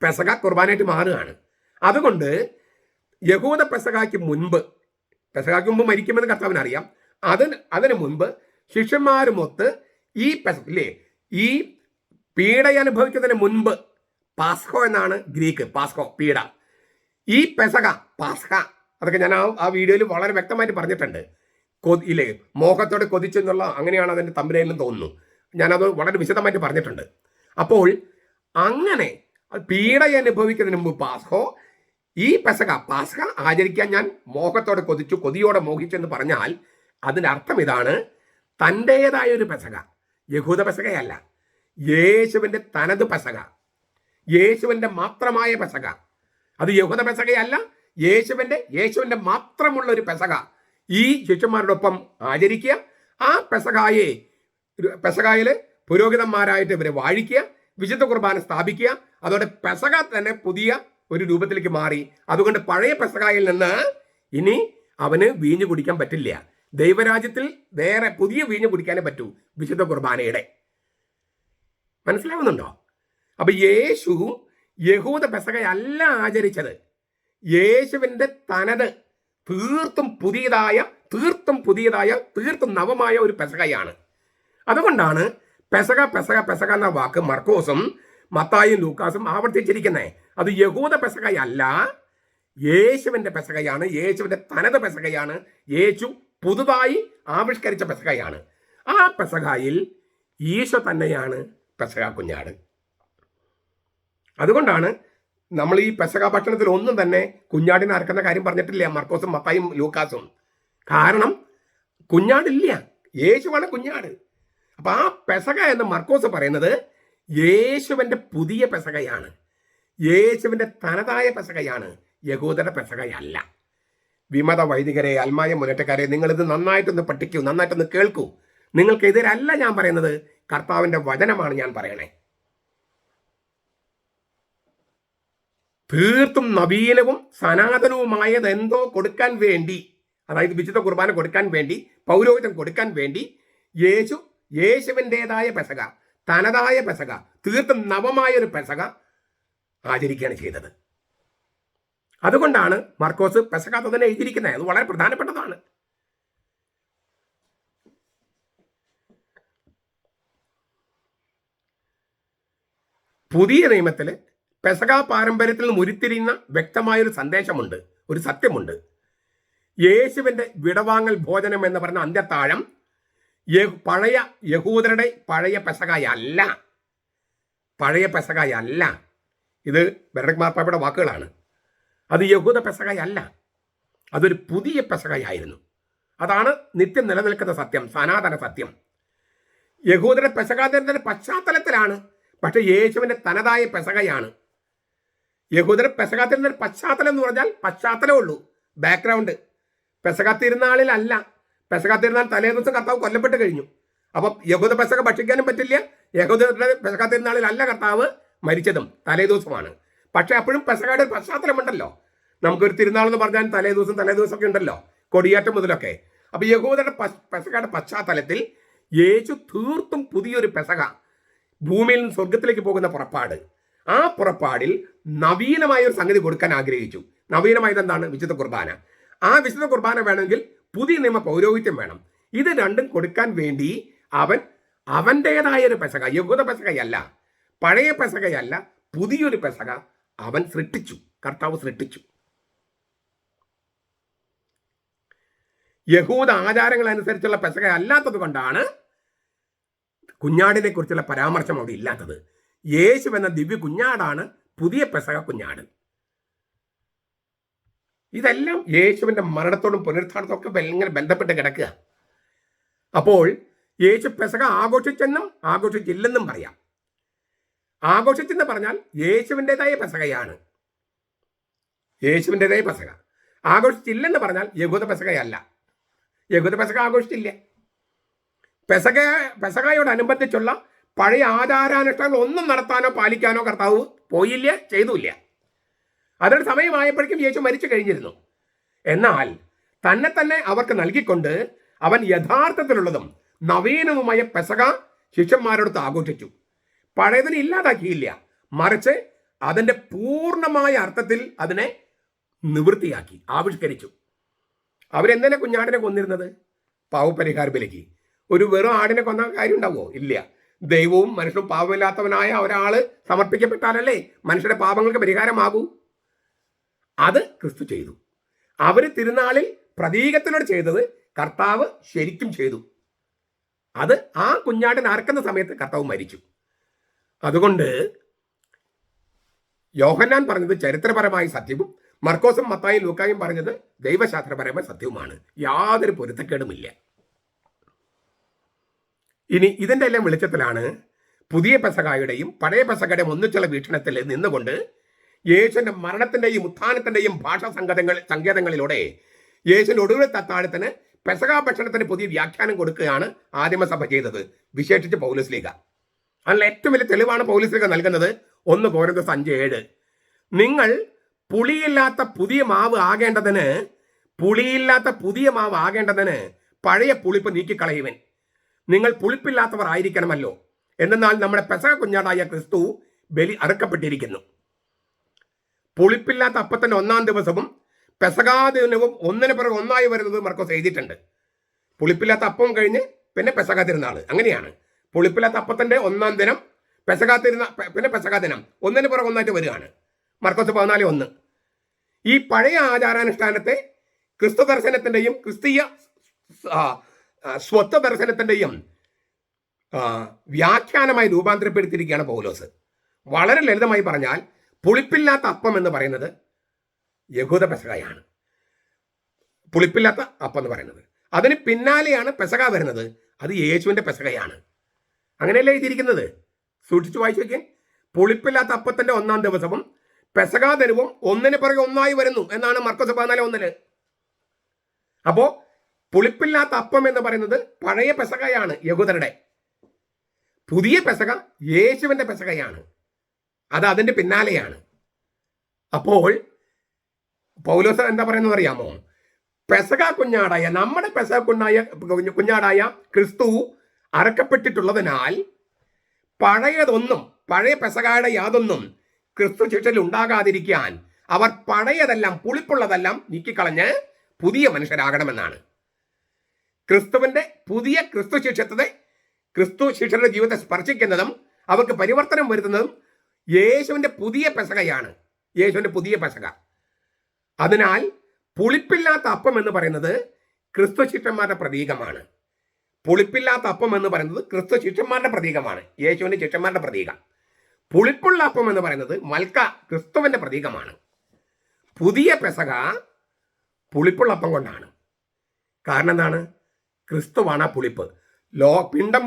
Speaker 1: പെസക കുർബാനയായിട്ട് മാറുകയാണ്. അതുകൊണ്ട് യഹൂദ പെസകായ്ക്ക് മുൻപ് മരിക്കുമെന്ന് കർത്താവിന് അറിയാം. അതിന് മുൻപ് ശിഷ്യന്മാരുമൊത്ത് ഈ ഈ പീഡ അനുഭവിക്കുന്നതിന് മുൻപ് പാസ്കോ എന്നാണ് ഗ്രീക്ക്. പാസ്കോ പീഡ. ഈ പെസക പാസ്ക അതൊക്കെ ഞാൻ ആ വീഡിയോയിൽ വളരെ വ്യക്തമായിട്ട് പറഞ്ഞിട്ടുണ്ട്. മോഹത്തോടെ കൊതിച്ചെന്നുള്ള അങ്ങനെയാണ് അതിൻ്റെ തമ്പനയിലും തോന്നുന്നു. ഞാനത് വളരെ വിശദമായിട്ട് പറഞ്ഞിട്ടുണ്ട്. അപ്പോൾ അങ്ങനെ പീഡ അനുഭവിക്കുന്നതിന് മുമ്പ് പാസ്കോ, ഈ പാസ്ക ആചരിക്കാൻ ഞാൻ മോഹത്തോടെ കൊതിയോടെ മോഹിച്ചെന്ന് പറഞ്ഞാൽ അതിൻ്റെ അർത്ഥം ഇതാണ്, തൻ്റേതായ ഒരു പെസക, യഹൂദ പെസകയല്ല, യേശുവിൻ്റെ തനത് പെസക, യേശുവിൻ്റെ മാത്രമായ പെസക. അത് യഹൂദ പെസകയല്ല, യേശുവിൻ്റെ മാത്രമുള്ള ഒരു പെസക ഈ ശിഷ്യന്മാരോടൊപ്പം ആചരിക്കുക. ആ പെസകായിൽ പുരോഹിതന്മാരായിട്ട് ഇവരെ വാഴിക്കുക, വിശുദ്ധ കുർബാന സ്ഥാപിക്കുക. അതോടെ പെസക തന്നെ പുതിയ ഒരു രൂപത്തിലേക്ക് മാറി. അതുകൊണ്ട് പഴയ പെസകായിൽ നിന്ന് ഇനി അവന് വീഞ്ഞു കുടിക്കാൻ പറ്റില്ല. ദൈവരാജ്യത്തിൽ വേറെ പുതിയ വീഞ്ഞു കുടിക്കാനേ പറ്റൂ, വിശുദ്ധ കുർബാനയുടെ. മനസ്സിലാവുന്നുണ്ടോ? അപ്പൊ യേശു യഹൂദ പെസകയല്ല ആചരിച്ചത്, യേശുവിൻ്റെ തനത് തീർത്തും പുതിയതായ തീർത്തും നവമായ ഒരു പെസകയാണ്. അതുകൊണ്ടാണ് പെസക പെസക പെസക എന്ന വാക്ക് മർക്കോസും മത്തായും ലൂക്കാസും ആവർത്തിച്ചിരിക്കുന്നത്. അത് യഹൂദ പെസകയല്ല, യേശുവിൻ്റെ പെസകയാണ്, യേശുവിൻ്റെ തനത് പെസകയാണ്, യേശു പുതുതായി ആവിഷ്കരിച്ച പെസകയാണ്. ആ പെസകയിൽ ഈശോ തന്നെയാണ് പെസക കുഞ്ഞാട്. അതുകൊണ്ടാണ് നമ്മൾ ഈ പെസക ഭക്ഷണത്തിൽ ഒന്നും തന്നെ കുഞ്ഞാടിനെ അറക്കുന്ന കാര്യം പറഞ്ഞിട്ടില്ല, മർക്കോസും മത്തായും ലൂക്കാസും. കാരണം കുഞ്ഞാടില്ല, യേശുവാണ് കുഞ്ഞാട്. അപ്പൊ ആ പെസക എന്ന് മർക്കോസ് പറയുന്നത് യേശുവിൻ്റെ പുതിയ പെസകയാണ്, യേശുവിൻ്റെ തനതായ പെസകയാണ്, യഹൂദരുടെ പെസകയല്ല. വിമത വൈദികരെ, അൽമായ മുന്നേറ്റക്കാരെ, നിങ്ങളിത് നന്നായിട്ടൊന്ന് പഠിക്കൂ, നന്നായിട്ടൊന്ന് കേൾക്കൂ. നിങ്ങൾക്കെതിരല്ല ഞാൻ പറയുന്നത്, കർത്താവിൻ്റെ വചനമാണ് ഞാൻ പറയണേ. തീർത്തും നവീനവും സനാതനവുമായത് എന്തോ കൊടുക്കാൻ വേണ്ടി, അതായത് വിശുദ്ധ കുർബാന കൊടുക്കാൻ വേണ്ടി, പൗരോഹിത്യം കൊടുക്കാൻ വേണ്ടി യേശുവിൻ്റെതായ പെസക, തനതായ പെസക, തീർത്തും നവമായ ഒരു പെസക ആചരിക്കുകയാണ് ചെയ്തത്. അതുകൊണ്ടാണ് മർക്കോസ് പെസക തന്നെ എഴുതിയിരിക്കുന്നത്. അത് വളരെ പ്രധാനപ്പെട്ടതാണ്. പുതിയ നിയമത്തിൽ പെസക പാരമ്പര്യത്തിൽ നിന്ന് ഉരുത്തിരിയുന്ന വ്യക്തമായൊരു സന്ദേശമുണ്ട്, ഒരു സത്യമുണ്ട്. യേശുവിൻ്റെ വിടവാങ്ങൽ ഭോജനം എന്ന് പറഞ്ഞ അന്ത്യത്താഴം പഴയ യഹൂദരുടെ പഴയ പെസകയല്ല. ഇത് ബെനഡിക്ട് മാർപ്പാപ്പയുടെ വാക്കുകളാണ്. അത് യഹൂദ പെസകയല്ല, അതൊരു പുതിയ പെസകയായിരുന്നു. അതാണ് നിത്യം നിലനിൽക്കുന്ന സത്യം, സനാതന സത്യം. യഹൂദരുടെ പെസകാചരണത്തിന്റെ പശ്ചാത്തലത്തിലാണ്, പക്ഷെ യേശുവിൻ്റെ തനതായ പെസകയാണ്. യഹൂദരുടെ പെസകാചരണത്തിന്റെ പശ്ചാത്തലം എന്ന് പറഞ്ഞാൽ പശ്ചാത്തലമേ ഉള്ളൂ, ബാക്ക്ഗ്രൗണ്ട്. പെസക തിരുനാളിലല്ല. പെസക തിരുനാൾ തലേ ദിവസം കർത്താവ് കൊല്ലപ്പെട്ട് കഴിഞ്ഞു. അപ്പം യഹൂദ പെസക ഭക്ഷിക്കാനും പറ്റില്ല. യഹൂദരുടെ പെസക തിരുനാളിലല്ല കർത്താവ് മരിച്ചതും, തലേ ദിവസമാണ്. പക്ഷെ അപ്പോഴും പെസകയുടെ ഒരു പശ്ചാത്തലമുണ്ടല്ലോ. നമുക്കൊരു തിരുനാൾ എന്ന് പറഞ്ഞാൽ തലേ ദിവസമൊക്കെ ഉണ്ടല്ലോ, കൊടിയേറ്റം മുതലൊക്കെ. അപ്പൊ യഹൂദരുടെ പെസകയുടെ പശ്ചാത്തലത്തിൽ യേശു തീർത്തും പുതിയൊരു പെസക, ഭൂമിയിൽ നിന്ന് സ്വർഗത്തിലേക്ക് പോകുന്ന പുറപ്പാട്, ആ പുറപ്പാടിൽ നവീനമായ ഒരു സംഗതി കൊടുക്കാൻ ആഗ്രഹിച്ചു. നവീനമായത് എന്താണ്? വിശുദ്ധ കുർബാന. ആ വിശുദ്ധ കുർബാന വേണമെങ്കിൽ പുതിയ നിയമ പൗരോഹിത്യം വേണം. ഇത് രണ്ടും കൊടുക്കാൻ വേണ്ടി അവൻ്റെതായ ഒരു പെസക, യഹൂദ പെസകയല്ല, പഴയ പെസകയല്ല, പുതിയൊരു പെസക അവൻ സൃഷ്ടിച്ചു, കർത്താവ് സൃഷ്ടിച്ചു. യഹൂദ ആചാരങ്ങൾ അനുസരിച്ചുള്ള പെസക അല്ലാത്തത് കൊണ്ടാണ് കുഞ്ഞാടിനെ കുറിച്ചുള്ള പരാമർശം അവിടെ ഇല്ലാത്തത്. യേശു എന്ന ദിവ്യ കുഞ്ഞാടാണ് പുതിയ പെസക കുഞ്ഞാട്. ഇതെല്ലാം യേശുവിൻ്റെ മരണത്തോടും പുനരുത്ഥാനത്തോടും ഒക്കെ ഇങ്ങനെ ബന്ധപ്പെട്ട് കിടക്കുക. അപ്പോൾ യേശു പെസക ആഘോഷിച്ചെന്നും ആഘോഷിച്ചില്ലെന്നും പറയാം. ആഘോഷിച്ചെന്ന് പറഞ്ഞാൽ യേശുവിൻ്റെതായ പെസകയാണ്, യേശുവിൻ്റെതായ പെസക. ആഘോഷിച്ചില്ലെന്ന് പറഞ്ഞാൽ യഹൂദ പെസകയല്ല, യഹൂദ പെസക ആഘോഷിച്ചില്ല. പെസകയോടനുബന്ധിച്ചുള്ള പഴയ ആചാരാനുഷ്ഠാനങ്ങൾ ഒന്നും നടത്താനോ പാലിക്കാനോ കർത്താവ് പോയില്ല, ചെയ്തുമില്ല. അതൊരു സമയമായപ്പോഴേക്കും യേശു മരിച്ചു കഴിഞ്ഞിരുന്നു. എന്നാൽ തന്നെ അവർക്ക് നൽകിക്കൊണ്ട് അവൻ യഥാർത്ഥത്തിലുള്ളതും നവീനവുമായ പെസക ശിഷ്യന്മാരോടൊത്ത് ആഘോഷിച്ചു. പഴയതിനെ ഇല്ലാതാക്കിയില്ല, മറിച്ച് അതിൻ്റെ പൂർണ്ണമായ അർത്ഥത്തിൽ അതിനെ നിവൃത്തിയാക്കി, ആവിഷ്കരിച്ചു. അവരെന്തിനെ കുഞ്ഞാടിനെ കൊന്നിരുന്നത്? പാവപരിഹാര ബലിക്ക്. ഒരു വെറും ആടിനെ കൊന്ന കാര്യം ഉണ്ടാവുമോ? ഇല്ല. ദൈവവും മനുഷ്യനും പാപമില്ലാത്തവനായ ഒരാൾ സമർപ്പിക്കപ്പെട്ടാലല്ലേ മനുഷ്യരുടെ പാപങ്ങൾക്ക് പരിഹാരമാകൂ. അത് ക്രിസ്തു ചെയ്തു. അവർ തിരുനാളിൽ പ്രതീകത്തിനോട് ചെയ്തത് കർത്താവ് ശരിക്കും ചെയ്തു. അത് ആ കുഞ്ഞാടിനെ അറക്കുന്ന സമയത്ത് കർത്താവ് മരിച്ചു. അതുകൊണ്ട് യോഹന്നാൻ പറഞ്ഞത് ചരിത്രപരമായ സത്യവും മർക്കോസും മത്തായും ലൂക്കായും പറഞ്ഞത് ദൈവശാസ്ത്രപരമായ സത്യവുമാണ്. യാതൊരു പൊരുത്തക്കേടുമില്ല. ഇനി ഇതിൻ്റെ എല്ലാം വെളിച്ചത്തിലാണ് പുതിയ പെസഹായുടെയും പഴയ പെസഹയുടെയും ഒന്നിച്ചുള്ള വീക്ഷണത്തിൽ നിന്നുകൊണ്ട് യേശുവിൻ്റെ മരണത്തിൻ്റെയും ഉത്ഥാനത്തിൻ്റെയും ഭാഷാ സങ്കേതങ്ങളിലൂടെ യേശുവിൻ്റെ ഒടുവിലത്തെ അത്താഴത്തിന് പെസഹാ ഭക്ഷണത്തിന് പുതിയ വ്യാഖ്യാനം കൊടുക്കുകയാണ് ആദിമസഭ ചെയ്തത്, വിശേഷിച്ച് പൗലോസ്ലീഹ. അതിനുള്ള ഏറ്റവും വലിയ തെളിവാണ് പൗലോസ്ലീഹ നൽകുന്നത്. 1 കൊരിന്ത്യർ 5:7. നിങ്ങൾ പുളിയില്ലാത്ത പുതിയ മാവ് ആകേണ്ടതിന് പഴയ പുളിപ്പ് നീക്കിക്കളയുവൻ. നിങ്ങൾ പുളിപ്പില്ലാത്തവർ ആയിരിക്കണമല്ലോ. എന്നാൽ നമ്മുടെ പെസഹ കുഞ്ഞാടായ ക്രിസ്തു ബലി അറുക്കപ്പെട്ടിരിക്കുന്നു. പുളിപ്പില്ലാത്ത അപ്പത്തിന്റെ 1-ാം ദിവസവും പെസഹാ ദിനവും ഒന്നിന് പിറകെ ഒന്നായി വരുന്നത് മർക്കോസ് എഴുതിയിട്ടുണ്ട്. പുളിപ്പില്ലാത്ത അപ്പം കഴിഞ്ഞ് പിന്നെ പെസഹാ തിരുനാൾ, അങ്ങനെയാണ്. പുളിപ്പില്ലാത്ത അപ്പത്തിന്റെ 1-ാം ദിനം, പെസഹാ തിരുനാൾ, പിന്നെ പെസഹാ ദിനം ഒന്നിന് പിറകെ ഒന്നായിട്ട് വരികയാണ്. മർക്കോസ് 14:1. ഈ പഴയ ആചാരാനുഷ്ഠാനത്തെ ക്രിസ്തു ദർശനത്തിന്റെയും ക്രിസ്തീയ സ്വത്വ ദർശനത്തിന്റെയും വ്യാഖ്യാനമായി രൂപാന്തരപ്പെടുത്തിയിരിക്കുകയാണ് പൗലോസ്. വളരെ ലളിതമായി പറഞ്ഞാൽ പുളിപ്പില്ലാത്ത അപ്പം എന്ന് പറയുന്നത് യഹൂദ പെസഹയാണ്. പുളിപ്പില്ലാത്ത അപ്പം എന്ന് പറയുന്നത്, അതിന് പിന്നാലെയാണ് പെസഹ വരുന്നത്, അത് യേശുവിൻ്റെ പെസഹയാണ്. അങ്ങനെയല്ലേ എഴുതിയിരിക്കുന്നത്? സൂക്ഷിച്ചു വായിച്ചു നോക്കിയേ. പുളിപ്പില്ലാത്ത അപ്പത്തിന്റെ 1-ാം ദിവസവും പെസഹാ ദിനവും ഒന്നിന് പിറകെ ഒന്നായി വരുന്നു എന്നാണ് മർക്കോസ് 14:1. അപ്പോ പുളിപ്പില്ലാത്ത അപ്പം എന്ന് പറയുന്നത് പഴയ പെസഹയാണ്, യഹൂദരുടെ. പുതിയ പെസഹ യേശുവിൻ്റെ പെസഹയാണ്, അത് അതിൻ്റെ പിന്നാലെയാണ്. അപ്പോൾ പൗലോസ് എന്താ പറയുന്നത് അറിയാമോ? പെസഹ കുഞ്ഞാടായ, നമ്മുടെ പെസഹ കുഞ്ഞാടായ ക്രിസ്തു അറക്കപ്പെട്ടിട്ടുള്ളതിനാൽ പഴയ പെസഹയുടെ യാതൊന്നും ക്രിസ്തു ശിക്ഷയിൽ ഉണ്ടാകാതിരിക്കാൻ അവർ പഴയതെല്ലാം, പുളിപ്പുള്ളതെല്ലാം നീക്കിക്കളഞ്ഞ് പുതിയ മനുഷ്യരാകണമെന്നാണ്. ക്രിസ്തുവിന്റെ പുതിയ ക്രിസ്തു ശിഷ്യരുടെ ജീവിതത്തെ സ്പർശിക്കുന്നതും അവർക്ക് പരിവർത്തനം വരുത്തുന്നതും യേശുവിന്റെ പുതിയ പെസഹയാണ്, യേശുവിന്റെ പുതിയ പെസഹ. അതിനാൽ പുളിപ്പില്ലാത്ത അപ്പം എന്ന് പറയുന്നത് ക്രിസ്തു ശിഷ്യന്മാരുടെ പ്രതീകമാണ്. പുളിപ്പില്ലാത്ത അപ്പം എന്ന് പറയുന്നത് ക്രിസ്തു ശിഷ്യന്മാരുടെ പ്രതീകമാണ്, യേശുവിന്റെ ശിഷ്യന്മാരുടെ പ്രതീകം. പുളിപ്പുള്ള അപ്പം എന്ന് പറയുന്നത് മൽക്ക, ക്രിസ്തുവിന്റെ പ്രതീകമാണ്. പുതിയ പെസഹ പുളിപ്പുള്ള അപ്പം കൊണ്ടാണ്. കാരണം എന്താണ്? ക്രിസ്തുവാണ് ആ പുളിപ്പ്. പിണ്ടം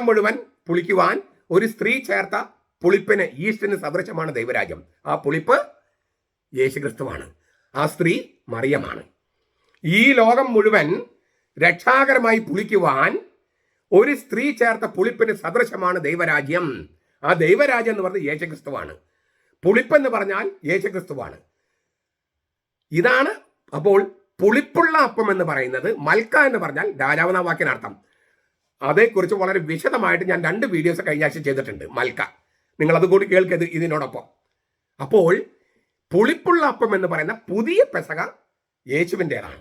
Speaker 1: മുഴുവൻ പുളിക്കുവാൻ ഒരു സ്ത്രീ ചേർത്ത പുളിപ്പിന്, ഈസ്റ്റിന് സദൃശമാണ് ദൈവരാജ്യം. ആ പുളിപ്പ് യേശു ക്രിസ്തുവാണ്, ആ സ്ത്രീ മറിയമാണ്. ഈ ലോകം മുഴുവൻ രക്ഷാകരമായി പുളിക്കുവാൻ ഒരു സ്ത്രീ ചേർത്ത പുളിപ്പിന് സദൃശമാണ് ദൈവരാജ്യം. ആ ദൈവരാജ്യം എന്ന് പറഞ്ഞത് യേശു ക്രിസ്തുവാണ്. പുളിപ്പെന്ന് പറഞ്ഞാൽ യേശു ക്രിസ്തുവാണ്. ഇതാണ്. അപ്പോൾ പുളിപ്പുള്ള അപ്പം എന്ന് പറയുന്നത്, മൽക്ക എന്ന് പറഞ്ഞാൽ രാജാവ് എന്ന വാക്കിനർത്ഥം. അതേക്കുറിച്ച് വളരെ വിശദമായിട്ട് ഞാൻ 2 വീഡിയോസ് കഴിഞ്ഞ ആഴ്ച ചെയ്തിട്ടുണ്ട്, മൽക്ക. നിങ്ങൾ അതുകൂടി കേൾക്കരുത് ഇതിനോടൊപ്പം. അപ്പോൾ പുളിപ്പുള്ള അപ്പം എന്ന് പറയുന്ന പുതിയ പെസഹ യേശുവിൻ്റെതാണ്.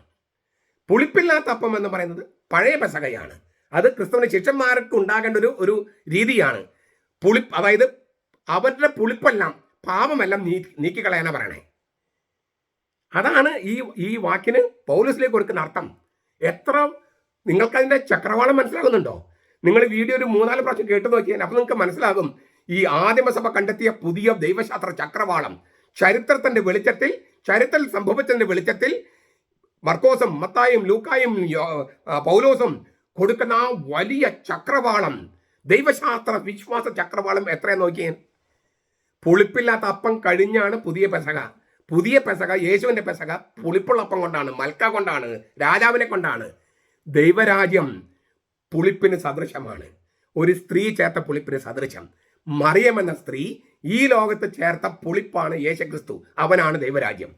Speaker 1: പുളിപ്പില്ലാത്ത അപ്പം എന്ന് പറയുന്നത് പഴയ പെസഹയാണ്. അത് ക്രിസ്തുവിന്റെ ശിഷ്യന്മാർക്ക് ഉണ്ടാകേണ്ട ഒരു രീതിയാണ്. അതായത് അവരുടെ പുളിപ്പെല്ലാം, പാപമെല്ലാം നീക്കിക്കളയാനാണ് പറയണേ. അതാണ് ഈ വാക്കിന് പൗലോസിലേക്ക് കൊടുക്കുന്ന അർത്ഥം. നിങ്ങൾക്കതിൻ്റെ ചക്രവാളം മനസ്സിലാകുന്നുണ്ടോ? നിങ്ങൾ വീഡിയോ ഒരു 3-4 പ്രാവശ്യം കേട്ടു നോക്കിയാൽ അപ്പോൾ നിങ്ങൾക്ക് മനസ്സിലാകും ഈ ആദിമസഭ കണ്ടെത്തിയ പുതിയ ദൈവശാസ്ത്ര ചക്രവാളം. ചരിത്രത്തിന്റെ വെളിച്ചത്തിൽ, ചരിത്രത്തിൽ സംഭവിച്ചതിന്റെ വെളിച്ചത്തിൽ മർക്കോസും മത്തായും ലൂക്കായും പൗലോസും കൊടുക്കുന്ന ആ വലിയ ചക്രവാളം, ദൈവശാസ്ത്ര വിശ്വാസ ചക്രവാളം എത്രയെന്ന് നോക്കിയേ. പുളിപ്പില്ലാത്ത അപ്പം കഴിഞ്ഞാണ് പുതിയ പെസഹ. പുതിയ പെസഹ, യേശുവിന്റെ പെസഹ പുളിപ്പുള്ള അപ്പം കൊണ്ടാണ്, മൽക്ക കൊണ്ടാണ്, രാജാവിനെ കൊണ്ടാണ്. ദൈവരാജ്യം പുളിപ്പിന് സദൃശമാണ്, ഒരു സ്ത്രീ ചേർത്ത പുളിപ്പിന് സദൃശം. മറിയം എന്ന സ്ത്രീ ഈ ലോകത്ത് ചേർത്ത പുളിപ്പാണ് യേശുക്രിസ്തു. അവനാണ് ദൈവരാജ്യം.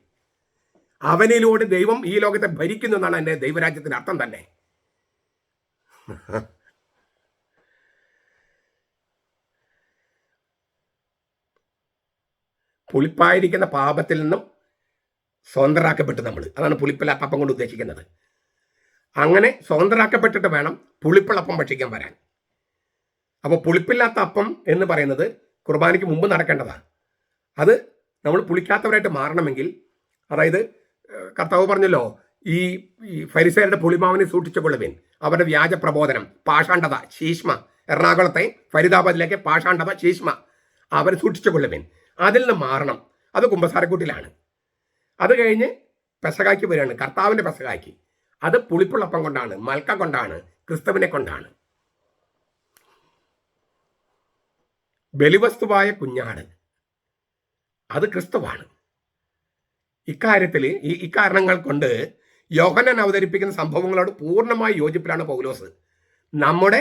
Speaker 1: അവനിലൂടെ ദൈവം ഈ ലോകത്തെ ഭരിക്കുന്നു എന്നാണ് എൻ്റെ ദൈവരാജ്യത്തിന്റെ അർത്ഥം തന്നെ. പുളിപ്പായിരിക്കുന്ന പാപത്തിൽ നിന്നും സ്വതന്ത്രരാക്കപ്പെട്ടു നമ്മൾ. അതാണ് പുളിപ്പില്ലാത്ത അപ്പം കൊണ്ട് ഉദ്ദേശിക്കുന്നത്. അങ്ങനെ സ്വതന്ത്രരാക്കപ്പെട്ടിട്ട് വേണം പുളിപ്പുള്ളപ്പം ഭക്ഷിക്കാൻ വരാൻ. അപ്പോൾ പുളിപ്പില്ലാത്ത അപ്പം എന്ന് പറയുന്നത് കുർബാനയ്ക്ക് മുമ്പ് നടക്കേണ്ടതാണ്. അത് നമ്മൾ പുളിക്കാത്തവരായിട്ട് മാറണമെങ്കിൽ, അതായത് കർത്താവ് പറഞ്ഞല്ലോ, ഈ ഫരിസേയരുടെ പുളിമാവിനെ സൂക്ഷിച്ചുകൊള്ളുവിൻ, അവരുടെ വ്യാജ പ്രബോധനം, പാഷാണ്ഡത, ശീഷ്മ, എറണാകുളത്തെ ഫരീദാബാദിലേക്ക് പാഷാണ്ഡത, ശീഷ്മ, അവർ സൂക്ഷിച്ചുകൊള്ളുവിൻ. അതിൽ നിന്ന് മാറണം. അത് കുമ്പസാരക്കൂട്ടിലാണ്. അത് കഴിഞ്ഞ് പെസഹായ്ക്ക് വരികയാണ്, കർത്താവിൻ്റെ പെസഹായ്ക്ക്. അത് പുളിപ്പുള്ളപ്പം കൊണ്ടാണ്, മൽക്ക കൊണ്ടാണ്, ക്രിസ്തുവിനെ കൊണ്ടാണ്. ബലിവസ്തുവായ കുഞ്ഞാട് അത് ക്രിസ്തുവാണ്. ഇക്കാര്യത്തിൽ ഇക്കാരണങ്ങൾ കൊണ്ട് യോഹന്നാൻ അവതരിപ്പിക്കുന്ന സംഭവങ്ങളോട് പൂർണ്ണമായി യോജിപ്പിലാണ് പൗലോസ്. നമ്മുടെ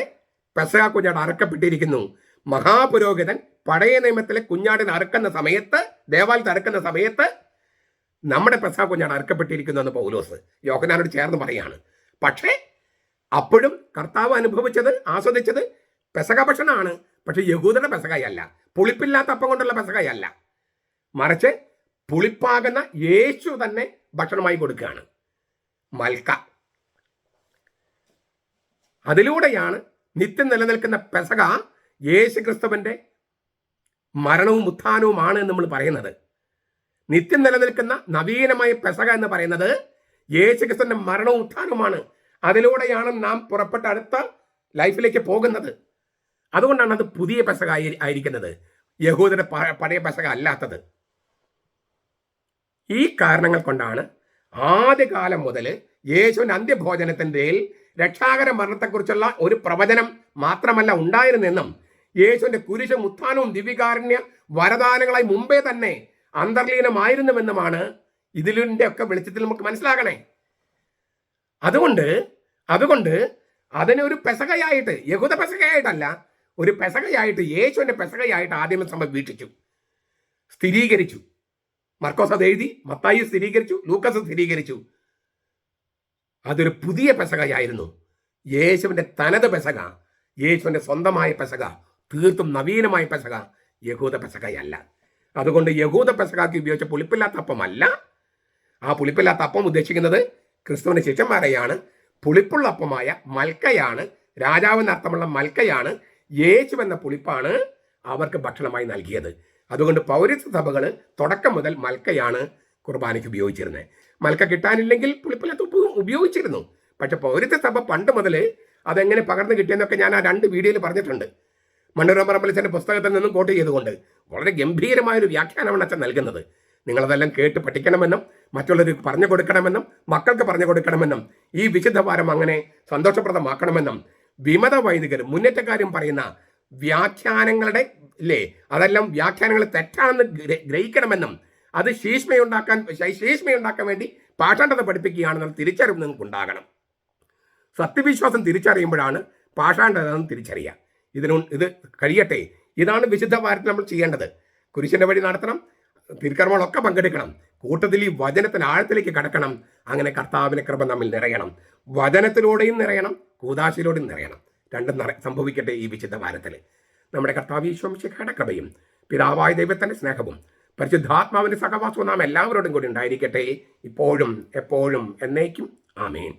Speaker 1: പെസഹ കുഞ്ഞാട് അറക്കപ്പെട്ടിരിക്കുന്നു. മഹാപുരോഹിതൻ പഴയ നിയമത്തിലെ കുഞ്ഞാടിനെ അറുക്കുന്ന സമയത്ത്, ദേവാലയത്തിൽ അറുക്കുന്ന സമയത്ത് നമ്മുടെ പെസഹ കുഞ്ഞാട് അറക്കപ്പെട്ടിരിക്കുന്നു എന്ന് പൗലോസ് യോഹന്നാനോട് ചേർന്ന് പറയാണ്. പക്ഷേ അപ്പോഴും കർത്താവ് അനുഭവിച്ചത്, ആസ്വദിച്ചത് പെസഹ ഭക്ഷണമാണ്. പക്ഷെ യഹൂദരുടെ പെസഹയല്ല, പുളിപ്പില്ലാത്ത അപ്പം കൊണ്ടുള്ള പെസഹയല്ല, മറിച്ച് പുളിപ്പാകുന്ന യേശു തന്നെ ഭക്ഷണമായി കൊടുക്കുകയാണ്, മൽക്ക. അതിലൂടെയാണ് നിത്യം നിലനിൽക്കുന്ന പെസഹ യേശു ക്രിസ്തുവിന്റെ മരണവും ഉത്ഥാനവുമാണ് എന്ന് നമ്മൾ പറയുന്നത്. നിത്യം നിലനിൽക്കുന്ന നവീനമായ പെസഹ എന്ന് പറയുന്നത് യേശു ക്രിസ്തുവിന്റെ മരണവും ഉത്ഥാനവുമാണ്. അതിലൂടെയാണ് നാം പുറപ്പെട്ട അടുത്ത ലൈഫിലേക്ക് പോകുന്നത്. അതുകൊണ്ടാണ് അത് പുതിയ പെസഹ ആയിരിക്കുന്നത്, യഹൂദരുടെ പഴയ പെസഹ അല്ലാത്തത്. ഈ കാരണങ്ങൾ കൊണ്ടാണ് ആദ്യകാലം മുതൽ യേശുവിന്റെ അന്ത്യഭോജനത്തിന്റെ രക്ഷാകര മരണത്തെക്കുറിച്ചുള്ള ഒരു പ്രവചനം മാത്രമല്ല ഉണ്ടായിരുന്നെന്നും യേശുവിന്റെ കുരിശും ഉത്ഥാനവും ദിവ്യകാരുണ്യ വരദാനങ്ങളായി മുമ്പേ തന്നെ അന്തർലീനമായിരുന്നുവെന്നുമാണ് ഇതിലിന്റെ ഒക്കെ വെളിച്ചത്തിൽ നമുക്ക് മനസ്സിലാകണേ. അതുകൊണ്ട് അതിനൊരു പെസഹയായിട്ട്, യഹൂദ പെസഹയായിട്ടല്ല, ഒരു പെസഹയായിട്ട്, യേശുവിന്റെ പെസഹയായിട്ട് ആദ്യമേ സഭ വീക്ഷിച്ചു, സ്ഥിരീകരിച്ചു. മർക്കോസ് അത് എഴുതി, മത്തായി സ്ഥിരീകരിച്ചു, ലൂക്കസ് സ്ഥിരീകരിച്ചു. അതൊരു പുതിയ പെസഹയായിരുന്നു, യേശുവിന്റെ തനത് പെസഹ, യേശുവിന്റെ സ്വന്തമായ പെസഹ, തീർത്തും നവീനമായ പെസഹ, യഹൂദ പെസഹയല്ല. അതുകൊണ്ട് യഹൂദ പെസഹയ്ക്ക് ഉപയോഗിച്ച പുളിപ്പില്ലാത്ത അപ്പമല്ല. ആ പുളിപ്പില്ലാത്ത അപ്പം ഉദ്ദേശിക്കുന്നത് ക്രിസ്തുവിന്റെ ശിഷ്യന്മാരെയാണ്. പുളിപ്പുള്ള അപ്പമായ മൽക്കയാണ്, രാജാവെന്ന അർത്ഥമുള്ള മൽക്കയാണ്, യേശു എന്ന പുളിപ്പാണ് അവർക്ക് ഭക്ഷണമായി നൽകിയത്. അതുകൊണ്ട് പൗരസ്ത്യ സഭകൾ തുടക്കം മുതൽ മൽക്കയാണ് കുർബാനയ്ക്ക് ഉപയോഗിച്ചിരുന്നത്. മൽക്ക കിട്ടാനില്ലെങ്കിൽ പുളിപ്പില്ലാത്ത ഉപ്പ് ഉപയോഗിച്ചിരുന്നു. പക്ഷെ പൗരസ്ത്യ സഭ പണ്ട് മുതൽ അതെങ്ങനെ പകർന്നു കിട്ടിയെന്നൊക്കെ ഞാൻ ആ 2 വീഡിയോയിൽ പറഞ്ഞിട്ടുണ്ട്. മണ്ണൂർ പറമ്പലിച്ചൻ്റെ പുസ്തകത്തിൽ നിന്നും കോട്ട് ചെയ്തുകൊണ്ട് വളരെ ഗംഭീരമായൊരു വ്യാഖ്യാനമാണ് അച്ഛൻ നൽകുന്നത്. നിങ്ങളതെല്ലാം കേട്ട് പഠിക്കണമെന്നും മറ്റുള്ളവർക്ക് പറഞ്ഞു കൊടുക്കണമെന്നും മക്കൾക്ക് പറഞ്ഞു കൊടുക്കണമെന്നും ഈ വിശുദ്ധ വാരം അങ്ങനെ സന്തോഷപ്രദമാക്കണമെന്നും വിമത വൈദികർ, മുന്നേറ്റക്കാരും പറയുന്ന വ്യാഖ്യാനങ്ങളുടെ അതെല്ലാം വ്യാഖ്യാനങ്ങൾ തെറ്റാണെന്ന് ഗ്രഹിക്കണമെന്നും അത് ശീഷ്മയുണ്ടാക്കാൻ വേണ്ടി പാഷാണ്ഡത പഠിപ്പിക്കുകയാണെന്നുള്ള തിരിച്ചറിവ് നിങ്ങൾക്ക് ഉണ്ടാകണം. സത്യവിശ്വാസം തിരിച്ചറിയുമ്പോഴാണ് പാഷാണ്ഡത തിരിച്ചറിയുക. ഇത് കഴിയട്ടെ. ഇതാണ് വിശുദ്ധ വാരത്തിൽ നമ്മൾ ചെയ്യേണ്ടത്. കുരിശിന്റെ വഴി നടത്തണം, തിരുക്കർമ്മങ്ങളൊക്കെ പങ്കെടുക്കണം, കൂട്ടത്തിൽ ഈ വചനത്തിന് ആഴത്തിലേക്ക് കടക്കണം. അങ്ങനെ കർത്താവിന്റെ കൃപ നമ്മിൽ നിറയണം. വചനത്തിലൂടെയും നിറയണം, കൂദാശയിലൂടെയും നിറയണം. രണ്ടും സംഭവിക്കട്ടെ ഈ വിശുദ്ധ വാരത്തിൽ. നമ്മുടെ കർത്താവ് ഈശോ മിശിഹായുടെ കൃപയും പിതാവായ ദൈവത്തിന്റെ സ്നേഹവും പരിശുദ്ധാത്മാവിന്റെ സഹവാസവും നാം എല്ലാവരോടും കൂടി ഉണ്ടായിരിക്കട്ടെ, ഇപ്പോഴും എപ്പോഴും എന്നേക്കും. ആമേൻ.